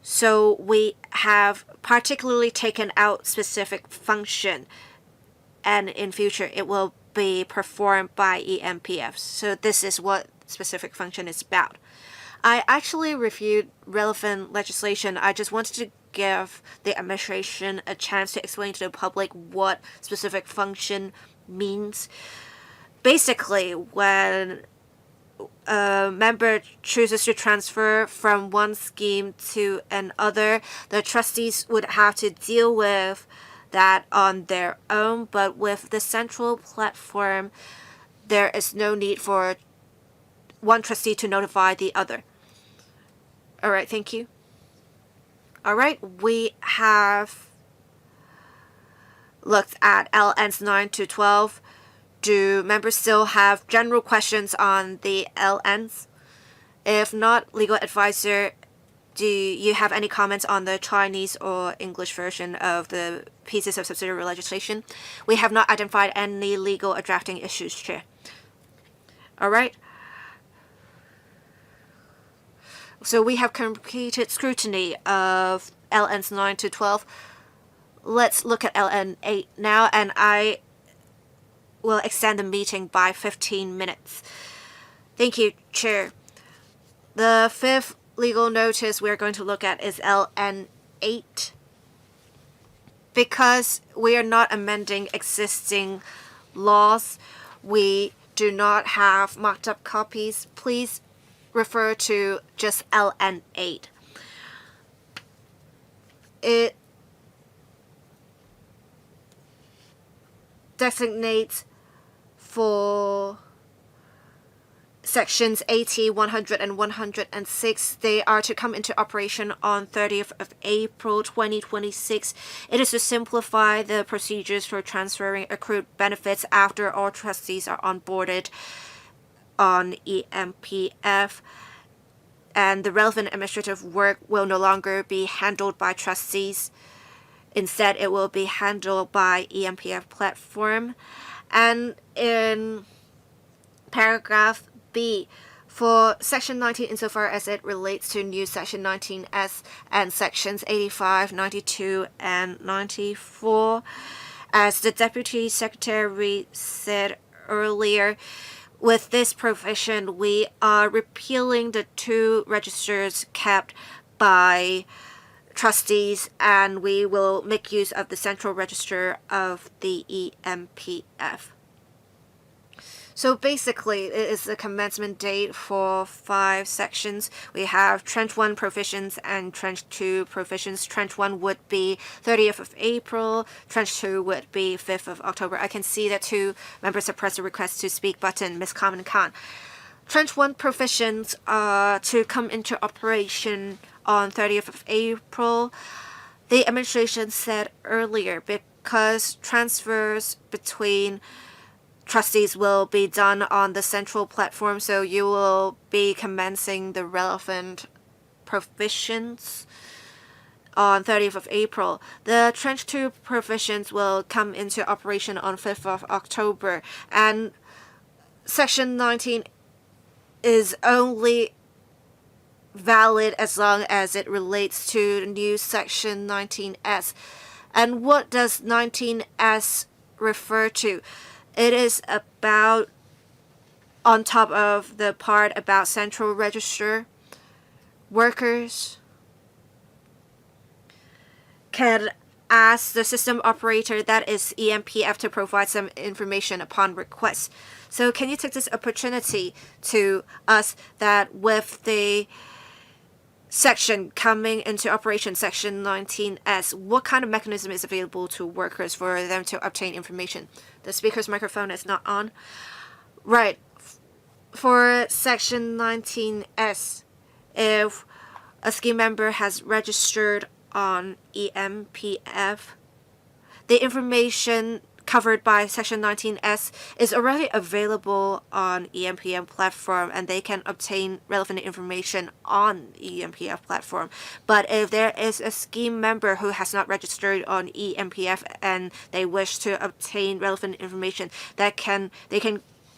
So we have particularly taken out specific function, and in future it will be performed by eMPF. So this is what specific function is about. I actually reviewed relevant legislation. I just wanted to give the administration a chance to explain to the public what specific function means. Basically, when a member chooses to transfer from one scheme to another, the trustees would have to deal with that on their own, but with the central platform, there is no need for one trustee to notify the other. All right, thank you. All right, we have looked at LNs 9 to 12. Do members still have general questions on the LNs? If not, legal advisor, do you have any comments on the Chinese or English version of the pieces of subsidiary legislation? We have not identified any legal or drafting issues, Chair. All right. So we have completed scrutiny of LNs 9 to 12. Let's look at LN 8 now, and I will extend the meeting by 15 minutes. Thank you, Chair. The fifth legal notice we're going to look at is LN 8. Because we are not amending existing laws, we do not have marked up copies. Please refer to just LN 8. It designates for sections 80, 100, and 106. They are to come into operation on 30th of April 2026. It is to simplify the procedures for transferring accrued benefits after all trustees are onboarded on eMPF, and the relevant administrative work will no longer be handled by trustees. Instead, it will be handled by eMPF platform. And in paragraph B, for Section 19 insofar as it relates to new Section 19S and Sections 85, 92, and 94, as the Deputy Secretary said earlier, with this provision, we are repealing the two registers kept by trustees, and we will make use of the central register of the eMPF. So basically, it is the commencement date for 5 sections. We have Trench 1 provisions and Trench 2 provisions. Trench 1 would be 30th of April. Trench 2 would be 5th of October. I can see that 2 members have pressed the request to speak button, Ms. Kamen Khan. Trench 1 provisions are to come into operation on 30th of April. The administration said earlier, because transfers between trustees will be done on the central platform, so you will be commencing the relevant provisions on 30th of April. The Trench 2 provisions will come into operation on 5th of October, and Section 19 is only valid as long as it relates to the new Section 19S. And what does 19S refer to. It is about on top of the part about central register. Workers can ask the system operator, that is eMPF, to provide some information upon request. So can you take this opportunity to us that with the section coming into operation, section 19S, what kind of mechanism is available to workers for them to obtain information? The speaker's microphone is not on. Right. For section 19S, if a scheme member has registered on eMPF, the information covered by section 19S is already available on eMPF platform, and they can obtain relevant information on eMPF platform. But if there is a scheme member who has not registered on eMPF and they wish to obtain relevant information, they can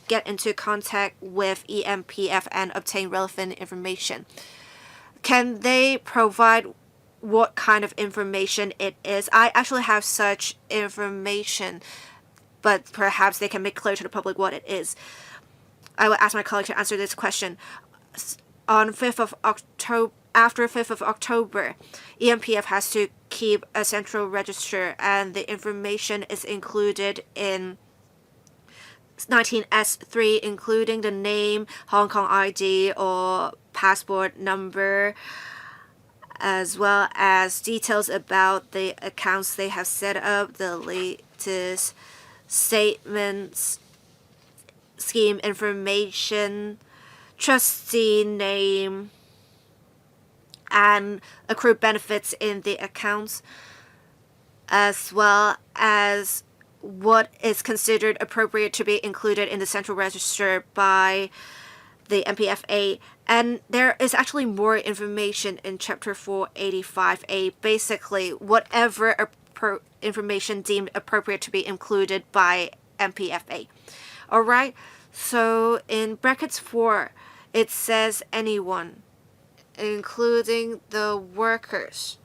get into contact with eMPF and obtain relevant information. Can they provide what kind of information it is? I actually have such information, but perhaps they can make clear to the public what it is. I will ask my colleague to answer this question. On 5th of October, after 5th of October, eMPF has to keep a central register, and the information is included in 19S3, including the name, Hong Kong ID or passport number, as well as details about the accounts they have set up, the latest statements, scheme information, trustee name, and accrued benefits in the accounts, as well as what is considered appropriate to be included in the central register by the MPFA. And there is actually more information in Chapter 485A. Basically, whatever information deemed appropriate to be included by MPFA. All right, so in brackets 4, it says anyone, including the workers,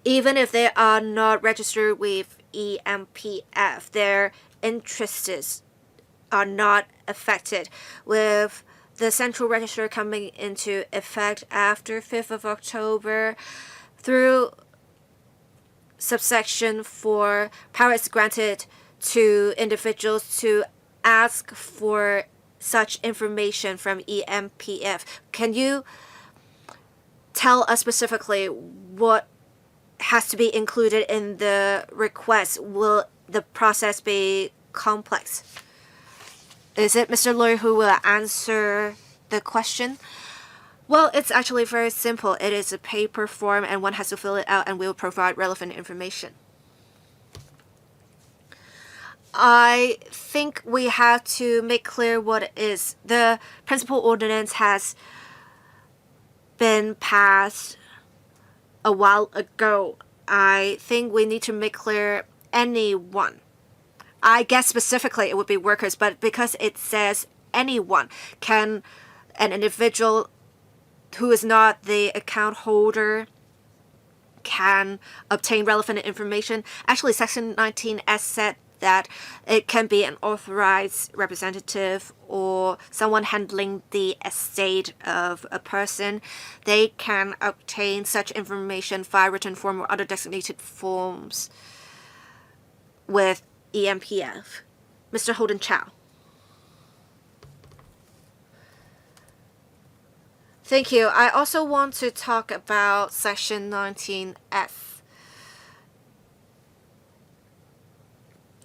even if they are not registered with eMPF, their interests are not affected. With the central register coming into effect after 5th of October, through subsection 4, power is granted to individuals to ask for such information from eMPF. Can you tell us specifically what has to be included in the request? Will the process be complex? Is it Mr. Lawyer who will answer the question? Well, it's actually very simple. It is a paper form and one has to fill it out, and we will provide relevant information. I think we have to make clear what it is. The principal ordinance has been passed a while ago. I think we need to make clear anyone. I guess specifically it would be workers, but because it says anyone, can an individual who is not the account holder can obtain relevant information. Actually, Section 19S said that it can be an authorized representative or someone handling the estate of a person. They can obtain such information via written form or other designated forms with eMPF. Mr. Holden Chow. Thank you. I also want to talk about Section 19F.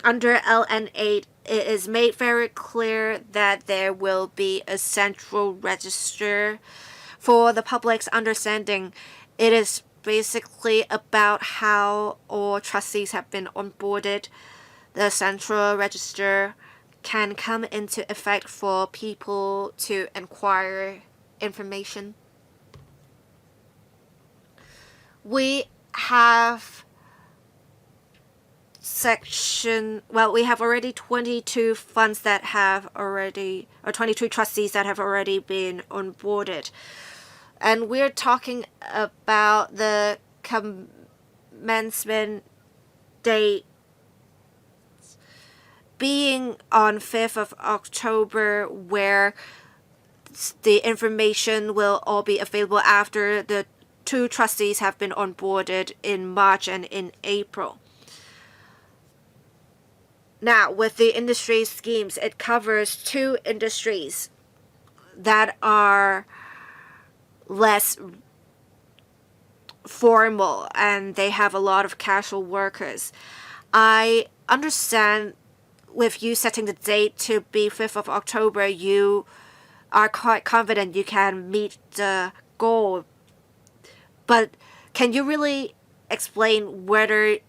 Under LN8, it is made very clear that there will be a central register. For the public's understanding, it is basically about how all trustees have been onboarded. The central register can come into effect for people to inquire information. We have we have already 22 funds that have already, or 22 trustees that have already been onboarded. And we're talking about the commencement date being on 5th of October, where the information will all be available after the 2 trustees have been onboarded in March and in April. Now, with the industry schemes, it covers 2 industries that are less formal and they have a lot of casual workers. I understand with you setting the date to be 5th of October, you are quite confident you can meet the goal. But can you really explain whether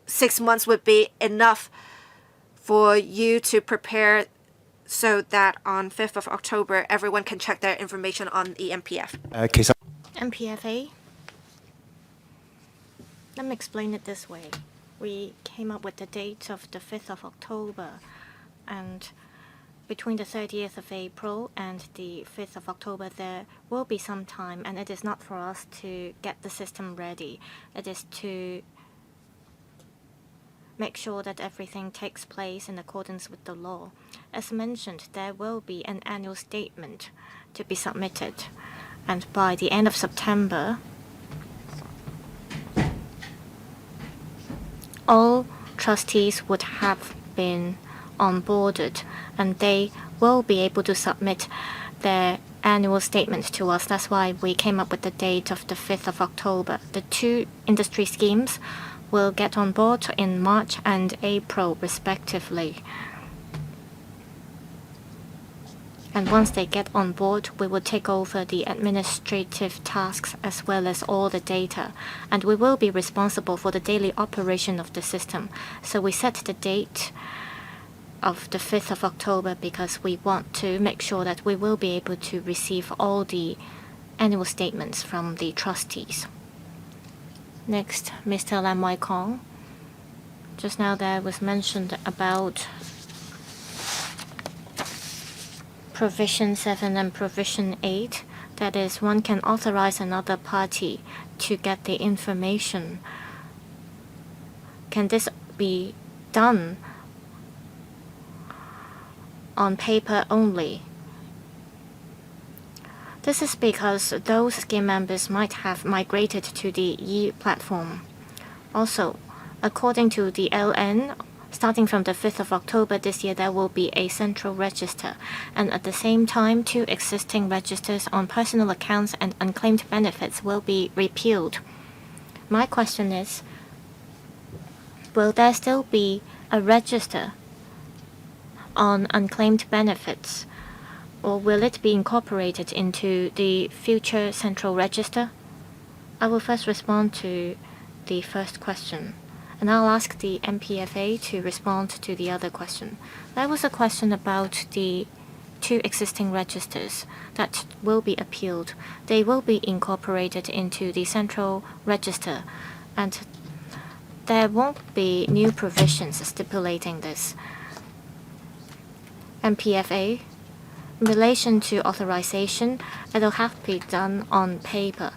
6 months would be enough for you to prepare so that on 5th of October, everyone can check their information on eMPF? MPFA? Let me explain it this way. We came up with the date of the 5th of October, and between the 30th of April and the 5th of October, there will be some time, and it is not for us to get the system ready. It is to make sure that everything takes place in accordance with the law. As mentioned, there will be an annual statement to be submitted, and by the end of September, all trustees would have been onboarded, and they will be able to submit their annual statements to us. That's why we came up with the date of the 5th of October. The 2 industry schemes will get on board in March and April, respectively. And once they get on board, we will take over the administrative tasks as well as all the data. And we will be responsible for the daily operation of the system. So we set the date of the 5th of October because we want to make sure that we will be able to receive all the annual statements from the trustees. Next, Mr. Lam Wai Kong. Just now there was mentioned about Provision 7 and Provision 8. That is, one can authorize another party to get the information. Can this be done on paper only? This is because those scheme members might have migrated to the e-platform. Also, according to the LN, starting from the 5th of October this year, there will be a central register, and at the same time, 2 existing registers on personal accounts and unclaimed benefits will be repealed. My question is, will there still be a register on unclaimed benefits, or will it be incorporated into the future central register? I will first respond to the first question, and I'll ask the MPFA to respond to the other question. There was a question about the 2 existing registers that will be appealed. They will be incorporated into the central register, and there won't be new provisions stipulating this. MPFA, in relation to authorization, it will have to be done on paper.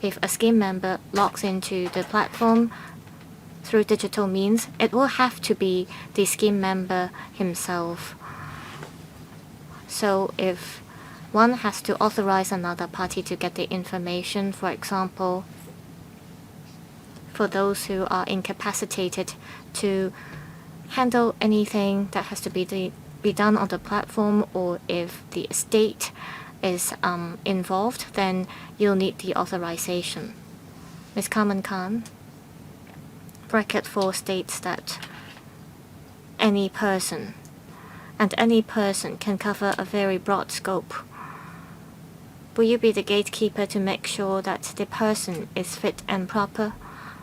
If a scheme member logs into the platform through digital means, it will have to be the scheme member himself. So if one has to authorize another party to get the information, for example, for those who are incapacitated to handle anything that has to be done on the platform, or if the estate is involved, then you'll need the authorization. Ms. Carmen Khan, bracket 4 states that any person, and any person can cover a very broad scope. Will you be the gatekeeper to make sure that the person is fit and proper?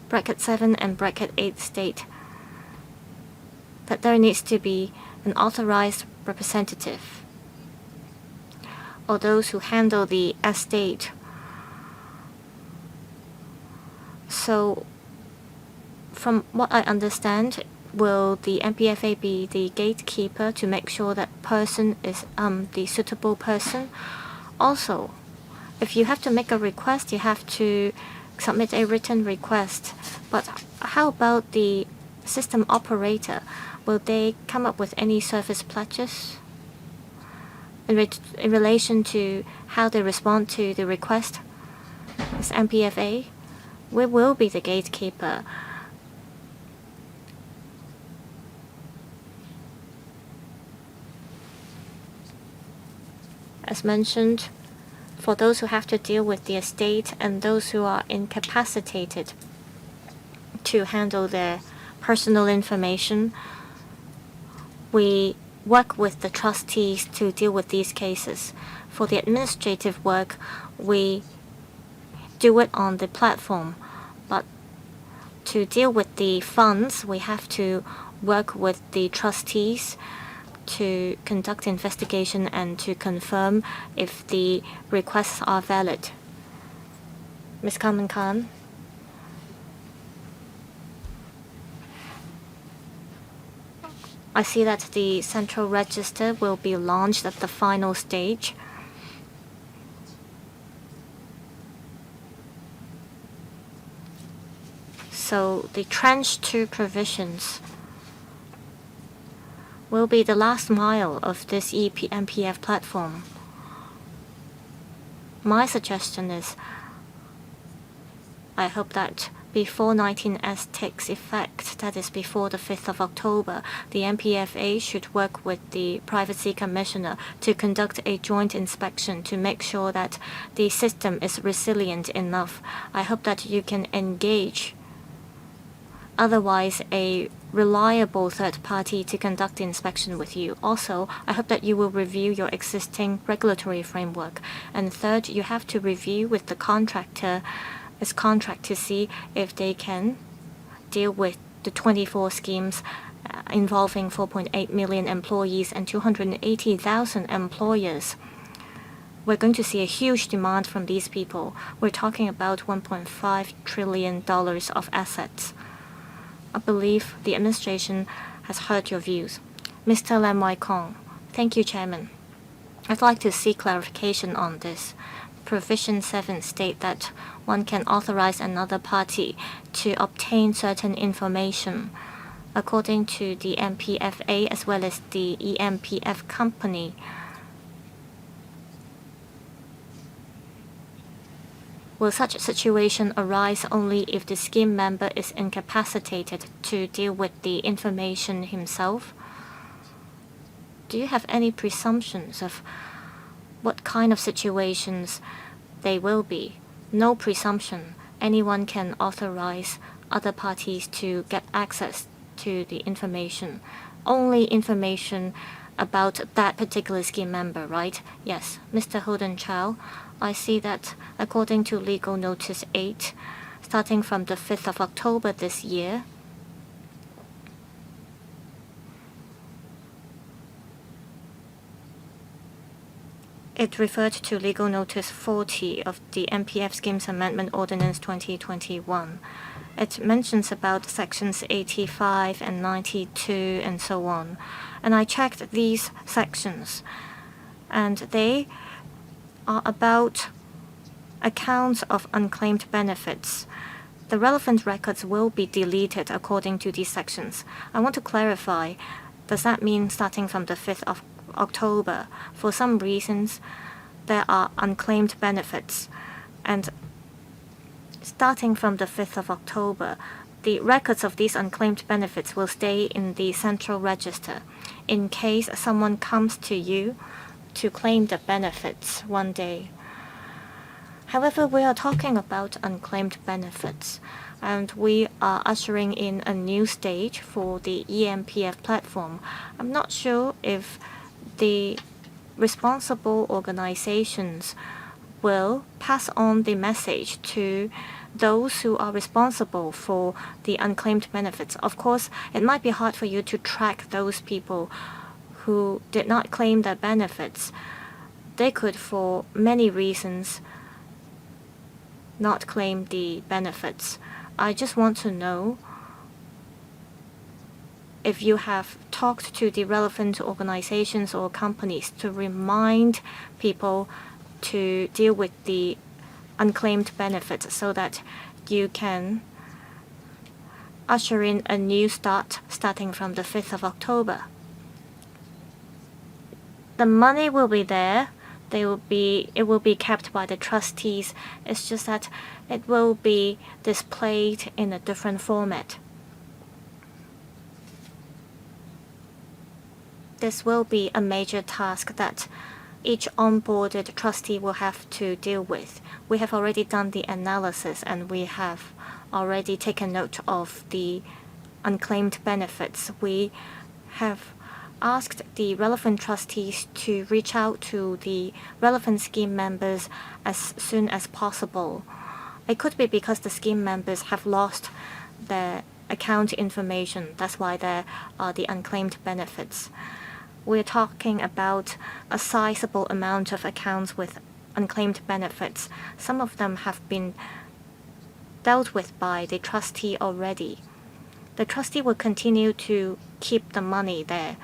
Bracket 7 and bracket 8 state that there needs to be an authorized representative, or those who handle the estate. So, from what I understand, will the MPFA be the gatekeeper to make sure that person is the suitable person? Also, if you have to make a request, you have to submit a written request. But how about the system operator, will they come up with any service pledges in relation to how they respond to the request? As MPFA, we will be the gatekeeper. As mentioned, for those who have to deal with the estate and those who are incapacitated to handle their personal information, we work with the trustees to deal with these cases. For the administrative work, we do it on the platform, but to deal with the funds, we have to work with the trustees to conduct investigation and to confirm if the requests are valid. Ms. Kamen Khan. I see that the central register will be launched at the final stage. So the Tranche 2 provisions will be the last mile of this eMPF platform. My suggestion is, I hope that before 19S takes effect, that is before the 5th of October, the MPFA should work with the Privacy Commissioner to conduct a joint inspection to make sure that the system is resilient enough. I hope that you can engage otherwise a reliable third party to conduct the inspection with you. Also, I hope that you will review your existing regulatory framework. And third, you have to review with the contractor its contract to see if they can deal with the 24 schemes involving 4.8 million employees and 280,000 employers. We're going to see a huge demand from these people. We're talking about $1.5 trillion of assets. I believe the administration has heard your views. Mr. Lam Wai Kong. Thank you, Chairman. I'd like to seek clarification on this. Provision 7 states that one can authorize another party to obtain certain information. According to the MPFA as well as the eMPF company, will such a situation arise only if the scheme member is incapacitated to deal with the information himself? Do you have any presumptions of what kind of situations they will be? No presumption. Anyone can authorize other parties to get access to the information. Only information about that particular scheme member, right? Yes. Mr. Holden Chow, I see that according to Legal Notice 8, starting from the 5th of October this year, it referred to Legal Notice 40 of the MPF Schemes Amendment Ordinance 2021. It mentions about sections 85 and 92 and so on. And I checked these sections, and they are about accounts of unclaimed benefits. The relevant records will be deleted according to these sections. I want to clarify, does that mean starting from the 5th of October? For some reasons, there are unclaimed benefits, and starting from the 5th of October, the records of these unclaimed benefits will stay in the central register in case someone comes to you to claim the benefits one day. However, we are talking about unclaimed benefits, and we are ushering in a new stage for the eMPF platform. I'm not sure if the responsible organizations will pass on the message to those who are responsible for the unclaimed benefits. Of course, it might be hard for you to track those people who did not claim their benefits. They could, for many reasons, not claim the benefits. I just want to know if you have talked to the relevant organizations or companies to remind people to deal with the unclaimed benefits so that you can usher in a new start starting from the 5th of October. The money will be there. It will be kept by the trustees. It's just that it will be displayed in a different format. This will be a major task that each onboarded trustee will have to deal with. We have already done the analysis and we have already taken note of the unclaimed benefits. We have asked the relevant trustees to reach out to the relevant scheme members as soon as possible. It could be because the scheme members have lost their account information. That's why there are the unclaimed benefits. We're talking about a sizable amount of accounts with unclaimed benefits. Some of them have been dealt with by the trustee already. The trustee will continue to keep the money there.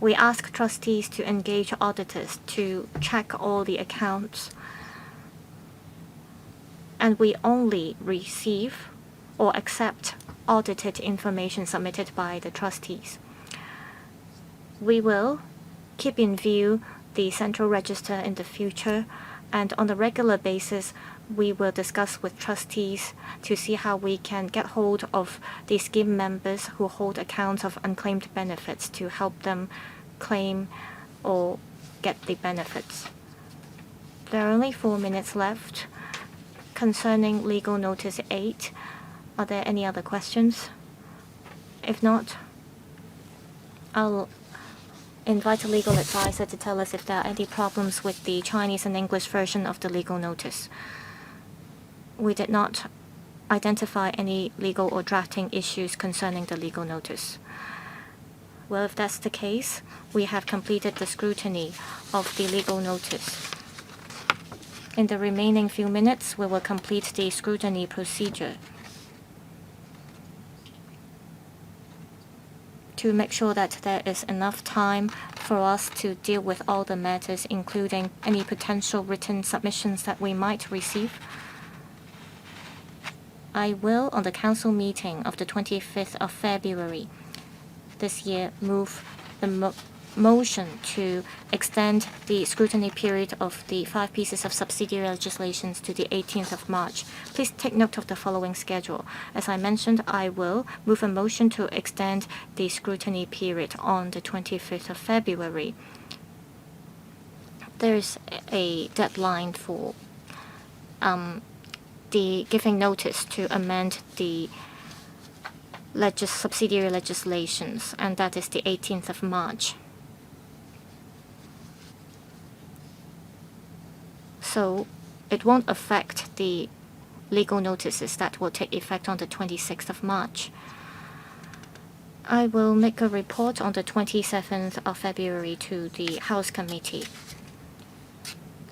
We ask trustees to engage auditors to check all the accounts, and we only receive or accept audited information submitted by the trustees. We will keep in view the central register in the future, and on a regular basis, we will discuss with trustees to see how we can get hold of the scheme members who hold accounts of unclaimed benefits to help them claim or get the benefits. There are only 4 minutes left. Concerning Legal Notice 8, are there any other questions? If not, I'll invite a legal advisor to tell us if there are any problems with the Chinese and English version of the legal notice. We did not identify any legal or drafting issues concerning the legal notice. Well, if that's the case, we have completed the scrutiny of the legal notice. In the remaining few minutes, we will complete the scrutiny procedure to make sure that there is enough time for us to deal with all the matters, including any potential written submissions that we might receive. I will, on the council meeting of the 25th of February this year, move the motion to extend the scrutiny period of the 5 pieces of subsidiary legislations to the 18th of March. Please take note of the following schedule. As I mentioned, I will move a motion to extend the scrutiny period on the 25th of February. There is a deadline for the giving notice to amend the subsidiary legislations, and that is the 18th of March. So it won't affect the legal notices that will take effect on the 26th of March. I will make a report on the 27th of February to the House Committee.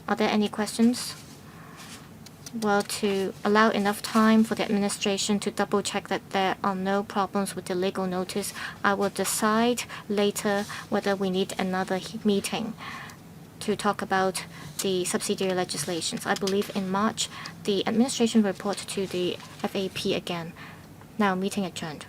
Are there any questions? Well, to allow enough time for the administration to double-check that there are no problems with the legal notice, I will decide later whether we need another meeting to talk about the subsidiary legislations. I believe in March, the administration will report to the FAP again. Now, meeting adjourned.